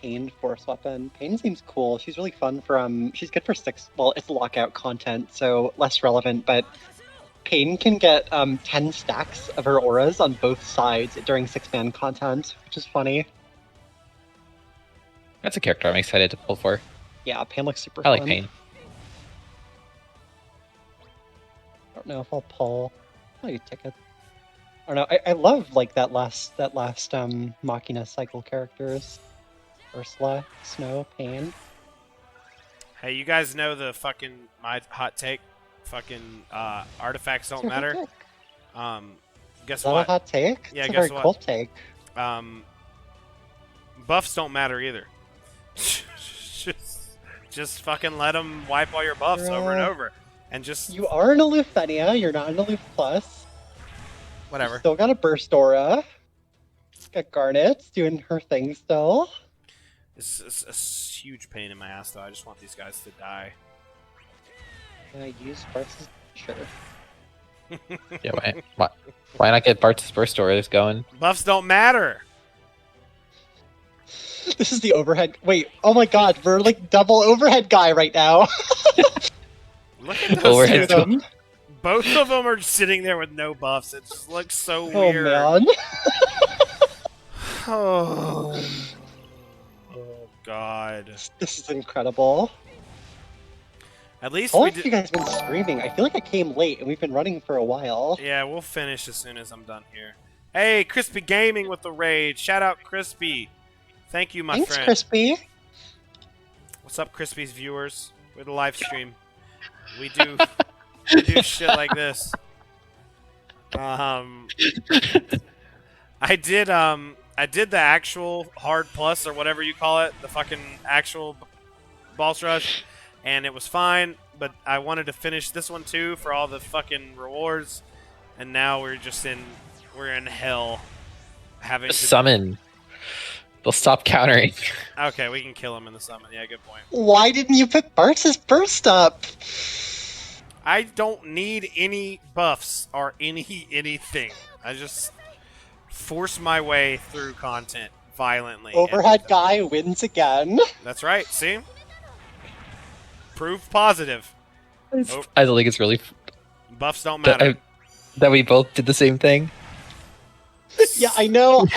Pain force weapon. Pain seems cool. She's really fun from. She's good for 6. Well, it's lockout content, so less relevant. But Pain can get 10 stacks of her auras on both sides during 6-man content, which is funny. That's a character I'm excited to pull for. Yeah, Pain looks super I like fun. Pain. I don't know if I'll pull. I'll get tickets. I don't know. I love like that last Machina cycle characters. Ursula, Snow, Pain. Hey, you guys know the fucking my hot take? Fucking artifacts don't What's your matter. hot take? Guess Is that a what? hot take? Yeah, it's a guess very what? cool take. Buffs don't matter either. just fucking let them wipe all your buffs over and over, and just You are an Alufenia, you're not an Aloof Plus. whatever. Still got a Burst Aura. Got Garnet doing her thing still. It's a huge pain in my ass though. I just want these guys to die. Can I use Bart's? Sure. Yeah, why not get Bart's burst stories going? Buffs don't matter. This is the overhead. Wait, oh my god, we're like double overhead guy right now. Look at those Overhead two. two. Both of them are sitting there with no buffs. It just looks so Oh weird. man. Oh. Oh god. This is incredible. At least How we long have you did. guys been streaming? I feel like I came late and we've been running for a while. Yeah, we'll finish as soon as I'm done here. Hey, Crispy Gaming with the raid. Shout out Crispy. Thank you, my Thanks, friend. Crispy. What's up, Crispy's viewers? We're the live stream. We do shit like this. I did the actual hard plus or whatever you call it, the fucking actual boss rush, and it was fine. But I wanted to finish this one too for all the fucking rewards, and now we're in hell, having to Summon. They'll stop countering. Okay, we can kill him in the summon. Yeah, good point. Why didn't you pick Bart's burst up? I don't need any buffs or anything. I just force my way through content violently. Overhead guy wins again. That's right. See? Proof positive. Oh. I don't think it's really Buffs don't matter. that we both did the same thing. Yeah, I know.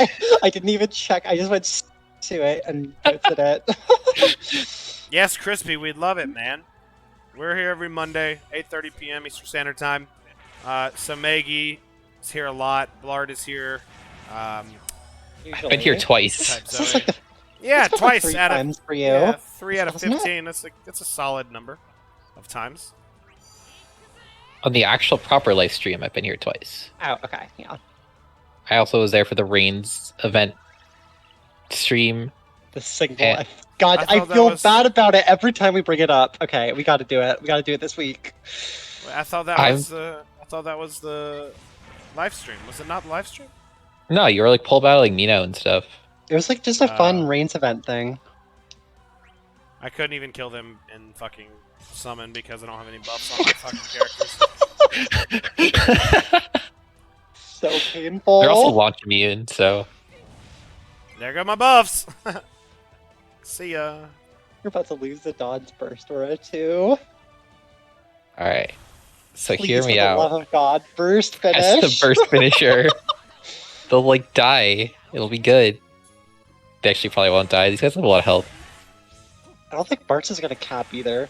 I didn't even check. I just went to it and posted it. Yes, Crispy, we'd love it, man. We're here every Monday, 8:30 p.m. Eastern Standard Time. Somegi is here a lot. Blart is here. I've been here twice. Type This is Zoey. like the Yeah, it's twice 3 out of times for you. yeah, 3 out of Wasn't it? 15. That's a solid number of times. On the actual proper live stream, I've been here twice. Oh, okay, yeah. I also was there for the Reigns event stream. The single. Eh. God, I I thought that feel was- bad about it every time we bring it up. Okay, we got to do it. We got to do it this week. I thought that was the live stream. Was it not the live stream? No, you were like pole battling Nino and stuff. It was like just a fun Reigns event thing. I couldn't even kill them in fucking summon because I don't have any buffs on my fucking characters. So painful. They're also launch immune, so There go my buffs. See ya. You're about to lose the Dawn's Burst Aura too. alright. So Please, hear for me the out. love of God, burst finish. That's the burst finisher. They'll like die. It'll be good. They actually probably won't die. These guys have a lot of health. I don't think Bart's is gonna cap either.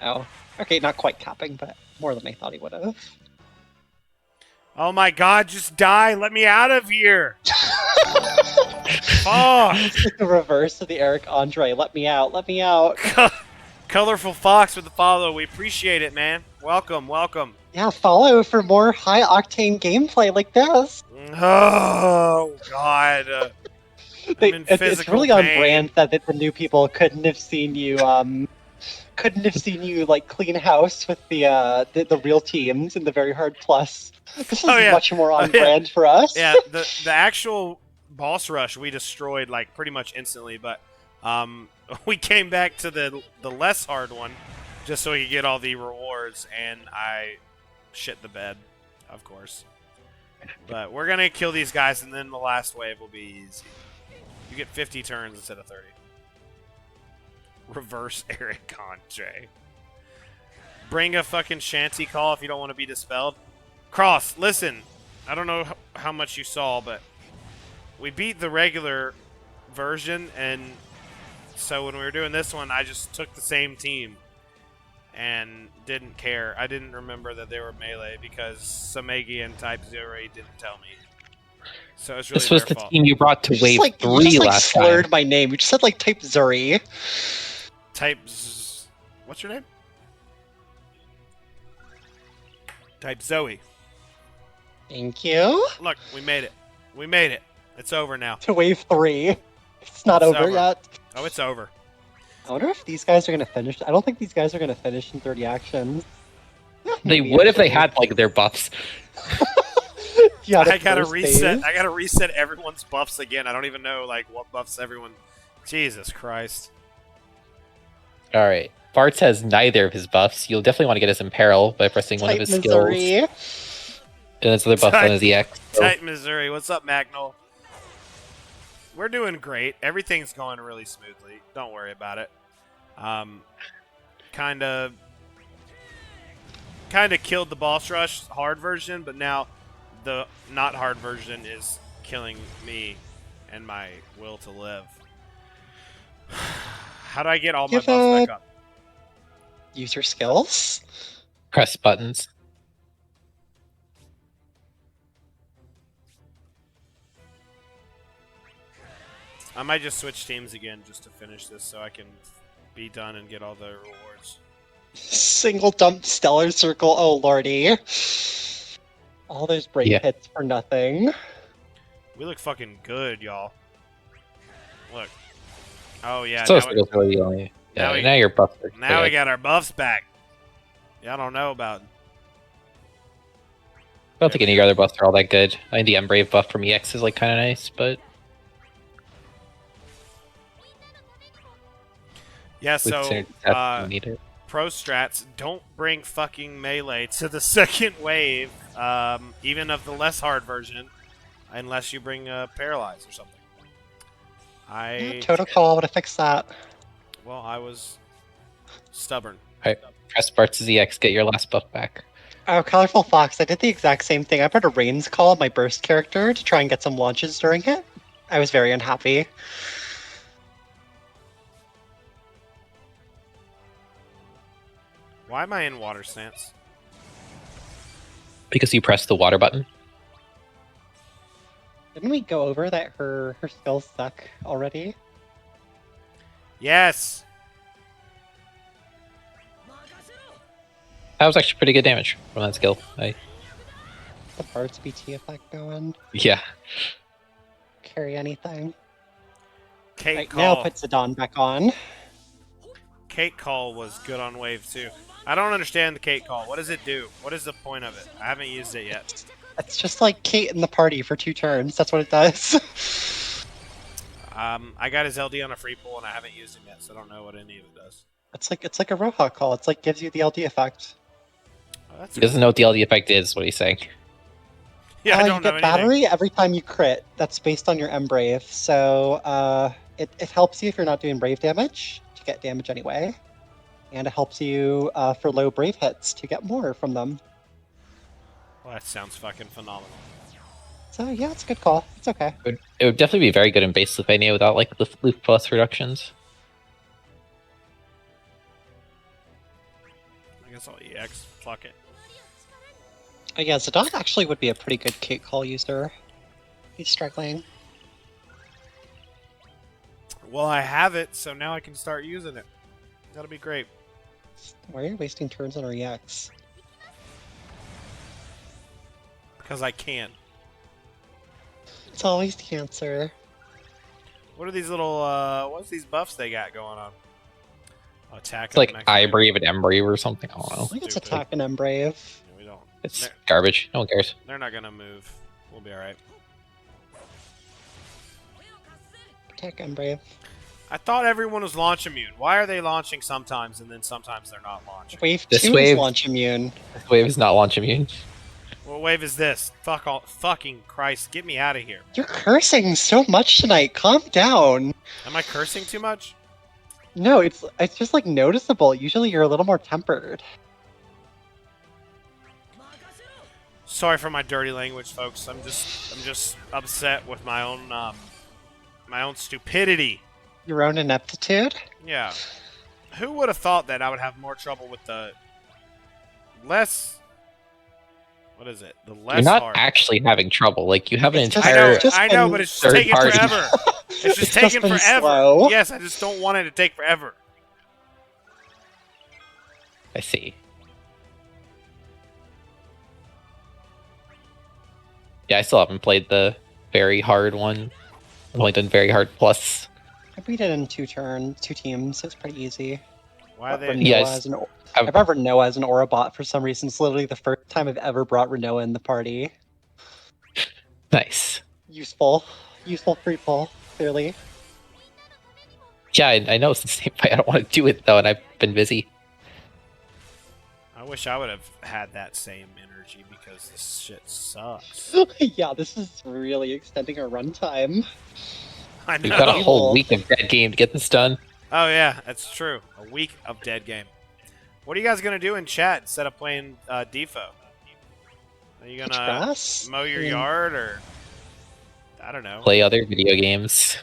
Oh. Okay, not quite capping, but more than I thought he would have. Oh my god, just die. Let me out of here. Fuck. It's like the reverse of the Eric Andre. Let me out, let me out. Colorful Fox with the follow. We appreciate it, man. Welcome, welcome. Yeah, follow for more high octane gameplay like this. Oh god. I'm in It's physical really on pain. brand that the new people couldn't have seen you like clean house with the real teams in the very hard plus. This is Oh, yeah. much more on Oh, yeah. brand for us. Yeah, the actual boss rush we destroyed like pretty much instantly, but we came back to the less hard one just so we could get all the rewards, and I shit the bed, of course. But we're gonna kill these guys, and then the last wave will be easy. You get 50 turns instead of 30. Reverse Eric Andre. Bring a fucking shanty call if you don't want to be dispelled. Cross, listen. I don't know how much you saw, but we beat the regular version, and so when we were doing this one, I just took the same team and didn't care. I didn't remember that they were melee because Somegi and Type Zoey didn't tell me. So it's really This was their the fault. team you brought to You wave just, 3 you just, last slurred time. my name. You just said like type Zuri. What's your name? Type Zoey. Thank you. Look, we made it. We made it. It's over now. To wave 3. It's not It's over over. yet. Oh, it's over. I wonder if these guys are gonna finish. I don't think these guys are gonna finish in 30 actions. Yeah, They maybe would if they actually. had like their buffs. Yeah, the I gotta first reset. phase. I gotta reset everyone's buffs again. I don't even know like what buffs everyone. Jesus Christ. Alright. Bartz has neither of his buffs. You'll definitely want to get us in peril by pressing one of Type his Missouri. skills. And his other buff on his EX. So Tight Missouri. What's up, Magnol? We're doing great. Everything's going really smoothly. Don't worry about it. Kind of killed the boss rush hard version, but now the not hard version is killing me and my will to live. How do I get all my Give buffs back up? Use your skills. press buttons. I might just switch teams again just to finish this so I can be done and get all the rewards. Single dump stellar circle. Oh lordy. All those break Yeah. hits for nothing. We look fucking good, y'all. Look. Oh yeah. So now skills really the only. now Yeah, we- now your buffs are Now we good. got our buffs back. Y'all don't know about. I don't think any of your other buffs are all that good. I think the Embrave buff from EX is like kind of nice, but Yeah, with so synergy tap, you need it. pro strats don't bring fucking melee to the second wave, even of the less hard version, unless you bring paralyze or something. Total call would have fixed that. Well, I was stubborn. Press Bart's EX, get your last buff back. Oh, Colorful Fox, I did the exact same thing. I put a Rains call on my burst character to try and get some launches during it. I was very unhappy. Why am I in water stance? Because you press the water button. Didn't we go over that her skills suck already? Yes. That was actually pretty good damage from that skill. The Bart's BT effect going. Yeah. Carry anything. Kate Right, now call. put Zidane back on. Kate call was good on wave 2. I don't understand the Kate call. What does it do? What is the point of it? I haven't used it yet. It's just like Kate in the party for 2 turns. That's what it does. I got his LD on a free pull and I haven't used him yet, so I don't know what any of it does. It's like a Roha call. It's like gives you the LD effect. Oh, that's He doesn't cool. know what the LD effect is. What he's saying. Yeah, I You don't know get anything. battery every time you crit. That's based on your M Brave. So it helps you if you're not doing Brave damage to get damage anyway, and it helps you for low Brave hits to get more from them. Well, that sounds fucking phenomenal. So yeah, it's a good call. It's okay. It would definitely be very good in base Lufania without like the loop plus reductions. I guess I'll EX. Fuck it. Yeah, Zadok actually would be a pretty good Kate call user. He's struggling. Well, I have it, so now I can start using it. That'll be great. Why are you wasting turns on REX? Because I can. It's always cancer. What are these little, what's these buffs they got going on? Oh, attack. It's like up next I wave. brave and M brave or something. I don't I know. think it's Stupid. attack and Embrave. No, we don't. It's They're, garbage. No one cares. they're not gonna move. We'll be alright. Attack Embrave. I thought everyone was launch immune. Why are they launching sometimes and then sometimes they're not launching? Wave This 2 wave- is launch immune. This wave is not launch immune. What wave is this? Fuck all, fucking Christ, get me out of here. You're cursing so much tonight. Calm down. Am I cursing too much? No, it's just like noticeable. Usually you're a little more tempered. Sorry for my dirty language, folks. I'm just upset with my own stupidity. Your own ineptitude. Yeah. Who would have thought that I would have more trouble with the less... What is it? The less You're not hard. actually having trouble. Like you have an It's just- I know, entire. just I know, been but it's just third taking party. forever. It's just It's taking been forever. slow. Yes, I just don't want it to take forever. I see. Yeah, I still haven't played the very hard one. I've only done very hard plus. I beat it in two teams, so it's pretty easy. Why are Brought they? Renoa Yes. as an or- I've- I brought Renoa as an Aura bot for some reason. It's literally the first time I've ever brought Renoa in the party. Nice. Useful free pull, clearly. Yeah, I know it's the same fight. I don't want to do it though, and I've been busy. I wish I would have had that same energy because this shit sucks. Yeah, this is really extending our runtime. I We've got a know. whole week of dead game to get this done. Oh yeah, that's true. A week of dead game. What are you guys gonna do in chat instead of playing DFFOO? Are you Touch gonna grass? mow your I mean, yard or I don't know? Play other video games.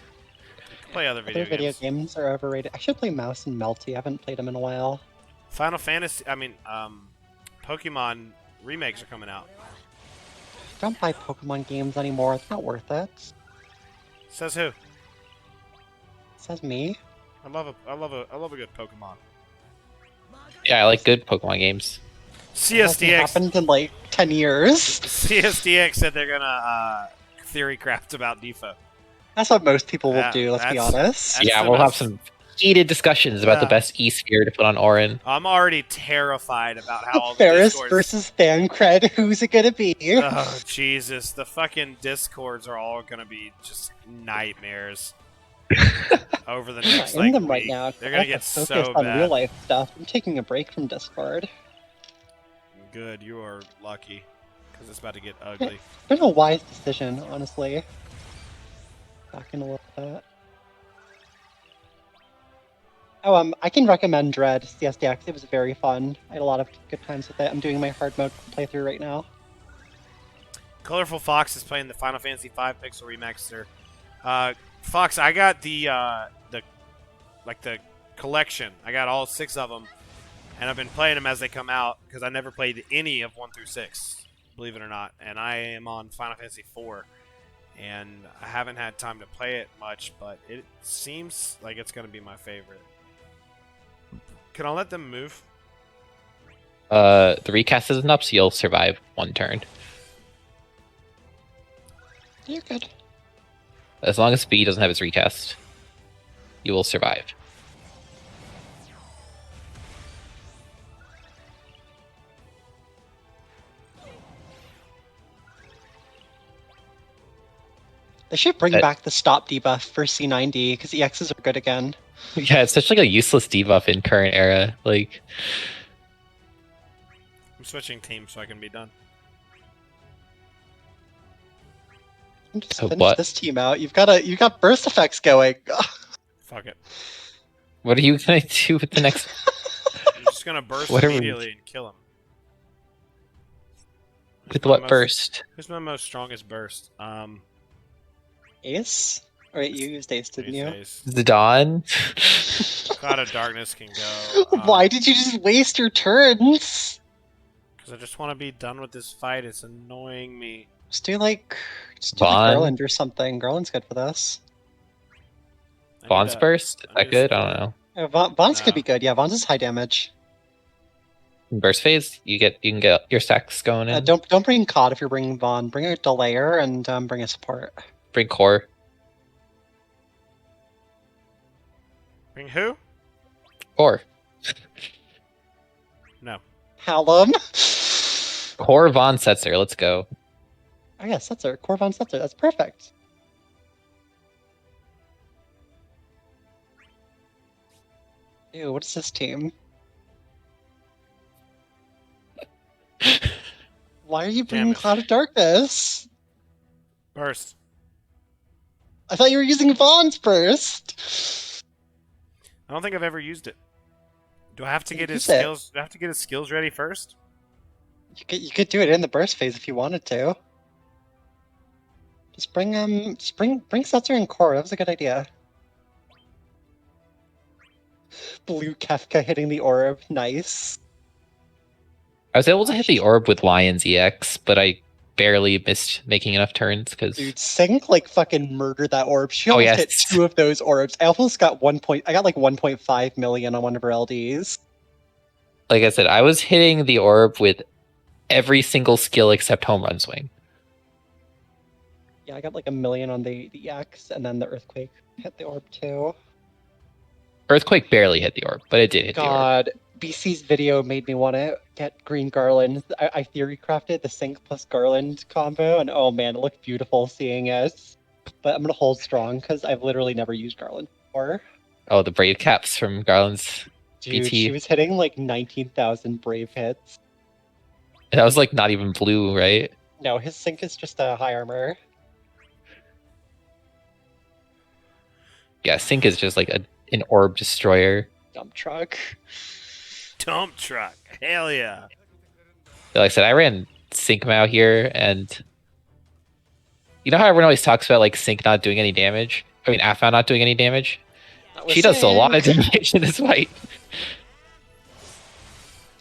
Play other video Other video games. games are overrated. I should play Mouse and Melty. I haven't played them in a while. Final Fantasy. Pokemon remakes are coming out. Don't buy Pokemon games anymore. It's not worth it. Says who? Says me. I love a good Pokemon. Yeah, I like good Pokemon games. Hasn't CSDX. happened in like 10 years. CSDX said they're gonna theory craft about DFFOO. That's what most people will Yeah, do, let's be that's- honest. That's Yeah, the we'll have best. some heated discussions about the Yeah. best E-sphere to put on Auron. I'm already terrified about how all the Ferris Discords... versus Thancred, who's it gonna be? Oh, Jesus. The fucking Discords are all gonna be just nightmares over the next, I'm in like, them right week. now. They're gonna I get have to so focus on bad. real life stuff. I'm taking a break from Discord. Good, you are lucky. Because it's about to get ugly. It's been a wise decision, honestly. Back in a little bit. Oh, I can recommend Dread CSDX. It was very fun. I had a lot of good times with it. I'm doing my hard mode playthrough right now. Colorful Fox is playing the Final Fantasy V Pixel Remaster. Fox, I got the collection. I got all 6 of them, and I've been playing them as they come out because I never played any of 1 through 6, believe it or not. And I am on Final Fantasy IV, and I haven't had time to play it much, but it seems like it's going to be my favorite. Can I let them move? The recast isn't up, so you'll survive 1 turn. You're good. As long as B doesn't have its recast, you will survive. They should bring Uh, back the stop debuff for C90 because EXs are good again. Yeah, it's such like a useless debuff in current era. Like, I'm switching teams so I can be done. Just Oh, finish what? this team out. You've got burst effects going. Fuck it. what are you gonna do with the next? I'm just gonna burst What are we- immediately and kill him. With what burst? Who's my most strongest burst? Ace? Or wait, you used Ace, didn't you? Ace. The Dawn. Cloud of Darkness can go. Why did you just waste your turns? Because I just want to be done with this fight. It's annoying me. Just do like Vaughn? Garland or something. Garland's good for this. I need Vaughn's a- burst. Is I that need a good? I spell. don't know. Vaughn's No. could be good. Yeah, Vaughn's is high damage. In burst phase, you can get your stacks going in. Don't bring Cod if you're bringing Vaughn. Bring a Delayer and bring a support. Bring core. Bring who? Core. No. Hallam. Core Von Setzer. Let's go. Oh yeah, Setzer. Core Von Setzer. That's perfect. Ew, what is this team? Why are you bringing Damage. Cloud of Darkness? Burst. I thought you were using Vaughn's first. I don't think I've ever used it. Do I have to You get his use it. skills? Do I have to get his skills ready first? You could do it in the burst phase if you wanted to. Just bring Setzer and Core. That was a good idea. Blue Kefka hitting the orb. Nice. I was able to hit the orb with Lion's EX, but I barely missed making enough turns because Dude, Sync like fucking murdered that orb. She Oh, almost yes. hit 2 of those orbs. I almost got I got like 1.5 million on one of her LDs. like I said, I was hitting the orb with every single skill except home run swing. Yeah, I got like 1 million on the EX, and then the Earthquake hit the orb too. Earthquake barely hit the orb, but it did hit the orb. God, BC's video made me want to get Green Garland. I theory crafted the Sync plus Garland combo, and oh man, it looked beautiful seeing it. But I'm gonna hold strong because I've literally never used Garland before. Oh, the braid caps from Garland's. Dude, BT. she was hitting like 19,000 brave hits. That was like not even blue, right? No, his Sync is just a high armor. Yeah, Sync is just like an orb destroyer. Dump truck. Dump truck. Hell yeah. Like I said, I ran Sync out here, and you know how everyone always talks about like Sync not doing any damage? I mean, Afan not doing any damage? That was She does a lot of Sync. damage in this fight.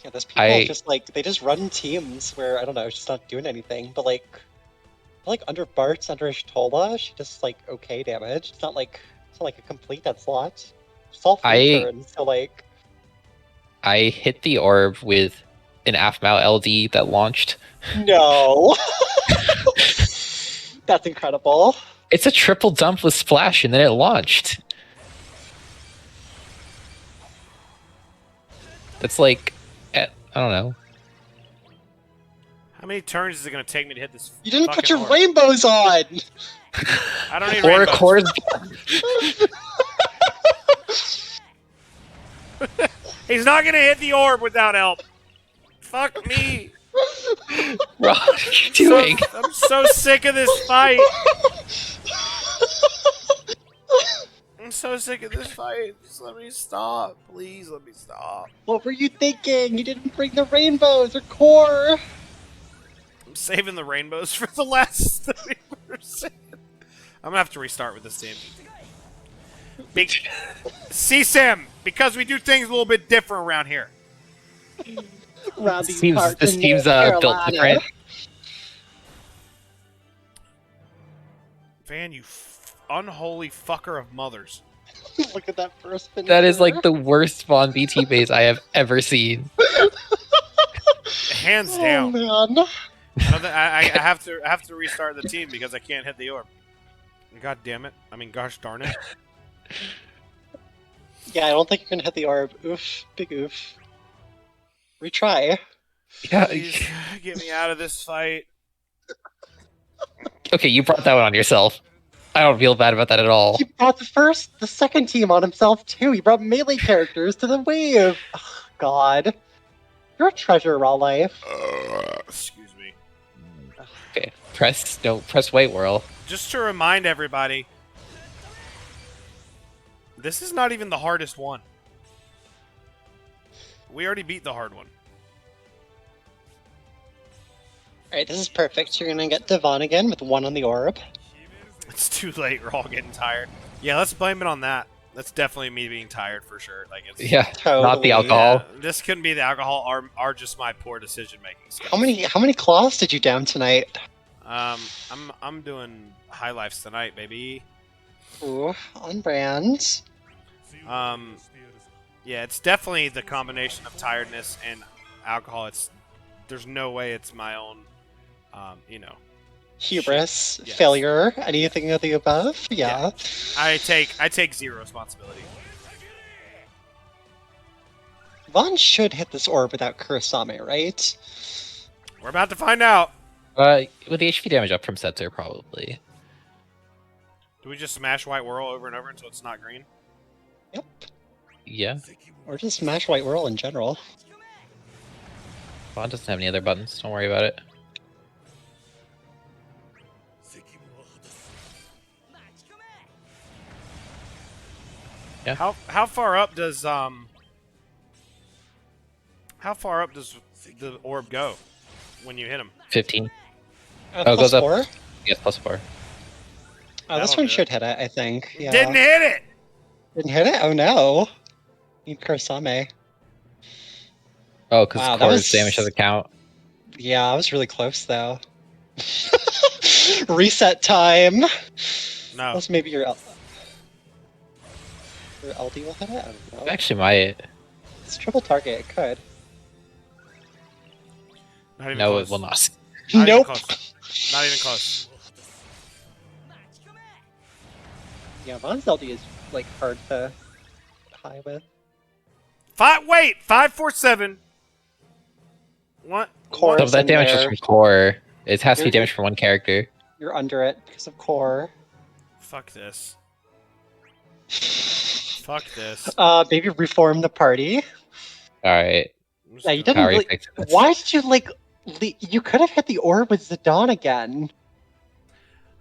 Yeah, there's people just like they just run teams where I don't know, she's not doing anything, but like under Bart's, under Shtola, she does like okay damage. It's not like a complete dead slot. It's all free turns, so like I hit the orb with an Afmao LD that launched. no. That's incredible. It's a triple dump with splash, and then it launched. That's like, I don't know. How many turns is it going to take me to hit this? You didn't put fucking your orb? rainbows on. I don't need Or rainbows. cores. He's not going to hit the orb without help. Fuck me. What are you doing? I'm so sick of this fight. I'm so sick of this fight. Just let me stop. Please let me stop. What were you thinking? You didn't bring the rainbows or core. I'm saving the rainbows for the last 30%. I'm gonna have to restart with this team. Big CSIM, because we do things a little bit different around here. Around these parts This in team's North built Carolina. different. Van, you unholy fucker of mothers. Look at that first finisher. That is like the worst Vaughn BT base I have ever seen. Hands Oh down. man. I have to restart the team because I can't hit the orb. God damn it. I mean, gosh darn it. Yeah, I don't think you can hit the orb. Oof. Big oof. Retry. Yeah. Please get me out of this fight. Okay, you brought that one on yourself. I don't feel bad about that at all. He brought the second team on himself too. He brought melee characters to the wave. Oh, God. You're a treasure, Raw Life. Excuse me. Okay, press white whirl. Just to remind everybody, this is not even the hardest one. We already beat the hard one. Alright, this is perfect. You're gonna get Devon again with 1 on the orb. It's too late. We're all getting tired. Yeah, let's blame it on that. That's definitely me being tired for sure. Like it's Yeah, not the alcohol. Yeah, this couldn't be the alcohol or just my poor decision making skills. How many claws did you down tonight? I'm doing high lives tonight, baby. Ooh, on brand. Yeah, it's definitely the combination of tiredness and alcohol. There's no way it's my own, Hubris, Yes. failure, anything of the above? Yeah. I take zero responsibility. Vaughn should hit this orb without Kurosame, right? We're about to find out. With the HP damage up from Setzer, probably. Do we just smash White Whirl over and over until it's not green? Yep. Yeah. Or just smash White Whirl in general. Vaughn doesn't have any other buttons. Don't worry about it. Yeah. How far up does the orb go when you hit him? 15. Oh, Oh, it goes up. 4? Yes, +4. Oh, this That'll one do should hit it, I think. Yeah. Didn't hit it. Didn't hit it? Oh no. Need Kurosame. Oh, because Wow, that Core's was- damage doesn't count. Yeah, I was really close though. Reset time. No. Unless maybe your LD will hit it? I don't know. Actually, might. It's triple target, it could. Not even No, close. it will not. Not even Nope. close. Not even close. Yeah, Von's LD is like hard to high with. 547. What? Core So is that in damage is there. from Core. It has to be You're- damage from one character. You're under it because of core. Fuck this. Fuck this. Maybe reform the party. Alright. I'm just Yeah, you gonna- didn't Power really- effectiveness. Why did you like? You could have hit the orb with Zidane again.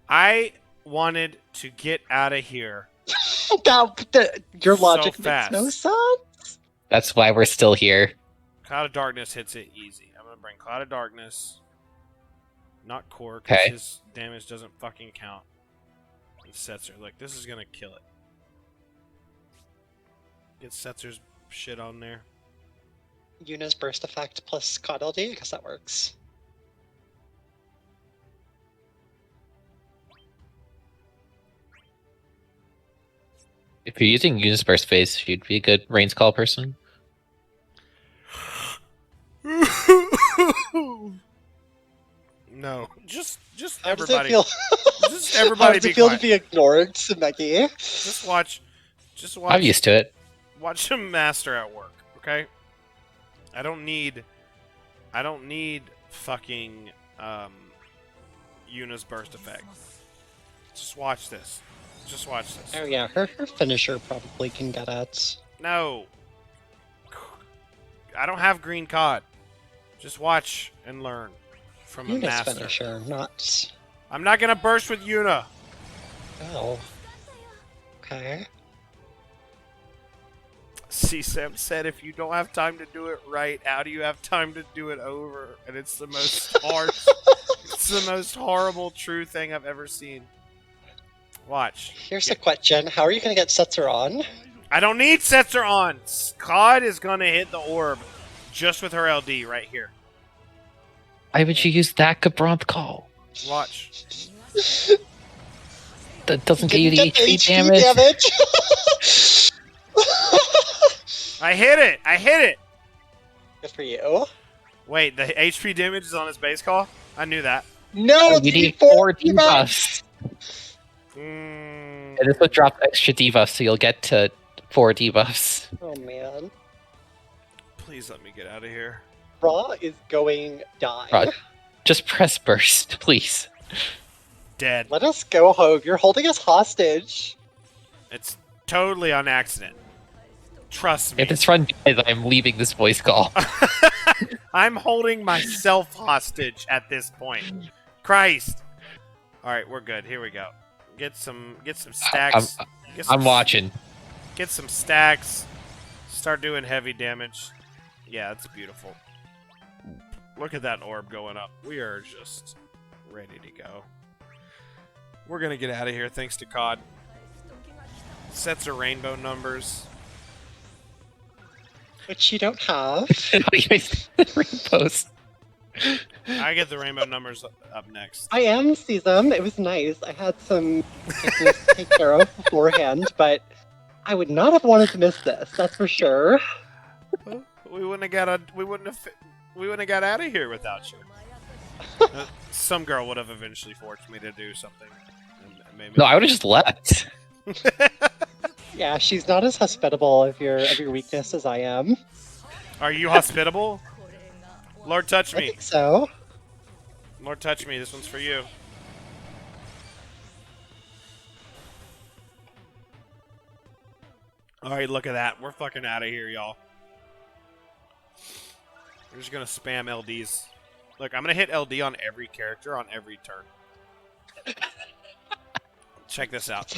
I wanted to get out of here. Your So logic fast. makes no sense. That's why we're still here. Cloud of Darkness hits it easy. I'm gonna bring Cloud of Darkness. Not Core, because Okay. his damage doesn't fucking count. And Setzer. Like, this is gonna kill it. Get Setzer's shit on there. Yuna's burst effect plus COD LD, because that works. If you're using Eunice Burst Phase, you'd be a good Reigns Call person. No, just How does everybody. it feel? Just How everybody does be it feel quiet. to be ignored, Somegi? Just watch. I'm used to it. Watch him master at work, okay? I don't need fucking Yuna's burst effect. Just watch this. Just watch this. Oh yeah, her finisher probably can get it. No. I don't have green cod. Just watch and learn from a Yuna's master. finisher, not. I'm not gonna burst with Yuna. Oh. Okay. C-Sam said if you don't have time to do it right, how do you have time to do it over? And it's the most it's the most horrible true thing I've ever seen. Watch. Here's a question: how are you gonna get Setzer on? I don't need Setzer on. Cod is gonna hit the orb just with her LD right here. Why would you use that Gabronth Call? Watch. That doesn't get you the Didn't get HP damage. I hit it. I hit it. Good for you. Wait, the HP damage is on his base call? I knew that. No, Oh, you need 4 debuffs. debuffs. Mm, And this will drop extra debuffs, so you'll get to 4 debuffs. Oh man, please let me get out of here. Raw is going die. Raw. Just press burst, please. dead. Let us go, Hogue. You're holding us hostage. It's totally on accident. Trust me. If this run dies, I'm leaving this voice call. I'm holding myself hostage at this point. Christ. All right, we're good. Here we go. Get some stacks. I'm watching. Get some stacks. Start doing heavy damage. Yeah, it's beautiful. Look at that orb going up. We are just ready to go. We're gonna get out of here thanks to COD. Sets of rainbow numbers. Which you don't have. Rainbows. I get the rainbow numbers up next. I am see them. It was nice. I had some business to take care of beforehand, but I would not have wanted to miss this. That's for sure. We wouldn't have got out of here without you. Some girl would have eventually forced me to do something. Maybe. No, I would have just left. Yeah, she's not as hospitable of your weakness as I am. Are you hospitable? Lord, touch I me. think so. Lord, touch me. This one's for you. Alright, look at that. We're fucking out of here, y'all. We're just gonna spam LDs. Look, I'm gonna hit LD on every character on every turn. Check this out.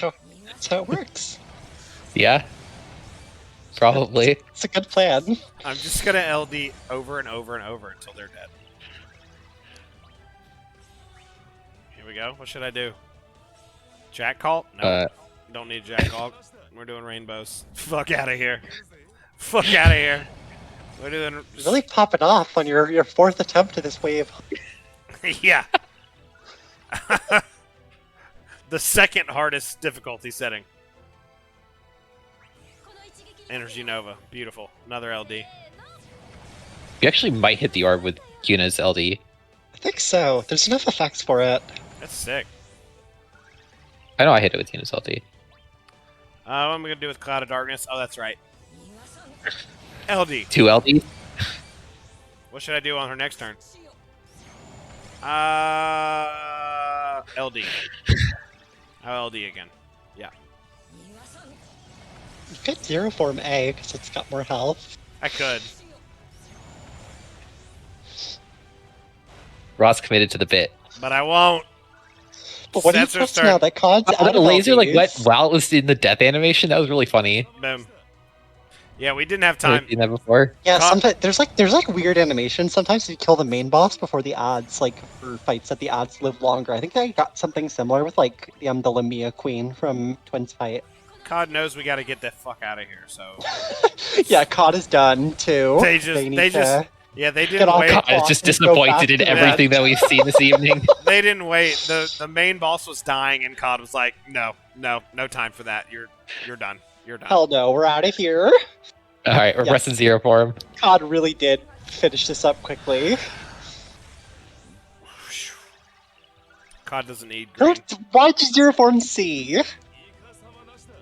That's how it works. Yeah. Probably. It's a good plan. I'm just gonna LD over and over and over until they're dead. Here we go. What should I do? Jack call? No. Don't need Jack call. We're doing rainbows. Fuck out of here. Fuck out of here. We're doing... Really popping off on your fourth attempt at this wave. Yeah. The second hardest difficulty setting. Energy Nova. Beautiful. Another LD. You actually might hit the orb with Yuna's LD. I think so. There's enough effects for it. That's sick. I know I hit it with Yuna's LD. What am I going to do with Cloud of Darkness? Oh, that's right. LD. 2 LD? What should I do on her next turn? LD. I'll LD again. Yeah. You could Zero Form A, because it's got more health. I could. Ross committed to the bit. But I won't. But what do you Sensor trust start. now that COD's out The of laser like LDs? went while it was in the death animation. That was really funny. Boom. Yeah, we didn't have I've time. seen that before. Yeah, COD sometimes there's like weird animations. Sometimes you kill the main boss before the ads, like for fights that the ads live longer. I think I got something similar with like the Lamia Queen from Twins Fight. COD knows we got to get the fuck out of here, so... Yeah, COD is done too. They didn't off wait. COD. I was just and go back disappointed in to that. everything that we've seen this evening. They didn't wait. The main boss was dying, and COD was like, no time for that. You're done. You're done. Hell no, we're out of here. Alright, we're Yes. pressing zero form. COD really did finish this up quickly. COD doesn't need green Why'd you Zero Form C?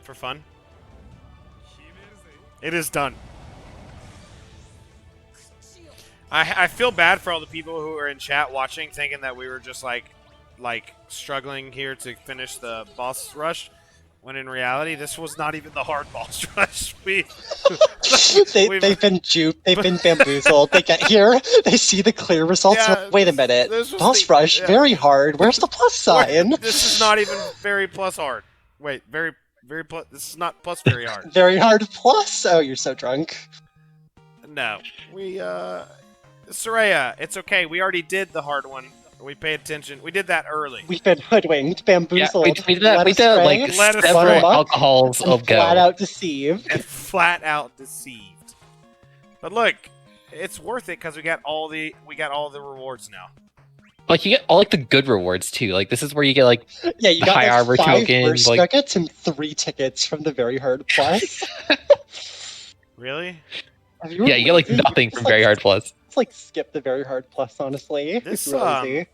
for fun. It is done. I feel bad for all the people who are in chat watching, thinking that we were just like struggling here to finish the boss rush, when in reality this was not even the hard boss rush. They've been duped. They've been bamboozled. They get here, they see the clear results. Yeah, Like, wait a minute, this was boss the- rush, yeah. very hard. Where's the plus sign? This is not even very plus hard. Wait, very plus. This is not plus very hard. Very hard plus. Oh, you're so drunk. No, we Soraya, it's okay. We already did the hard one. We paid attention. We did that early. We've been hoodwinked, Yeah, bamboozled, we did that. led We did astray, like Let us several spray. alcohols and of go. flat out deceived. And flat out deceived. But look, it's worth it because we got all the rewards now. Like you get all like the good rewards too. Like this is where you get like Yeah, you the got high like armor 5 token, burst like- nuggets and 3 tickets from the very hard plus. Really? Have you yeah, you get like Dude, nothing it's from like- very hard plus. It's like skip the very hard plus, honestly. This, It's real easy.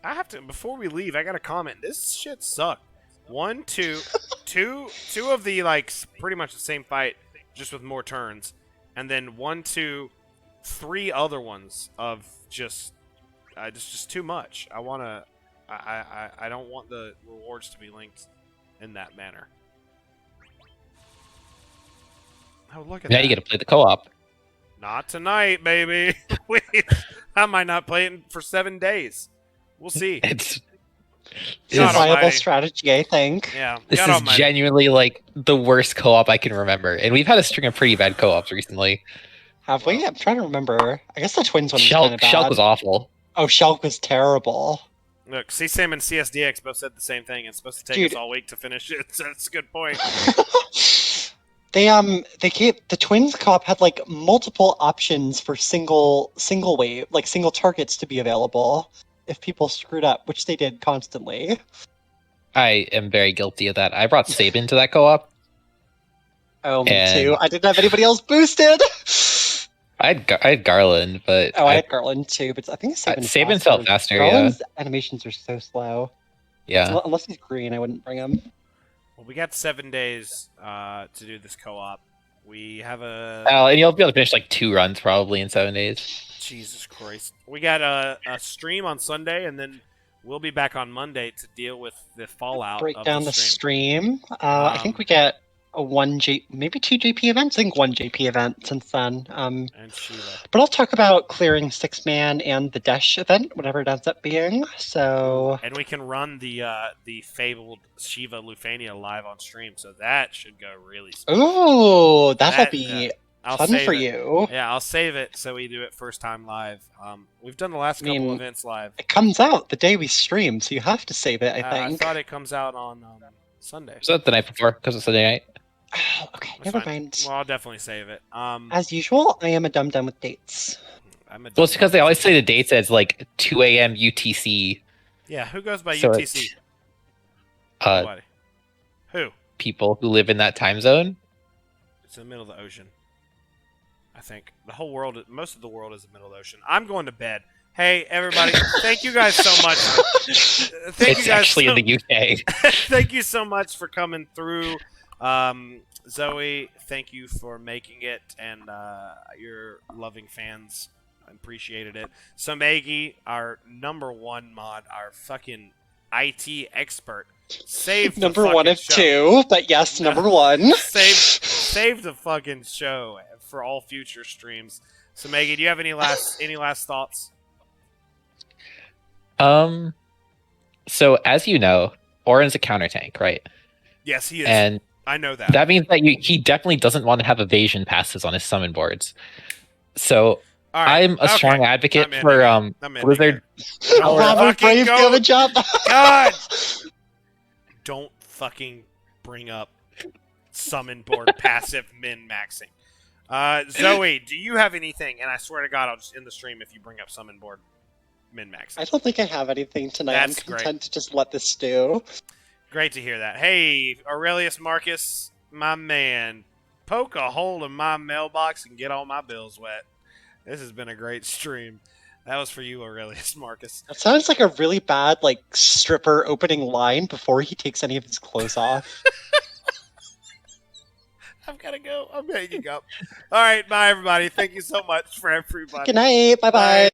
I have to before we leave. I got to comment. This shit sucked. 1, 2, two of the like pretty much the same fight, just with more turns, and then 1, 2, 3 other ones of just too much. I wanna I don't want the rewards to be linked in that manner. Oh, look at Now that. you get to play the co-op. Not tonight, baby. I might not play it for 7 days. We'll see. It's It's a God viable almighty. strategy, I think. Yeah. This God is almighty. genuinely like the worst co-op I can remember, and we've had a string of pretty bad co-ops recently. Have we? Wow. I'm trying to remember. I guess the twins one was kind of Shulk bad. was awful. Oh, Shulk was terrible. Look, C-Sam and CSDX both said the same thing. It's supposed to take Dude. us all week to finish it. So that's a good point. They gave the twins co-op had like multiple options for single wave, like single targets to be available if people screwed up, which they did constantly. I am very guilty of that. I brought Sabin to that co-op. Oh, me And- too. I didn't have anybody else boosted. I had Garland, but Oh, I had Garland too, but I think Sabin Sabin felt faster, yeah. Garland's animations are so slow. Yeah. Unless he's green, I wouldn't bring him. Well, we got 7 days to do this co-op. We have a... And you'll be able to finish like 2 runs probably in 7 days. Jesus Christ. We got a stream on Sunday, and then we'll be back on Monday to deal with the fallout Break of down the the stream. I think we get a maybe 2 JP events. I think 1 JP event since then. And Sheila. But I'll talk about clearing 6-man and the Desh event, whatever it ends up being. So And we can run the fabled Shiva Lufania live on stream, so that should go really smooth. ooh, that'll That- be I'll fun save for it. you. Yeah, I'll save it so we do it first time live. We've done the last I mean, couple events live. It comes out the day we stream, so you have to save it, I I think. thought it comes out on Sunday. Was that the night before? Because it's Sunday night. Oh, okay, That's never fine. mind. Well, I'll definitely save it. As usual, I am a dum-dum with dates. I'm a Well, it's because they always say the dates as like 2 a.m. UTC. Yeah, who goes by So UTC? it's, Nobody. Who? people who live in that time zone. It's in the middle of the ocean. I think the whole world, most of the world, is in the middle of the ocean. I'm going to bed. Hey, everybody! Thank you guys so much. Thank It's you guys actually so- in the UK. Thank you so much for coming through. Zoe, thank you for making it, and your loving fans appreciated it. Somegi, our #1 mod, our fucking IT expert, saved Number the 1 fucking of show. 2, but yes, number 1. Saved the fucking show for all future streams. Somegi, do you have any last thoughts? So as you know, Auron's a counter tank, right? Yes, he is. And I know that. that means that he definitely doesn't want to have evasion passes on his summon boards. So All right. I'm a strong Okay. advocate I'm in for there. I'm in Blizzard. there. Don't Bravo, fucking Brave, go- do a job. God! Don't fucking bring up summon board passive min-maxing. Zoe, do you have anything? And I swear to God, I'll just end the stream if you bring up summon board min-maxing. I don't think I have anything tonight. That's I'm great. content to just let this stew. Great to hear that. Hey, Aurelius Marcus, my man, poke a hole in my mailbox and get all my bills wet. This has been a great stream. That was for you, Aurelius Marcus. That sounds like a really bad, like, stripper opening line before he takes any of his clothes off. I've got to go. I'm hanging up. All right, bye, everybody. Thank you so much for everybody. Good night. Bye-bye. Bye.